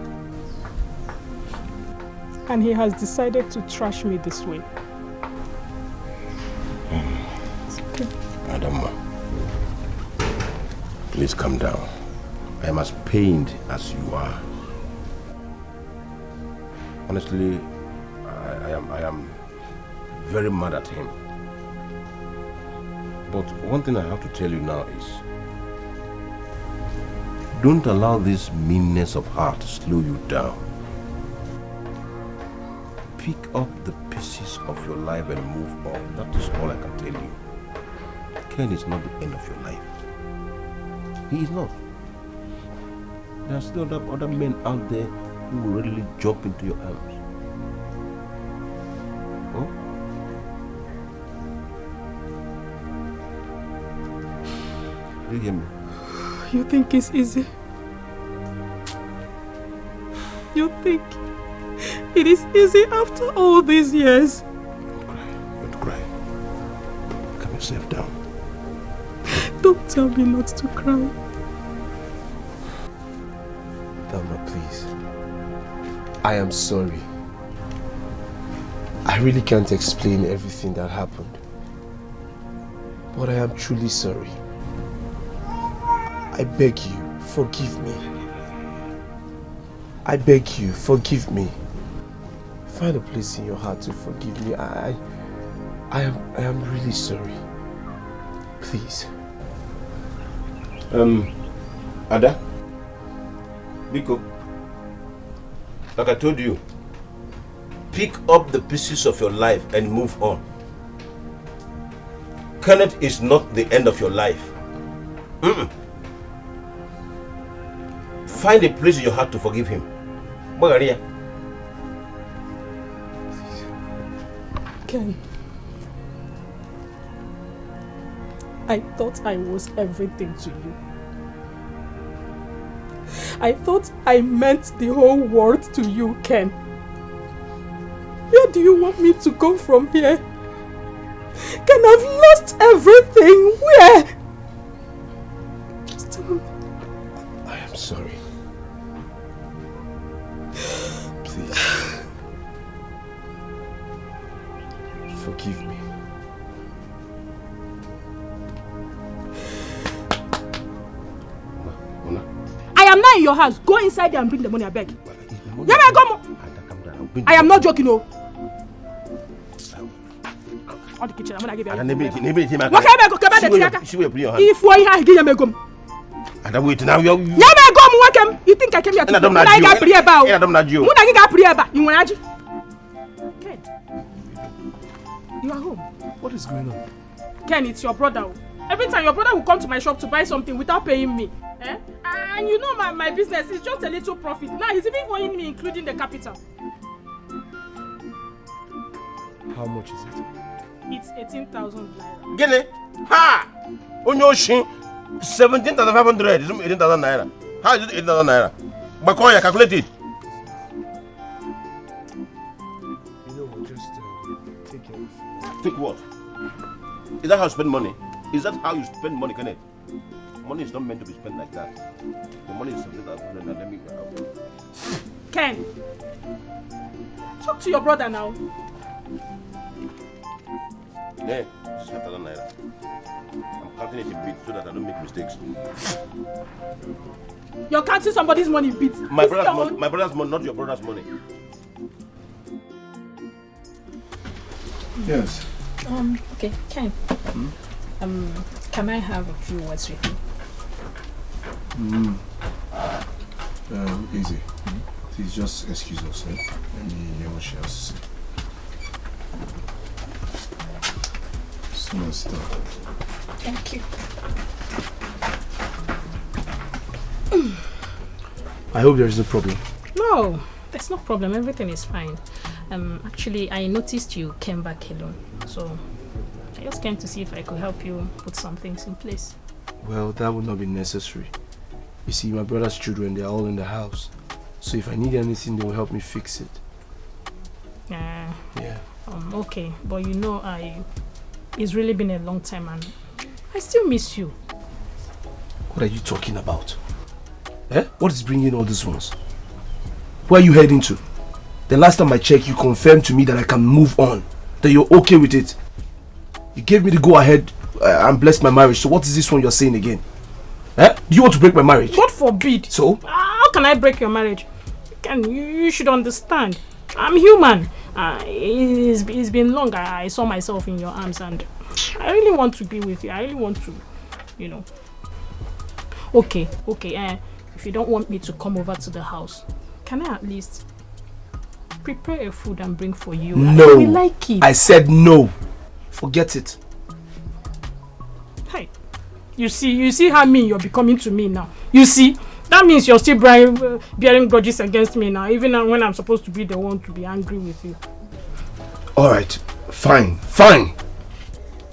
And he has decided to trash me this way. It's okay. Adama, please calm down. I am as pained as you are. Honestly, I am very mad at him. But one thing I have to tell you now is, don't allow this meanness of heart to slow you down. Pick up the pieces of your life and move on. That is all I can tell you. Ken is not the end of your life. He is not. There are still other men out there who will readily jump into your arms. Oh? Do you hear me? You think it's easy? You think it is easy after all these years? Don't cry. Calm yourself down. Don't tell me not to cry. Thelma, please. I am sorry. I really can't explain everything that happened. But I am truly sorry. I beg you, forgive me. I beg you, forgive me. Find a place in your heart to forgive me. I am really sorry. Please. Ada? Biko? Like I told you, pick up the pieces of your life and move on. Kenneth is not the end of your life. Find a place in your heart to forgive him. Bagaria. Ken, I thought I was everything to you. I thought I meant the whole world to you, Ken. Where do you want me to go from here? Ken, I've lost everything. Where? Just tell me. I am sorry. Please. Forgive me. I am not in your house. Go inside there and bring the money, I beg. I am not joking, no. All the kitchen, I'm gonna give you. If I give you a Ada wait now you. You think I came here to Ken, you are home. What is going on? Ken, it's your brother. Every time your brother will come to my shop to buy something without paying me. And you know my business is just a little profit. Now he's even owing me, including the capital. How much is it? It's 18,000 naira. Gene? Ha! Onyoshi 17,500 is 18,000 naira. How is it 18,000 naira? Bakoya, calculate it. You know what, just take it. Take what? Is that how you spend money? Is that how you spend money, Kenneth? Money is not meant to be spent like that. The money is 17,500 naira. Let me Ken, talk to your brother now. Yeah, this is 5,000 naira. I'm counting it a bit so that I don't make mistakes. You're counting somebody's money a bit. My brother's money, not your brother's money. Yes. Okay, Ken. Can I have a few words with you? Easy. Please just excuse us, eh? Let me hear what she has to say. Small stuff. Thank you. I hope there is no problem. No, there's no problem. Everything is fine. Actually, I noticed you came back alone. So, I just came to see if I could help you put some things in place. Well, that would not be necessary. You see, my brother's children, they are all in the house. So if I need anything, they will help me fix it. Yeah. Okay, but you know, it's really been a long time and I still miss you. What are you talking about? What is bringing all these ones? Where are you heading to? The last time I checked, you confirmed to me that I can move on. That you're okay with it. You gave me the go-ahead and blessed my marriage. So what is this one you're saying again? Do you want to break my marriage? God forbid. So? How can I break your marriage? You should understand. I'm human. It's been long. I saw myself in your arms and I really want to be with you. I really want to, you know. Okay. If you don't want me to come over to the house, can I at least prepare a food and bring for you? No. I really like it. I said no. Forget it. Hey, you see how mean you're becoming to me now. You see, that means you're still bearing grudges against me now, even when I'm supposed to be the one to be angry with you. Alright, fine.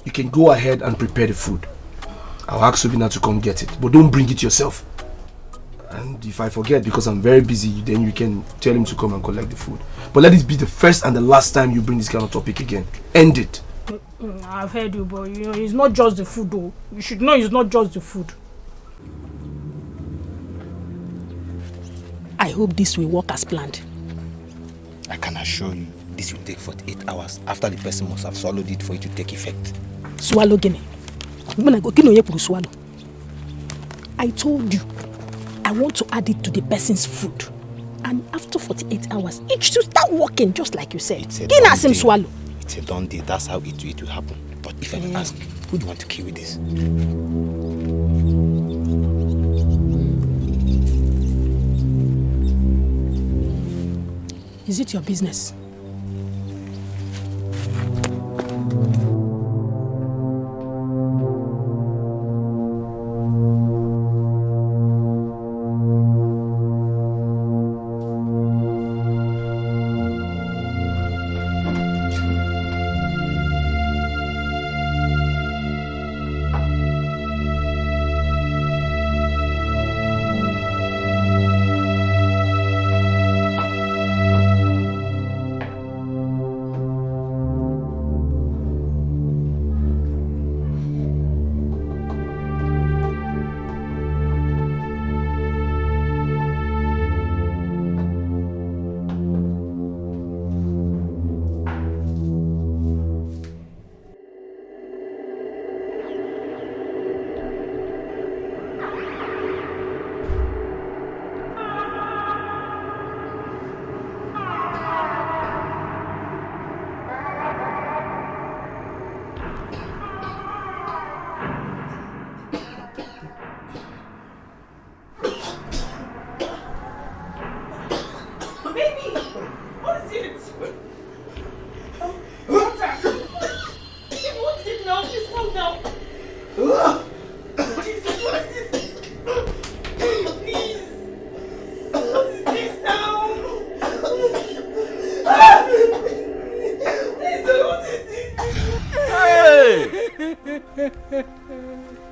You can go ahead and prepare the food. I'll ask Subina to come get it, but don't bring it yourself. And if I forget because I'm very busy, then you can tell him to come and collect the food. But let it be the first and the last time you bring this kind of topic again. End it. I've heard you, but you know, it's not just the food though. You should know it's not just the food. I hope this will work as planned. I can assure you, this will take 48 hours after the person must have swallowed it for it to take effect. Swallow gene. Swallow. I told you, I want to add it to the person's food. And after 48 hours, it should start working just like you said. It's a done deal. That's how it will happen. But if I ask, who do you want to kill with this? Is it your business?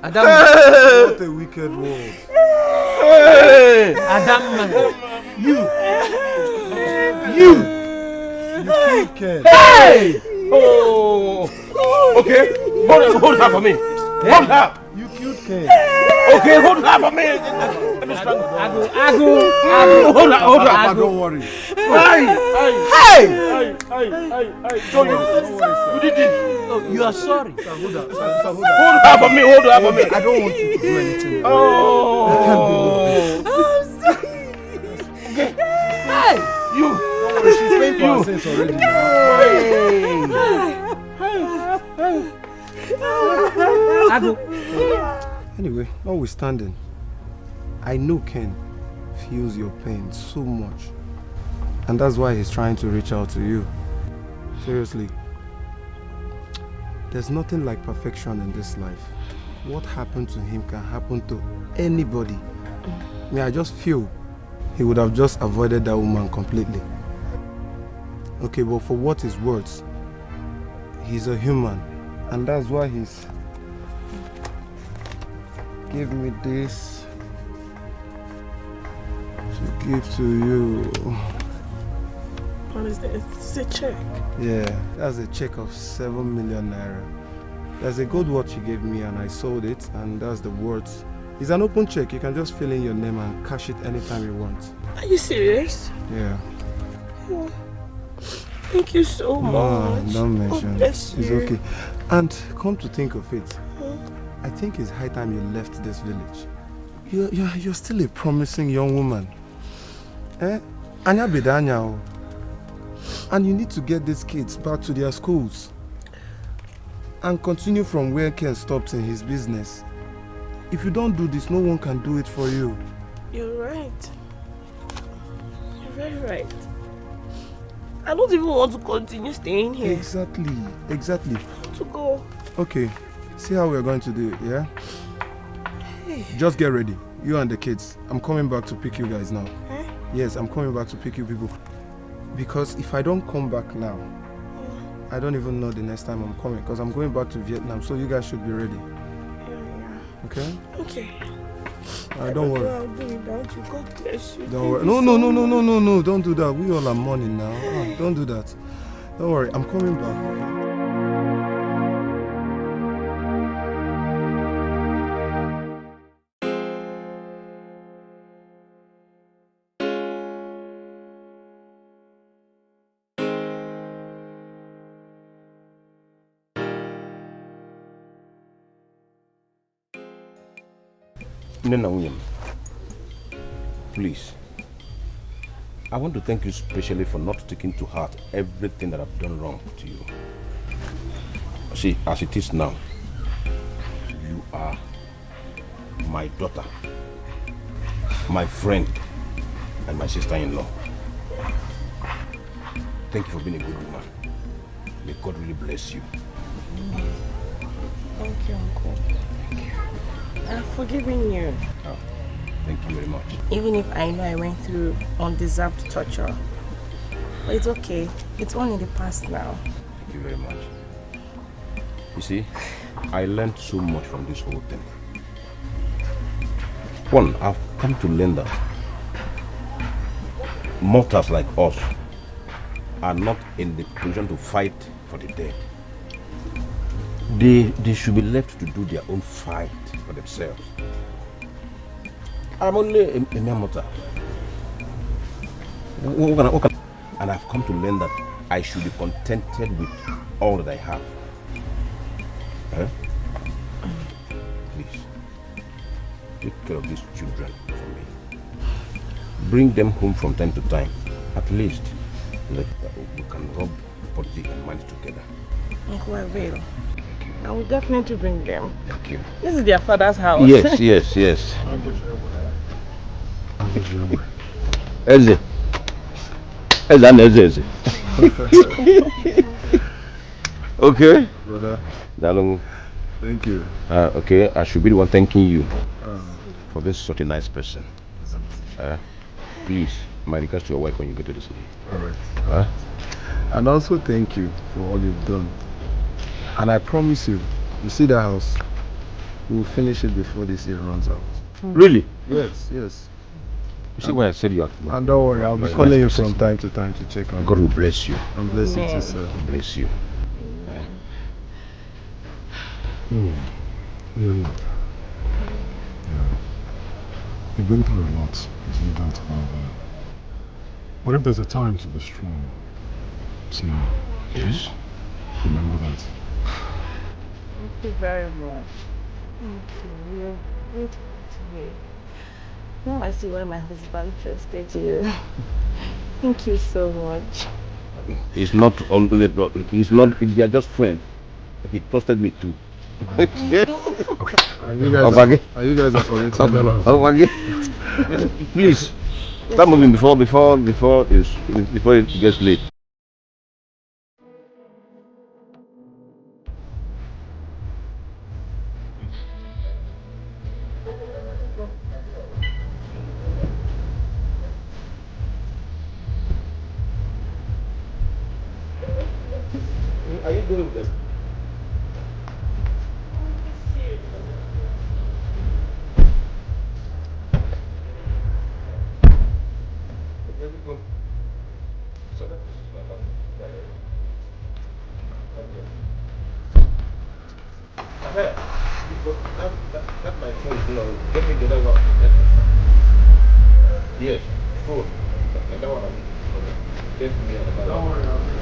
Adam, what a wicked world. Hey! Adam, you killed Ken. Hey! Oh! Okay, hold her for me. Hold her. You killed Ken. Okay, hold her for me. Let me stand. Hold her. Don't worry. Hey! Don't you did it. Oh, you are sorry. Hold her for me. I don't want you to do anything. Oh! I can't do it. Okay. Hey! You! Don't worry, she's paying for her sins already. Anyway, notwithstanding, I know Ken feels your pain so much. And that's why he's trying to reach out to you. Seriously. There's nothing like perfection in this life. What happened to him can happen to anybody. I just feel he would have just avoided that woman completely. Okay, but for what is worth, he's a human. And that's why he's... Give me this to give to you. What is this? It's a check. Yeah, that's a check of 7 million naira. There's a gold watch you gave me and I sold it, and that's the worth. It's an open check. You can just fill in your name and cash it anytime you want. Are you serious? Yeah. Oh, thank you so much. Don't mention it. It's you. okay. And come to think of it, I think it's high time you left this village. You're still a promising young woman. Anya bedanya. And you need to get these kids back to their schools. And continue from where Ken stopped in his business. If you don't do this, no one can do it for you. You're right. You're very right. I don't even want to continue staying here. Exactly. I want to go. Okay, see how we're going to do it, yeah? Hey. Just get ready, you and the kids. I'm coming back to pick you guys now. Eh? Yes, I'm coming back to pick you people. Because if I don't come back now, I don't even know the next time I'm coming. Because I'm going back to Vietnam, so you guys should be ready. Yeah. Okay? Okay. Don't worry. I'll do without you. God bless you. Don't worry. No, don't do that. We all are mourning now. Don't do that. Don't worry, I'm coming back. Nena William, please, I want to thank you specially for not taking to heart everything that I've done wrong to you. See, as it is now, you are my daughter, my friend, and my sister-in-law. Thank you for being a good woman. May God really bless you. Thank you, Uncle. I've forgiven you. Oh, thank you very much. Even if I know I went through undeserved torture. But it's okay. It's all in the past now. Thank you very much. You see, I learned so much from this whole thing. One, I've come to learn that mortals like us are not in the position to fight for the dead. They should be left to do their own fight for themselves. I'm only a mere mortal. And I've come to learn that I should be contented with all that I have. Please, take care of these children for me. Bring them home from time to time. At least we can rub body and money together. Uncle, I will. I will definitely bring them. Thank you. This is their father's house. Yes. Eze. Okay. Brother. Dalong. Thank you. Okay, I should be the one thanking you for being such a nice person. Please, my regards to your wife when you get to the city. Alright. And also thank you for all you've done. And I promise you, you see that house, we'll finish it before this year runs out. Really? Yes. You see why I said you are. And don't worry, I'll be calling you from time to time to check on God you. will bless you. And bless you too, sir. Bless you. Yeah. You've been through a lot, there's no doubt about that. But if there's a time to be strong, it's now. Yes. Remember that. Thank you very much. Thank you. You're grateful to me. Now I see why my husband trusted you. Thank you so much. He's not only he's are just friends. He trusted me too. Are you guys Please. Start moving before it gets late. Are you going with them? That my phone is low. Get me the other one. Yes, phone. That one. Get me another one.